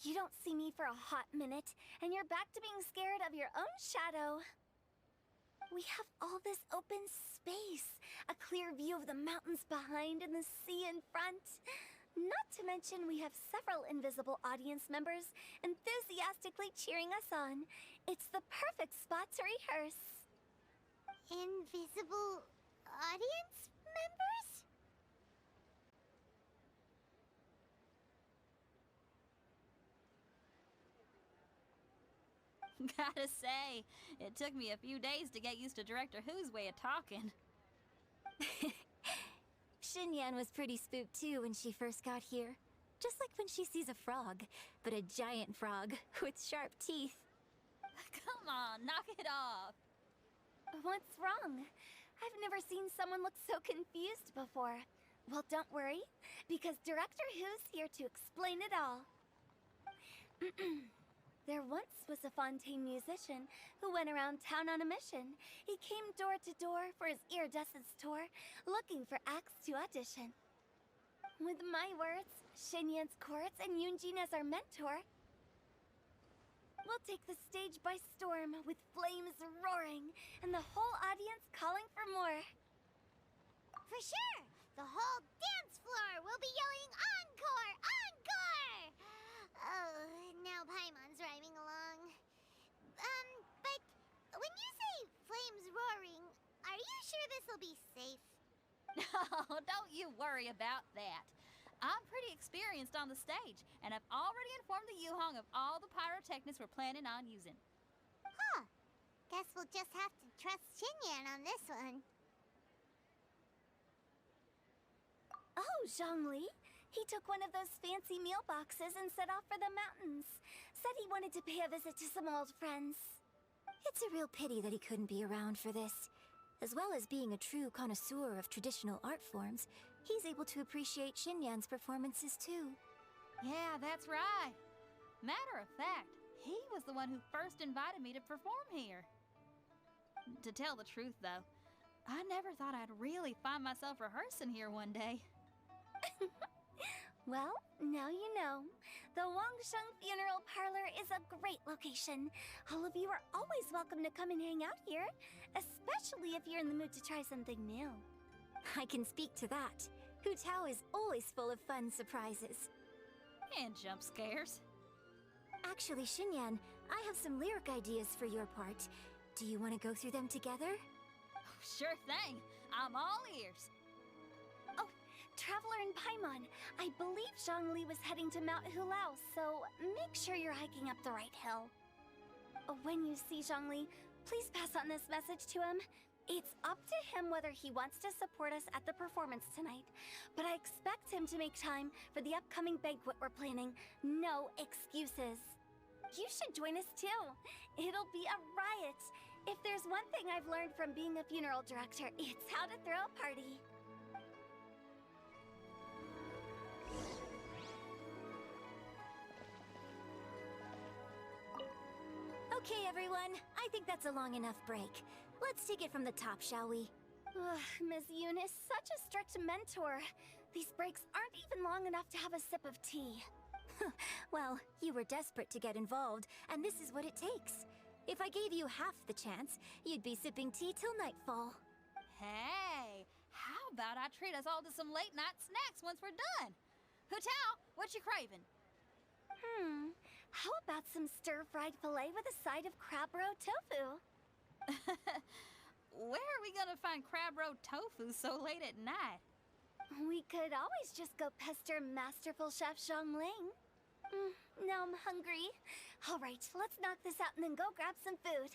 you don't see me for a hot minute, and you're back to being scared of your own shadow. We have all this open space, a clear view of the mountains behind and the sea in front. Not to mention we have several invisible audience members enthusiastically cheering us on. It's the perfect spot to rehearse. Invisible audience members? Gotta say, it took me a few days to get used to Director Who's way of talking. Xinyan was pretty spooked too when she first got here. Just like when she sees a frog, but a giant frog with sharp teeth. Come on, knock it off. What's wrong? I've never seen someone look so confused before. Well, don't worry, because Director Who's here to explain it all. There once was a Fontaine musician who went around town on a mission. He came door to door for his iridescence tour, looking for acts to audition. With my words, Xinyan's chorus, and Yunjin as our mentor, we'll take the stage by storm with flames roaring and the whole audience calling for more. For sure! The whole dance floor will be yelling encore! Encore! Oh, now Paimon's rhyming along. But when you say flames roaring, are you sure this'll be safe? Oh, don't you worry about that. I'm pretty experienced on the stage, and I've already informed the Yuhong of all the pyrotechnics we're planning on using. Huh. Guess we'll just have to trust Xinyan on this one. Oh, Zhongli. He took one of those fancy meal boxes and set off for the mountains. Said he wanted to pay a visit to some old friends. It's a real pity that he couldn't be around for this. As well as being a true connoisseur of traditional art forms, he's able to appreciate Xinyan's performances too. Yeah, that's right. Matter of fact, he was the one who first invited me to perform here. To tell the truth, though, I never thought I'd really find myself rehearsing here one day. Well, now you know. The Wangsheng Funeral Parlor is a great location. All of you are always welcome to come and hang out here, especially if you're in the mood to try something new. I can speak to that. Hu Tao is always full of fun surprises. And jump scares. Actually, Xinyan, I have some lyric ideas for your part. Do you want to go through them together? Oh, sure thing. I'm all ears. Traveler and Paimon, I believe Zhongli was heading to Mount Hulao, so make sure you're hiking up the right hill. When you see Zhongli, please pass on this message to him. It's up to him whether he wants to support us at the performance tonight, but I expect him to make time for the upcoming banquet we're planning. No excuses. You should join us too. It'll be a riot. If there's one thing I've learned from being a funeral director, it's how to throw a party. Okay, everyone. I think that's a long enough break. Let's take it from the top, shall we? Ms. Eunice, such a strict mentor. These breaks aren't even long enough to have a sip of tea. Well, you were desperate to get involved, and this is what it takes. If I gave you half the chance, you'd be sipping tea till nightfall. Hey, how about I treat us all to some late-night snacks once we're done? Hu Tao, what you craving? How about some stir-fried filet with a side of crab roe tofu? Where are we gonna find crab roe tofu so late at night? We could always just go pester masterful chef Zhongling. Now I'm hungry. All right, let's knock this out and then go grab some food.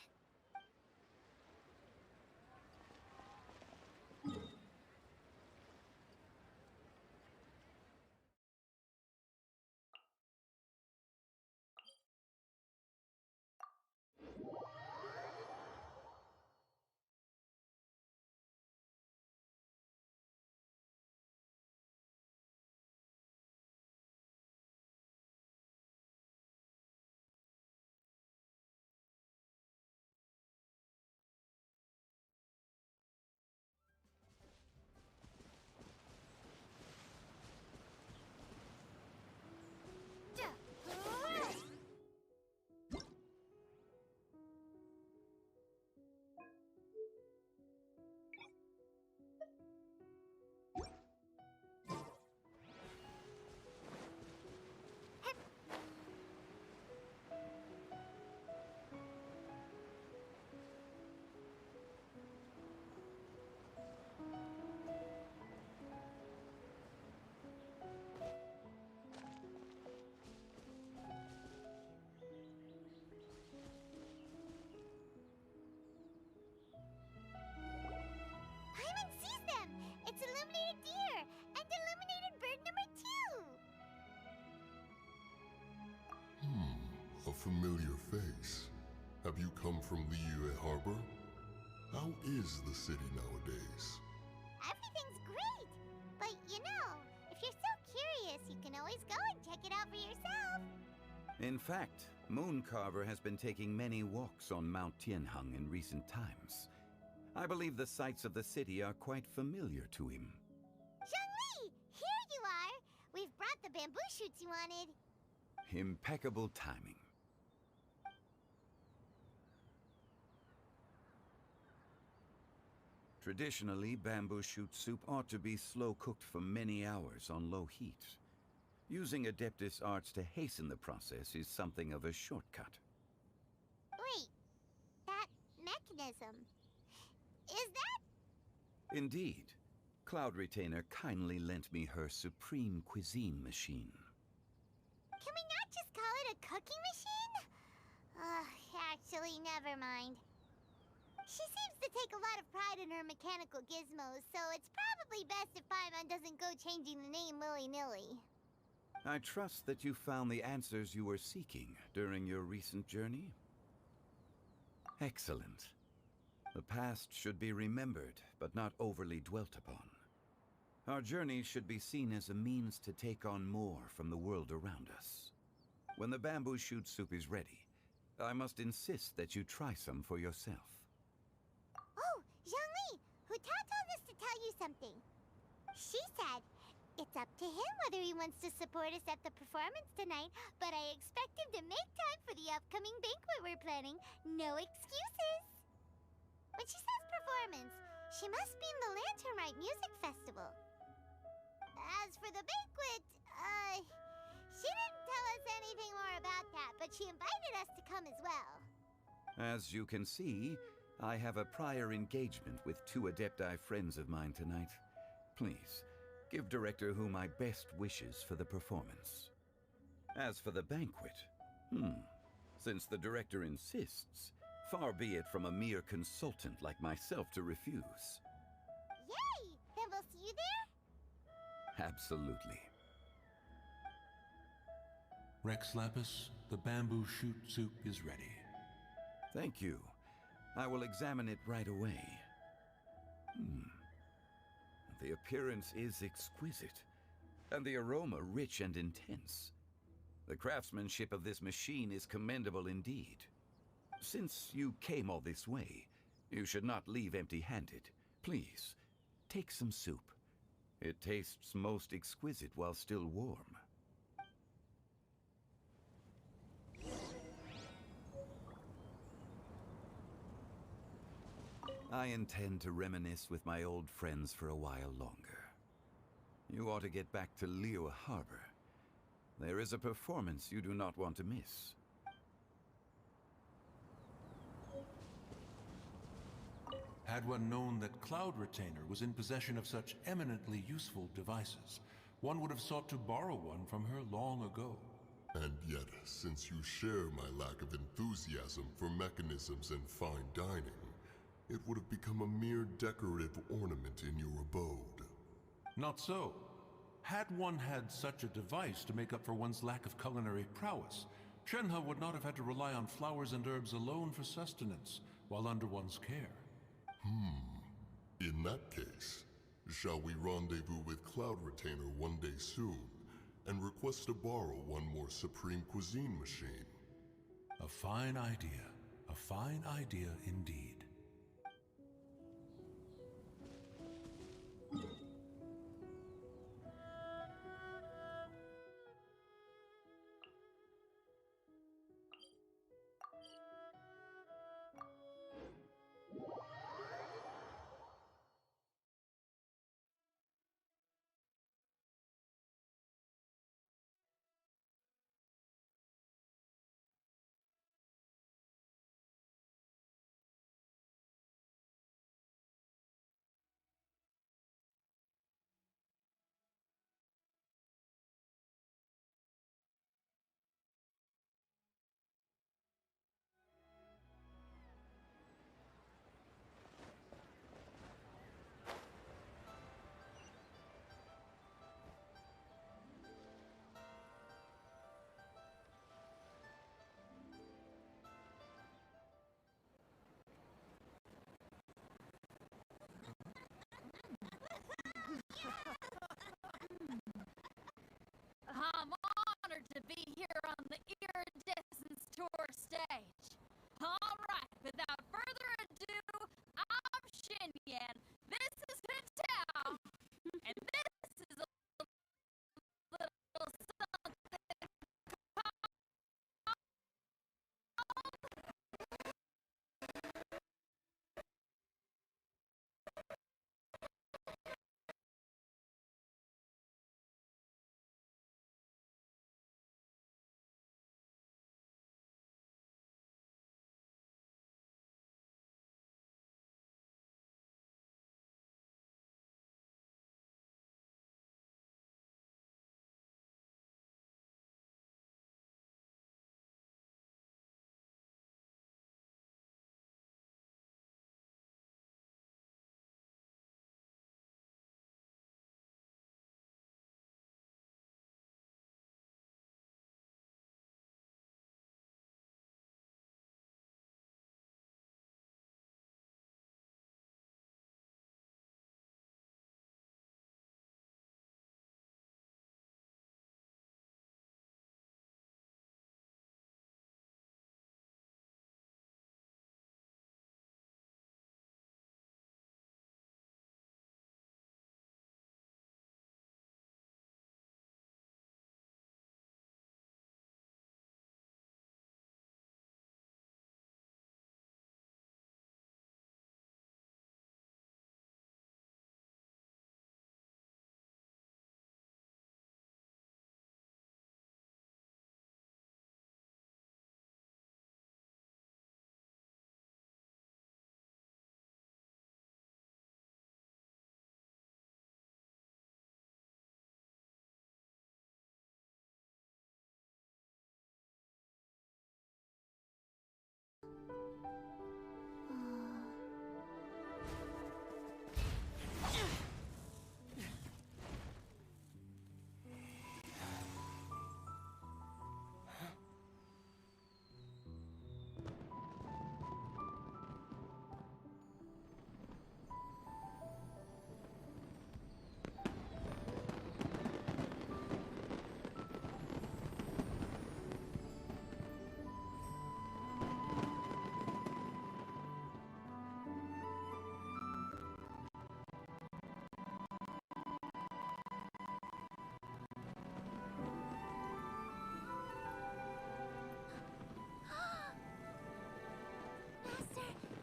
A familiar face. Have you come from Liyue Harbor? How is the city nowadays? Everything's great! But you know, if you're so curious, you can always go and check it out for yourself. In fact, Mooncarver has been taking many walks on Mount Tianheng in recent times. I believe the sights of the city are quite familiar to him. Zhongli! Here you are! We've brought the bamboo shoots you wanted. Impeccable timing. Traditionally, bamboo shoot soup ought to be slow-cooked for many hours on low heat. Using Adeptus arts to hasten the process is something of a shortcut. Wait, that mechanism... is that... Indeed. Cloud Retainer kindly lent me her supreme cuisine machine. Can we not just call it a cooking machine? Actually, never mind. She seems to take a lot of pride in her mechanical gizmos, so it's probably best if Paimon doesn't go changing the name willy-nilly. I trust that you found the answers you were seeking during your recent journey? Excellent. The past should be remembered, but not overly dwelt upon. Our journey should be seen as a means to take on more from the world around us. When the bamboo shoot soup is ready, I must insist that you try some for yourself. Oh, Zhongli! Huta told us to tell you something. She said, it's up to him whether he wants to support us at the performance tonight, but I expect him to make time for the upcoming banquet we're planning. No excuses! When she says performance, she must mean the Lanternrite Music Festival. As for the banquet, she didn't tell us anything more about that, but she invited us to come as well. As you can see, I have a prior engagement with 2 Adepti friends of mine tonight. Please, give Director Hu my best wishes for the performance. As for the banquet, since the Director insists, far be it from a mere consultant like myself to refuse. Yay! Then we'll see you there? Absolutely. Rex Lapis, the bamboo shoot soup is ready. Thank you. I will examine it right away. The appearance is exquisite, and the aroma rich and intense. The craftsmanship of this machine is commendable indeed. Since you came all this way, you should not leave empty-handed. Please, take some soup. It tastes most exquisite while still warm. I intend to reminisce with my old friends for a while longer. You ought to get back to Liyue Harbor. There is a performance you do not want to miss. Had one known that Cloud Retainer was in possession of such eminently useful devices, one would have sought to borrow one from her long ago. And yet, since you share my lack of enthusiasm for mechanisms and fine dining, it would have become a mere decorative ornament in your abode. Not so. Had one had such a device to make up for one's lack of culinary prowess, Shenhe would not have had to rely on flowers and herbs alone for sustenance, while under one's care. In that case, shall we rendezvous with Cloud Retainer one day soon, and request to borrow one more Supreme Cuisine machine? A fine idea. A fine idea indeed.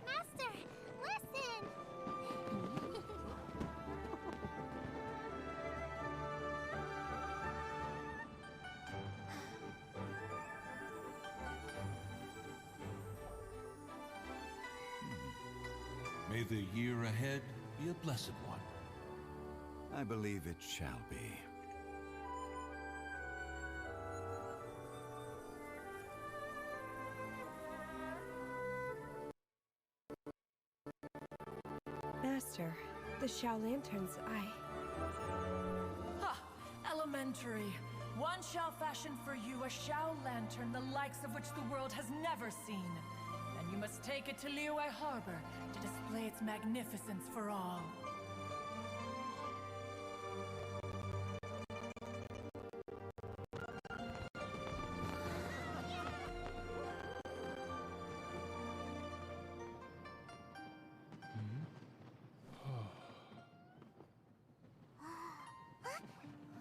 Master, listen! May the year ahead be a blessed one. I believe it shall be. Master, the Shao Lanterns, Ha! Elementary. One shall fashion for you a Shao Lantern the likes of which the world has never seen. And you must take it to Liyue Harbor to display its magnificence for all.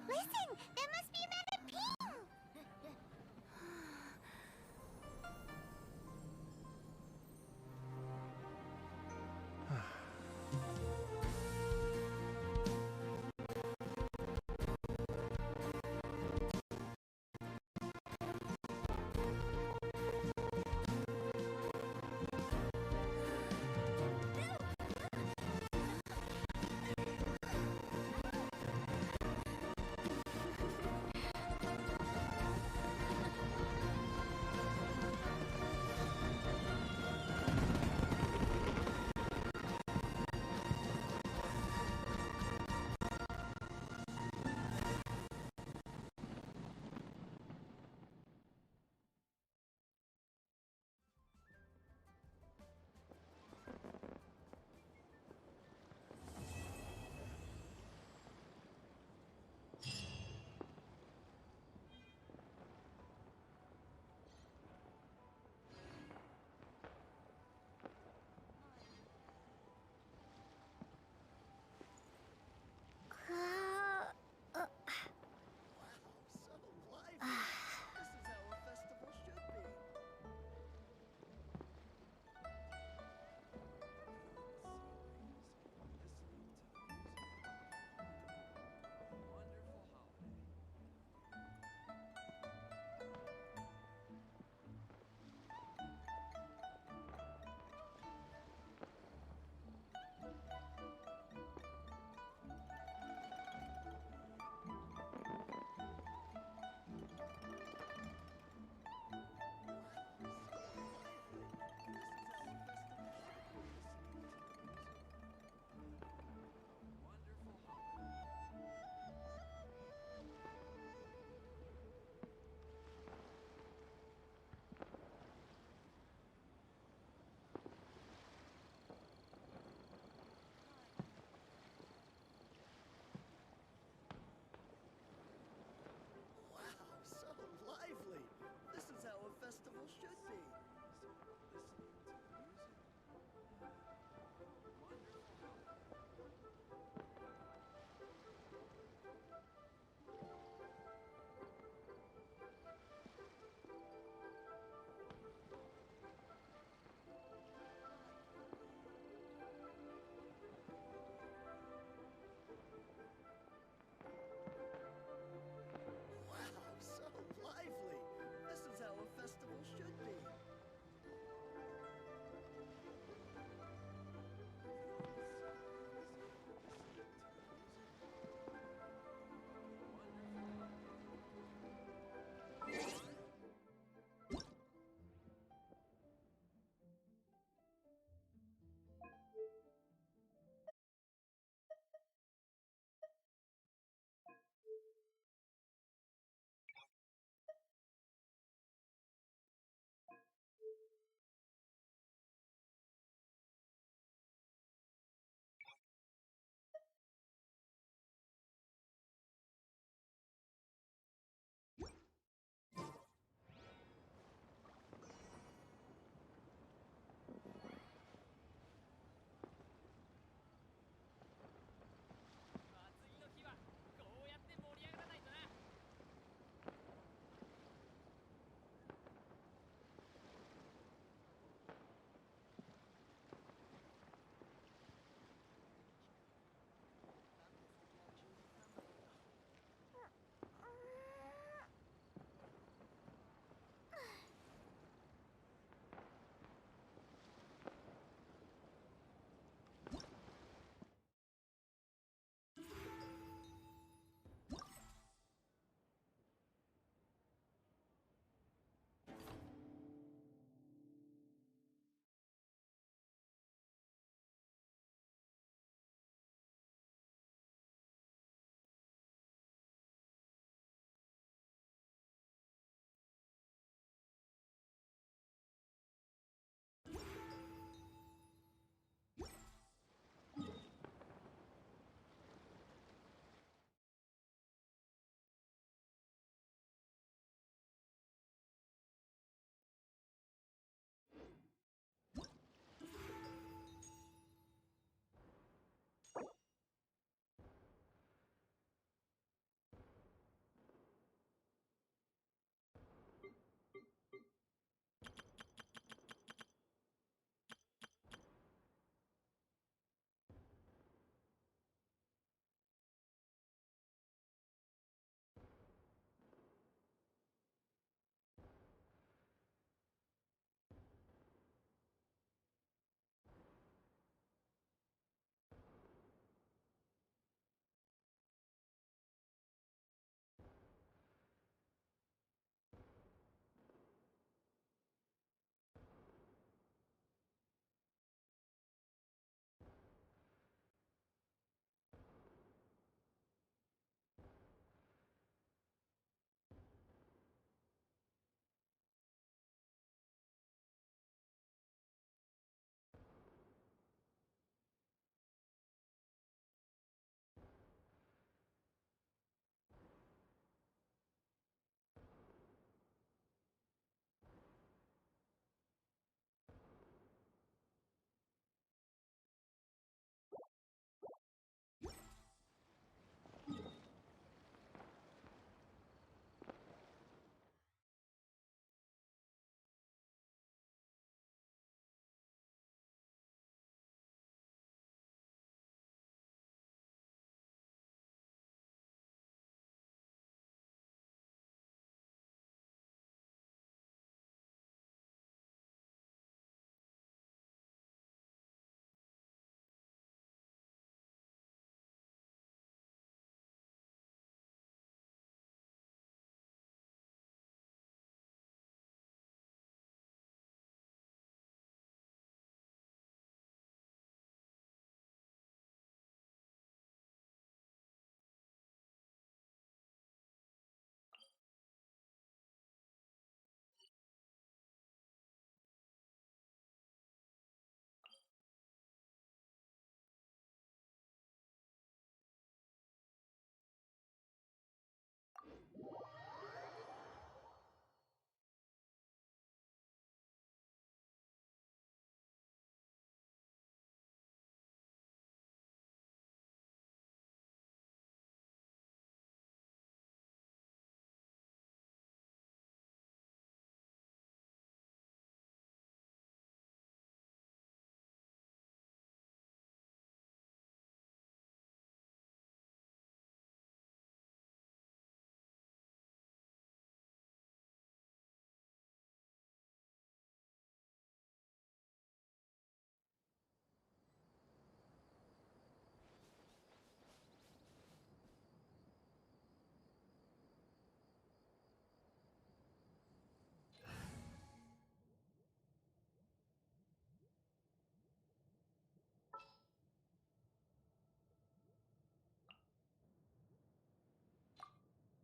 Listen! There must be a man in pink!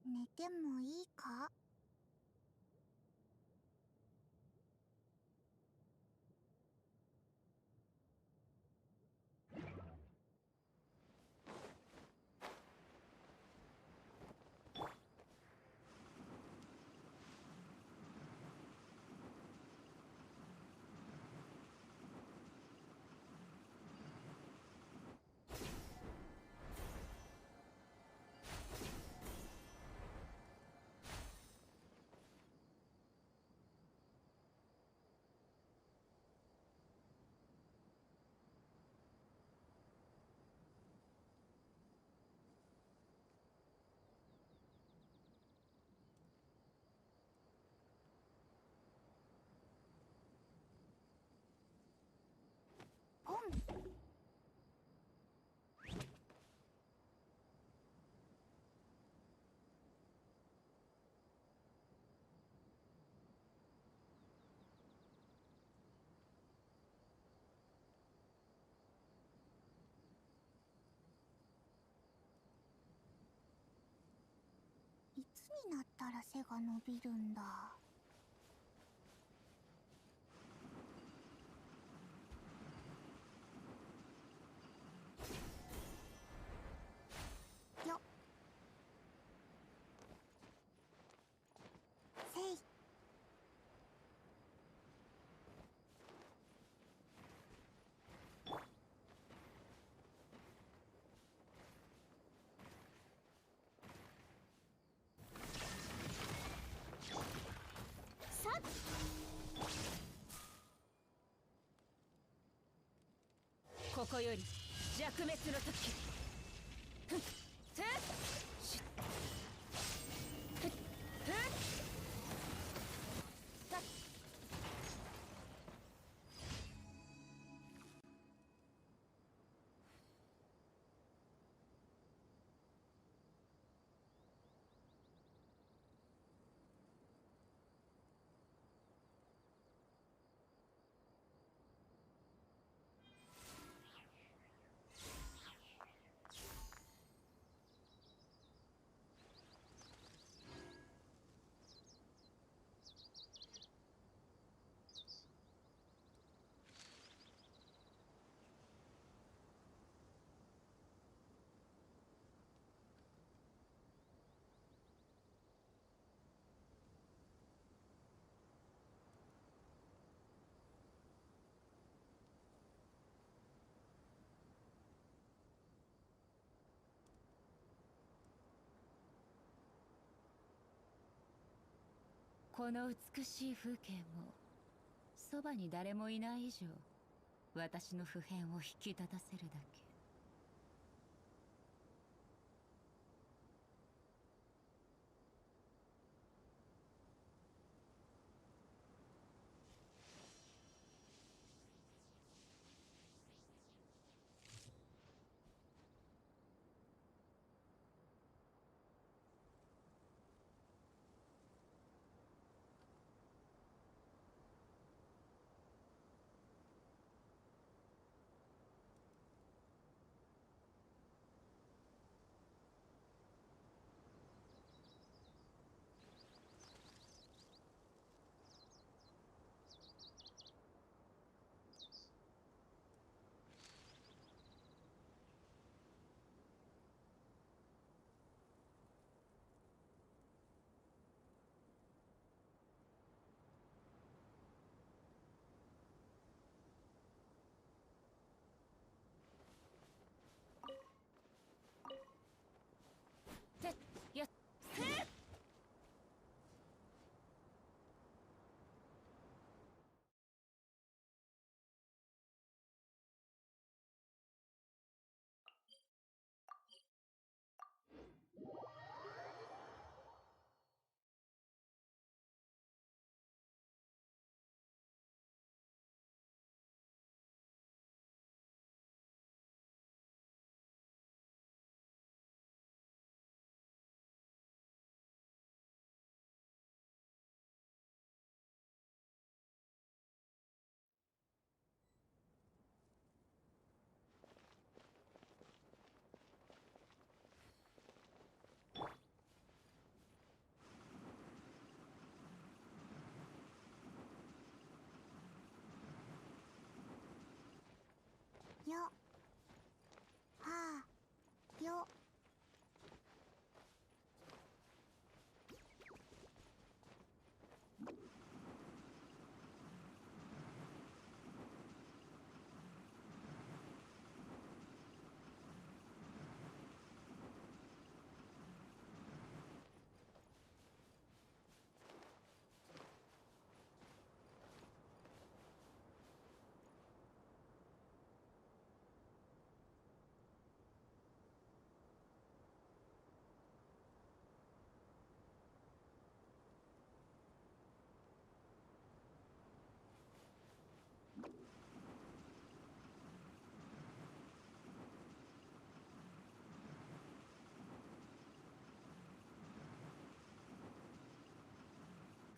寝てもいいか？いつになったら背が伸びるんだ？よっ。せい。さっ。ここより弱滅の時。ふっふっしっふっふっさっ。この美しい風景もそばに誰もいない以上、私の普遍を引き立たせるだけ。よはあよ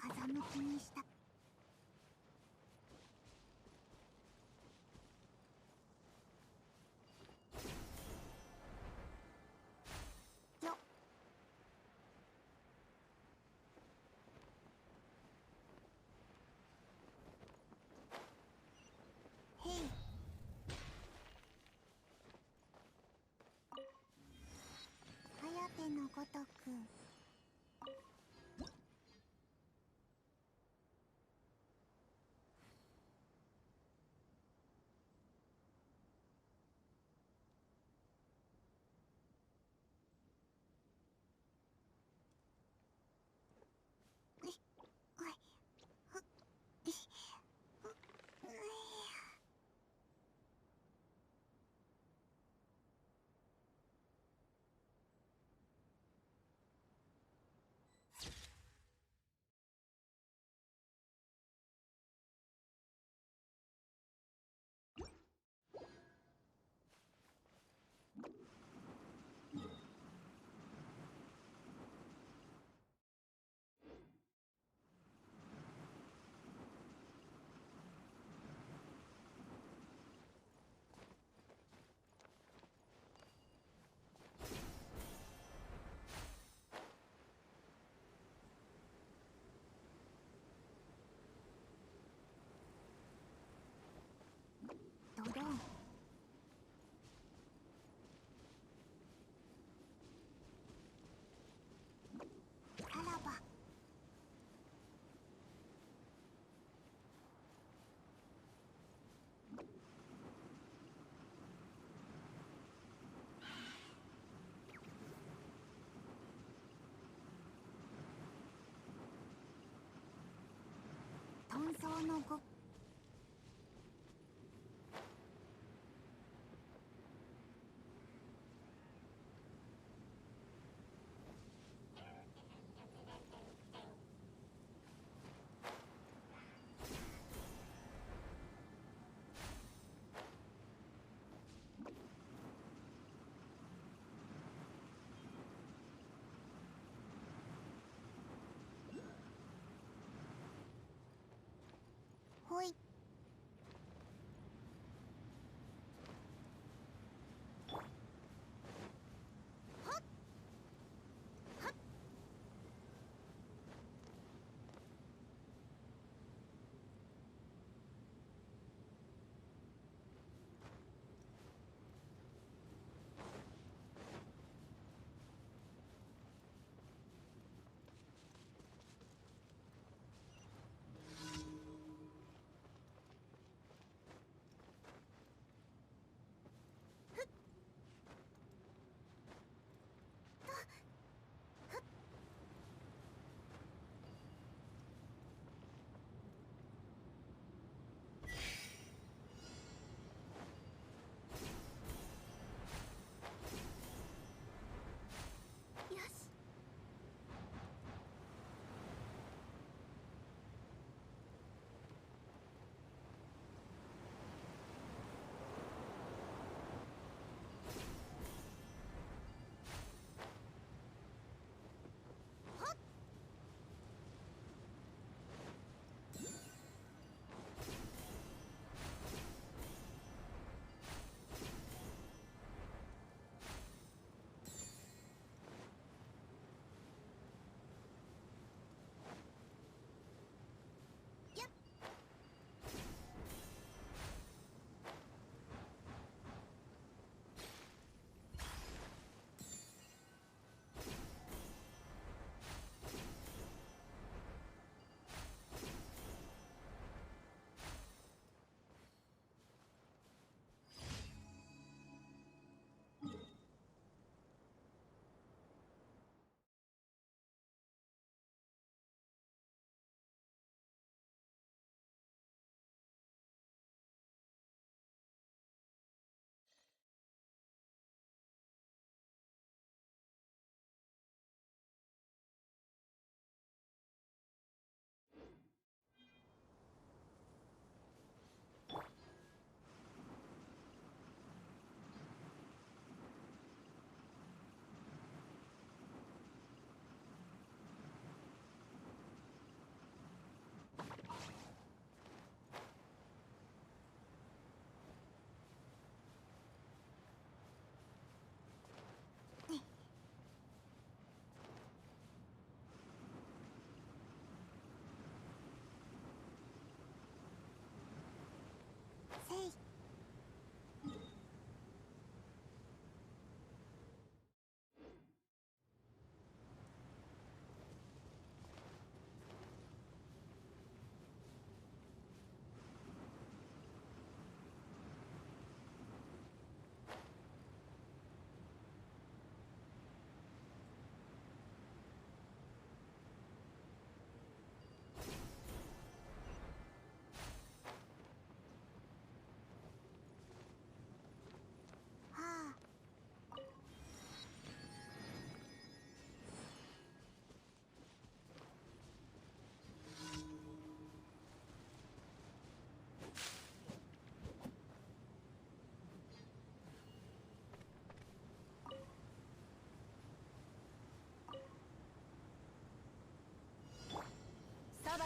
風向きにしたよへい颯のごとくドドンあらば遁走のご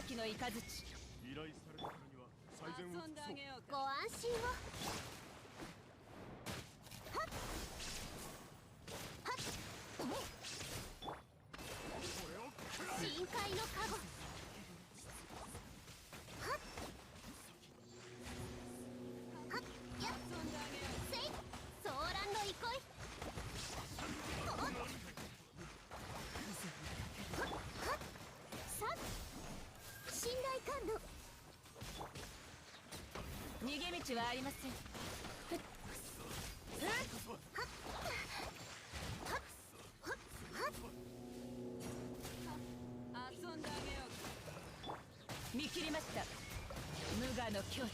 きの雷。依頼されたからには最善を尽くそう。ご安心を。はっはっ深海のカゴ。はっはっやっせいソーランド憩い。おっはっはっさっ信頼感度。逃げ道はありません。遊んであげよう。見切りました。無我の境地。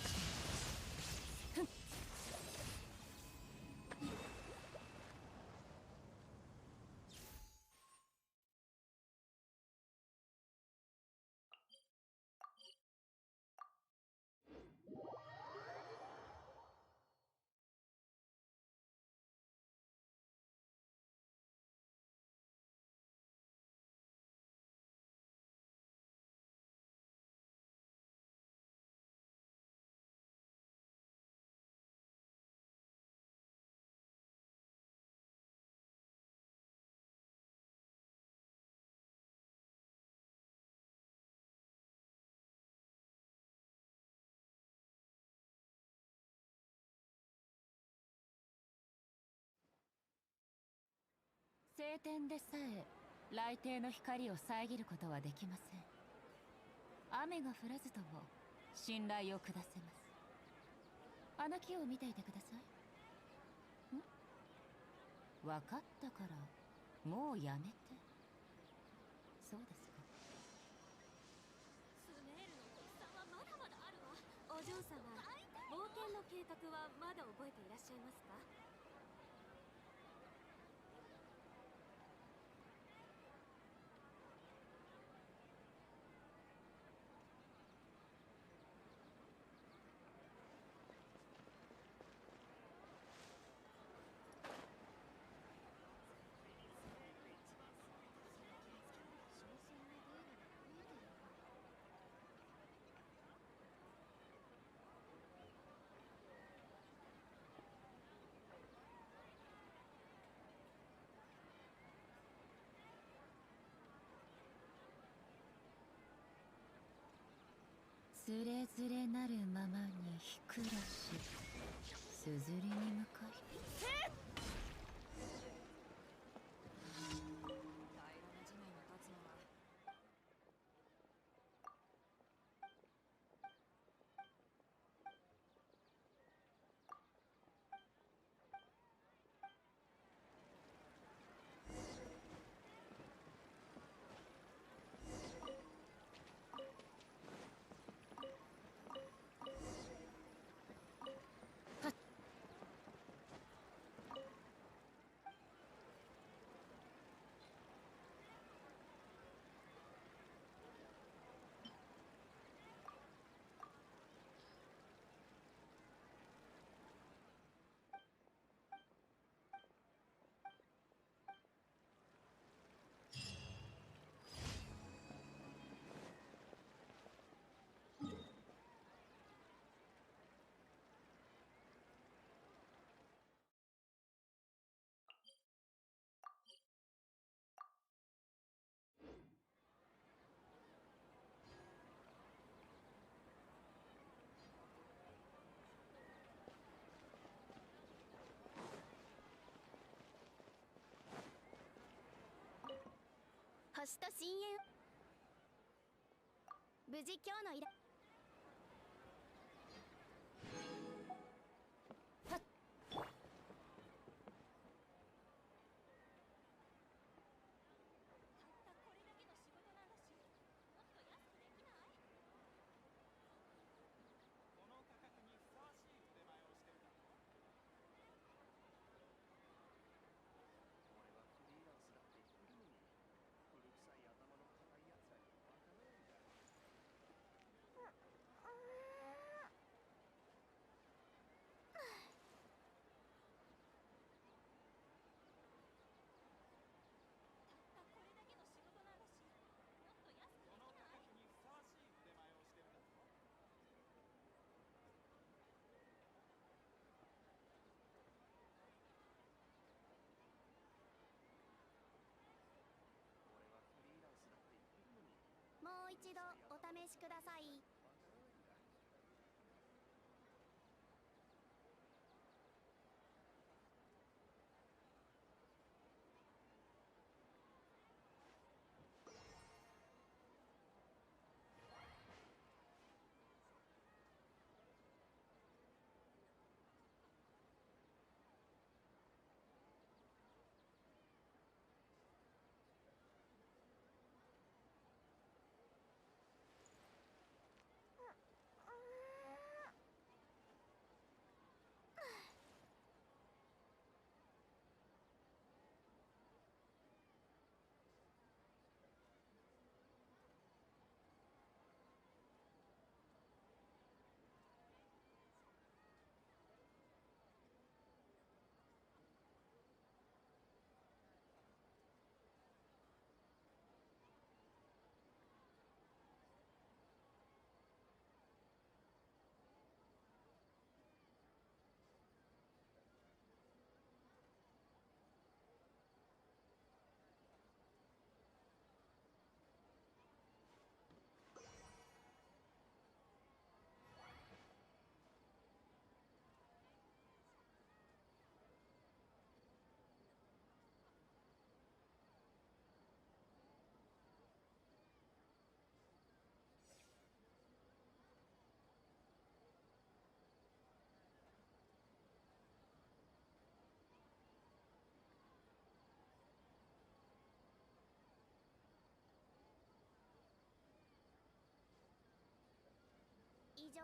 晴天でさえ雷霆の光を遮ることはできません。雨が降らずとも信頼を下せます。あの木を見ていてください。分かったからもうやめて。そうですか。スネールの特産はまだまだあるわ。お嬢様、冒険の計画はまだ覚えていらっしゃいますか？つれづれなるままにひくらし、すずりに向かい。星と深淵。無事今日の依頼。はっ。召しください。以上、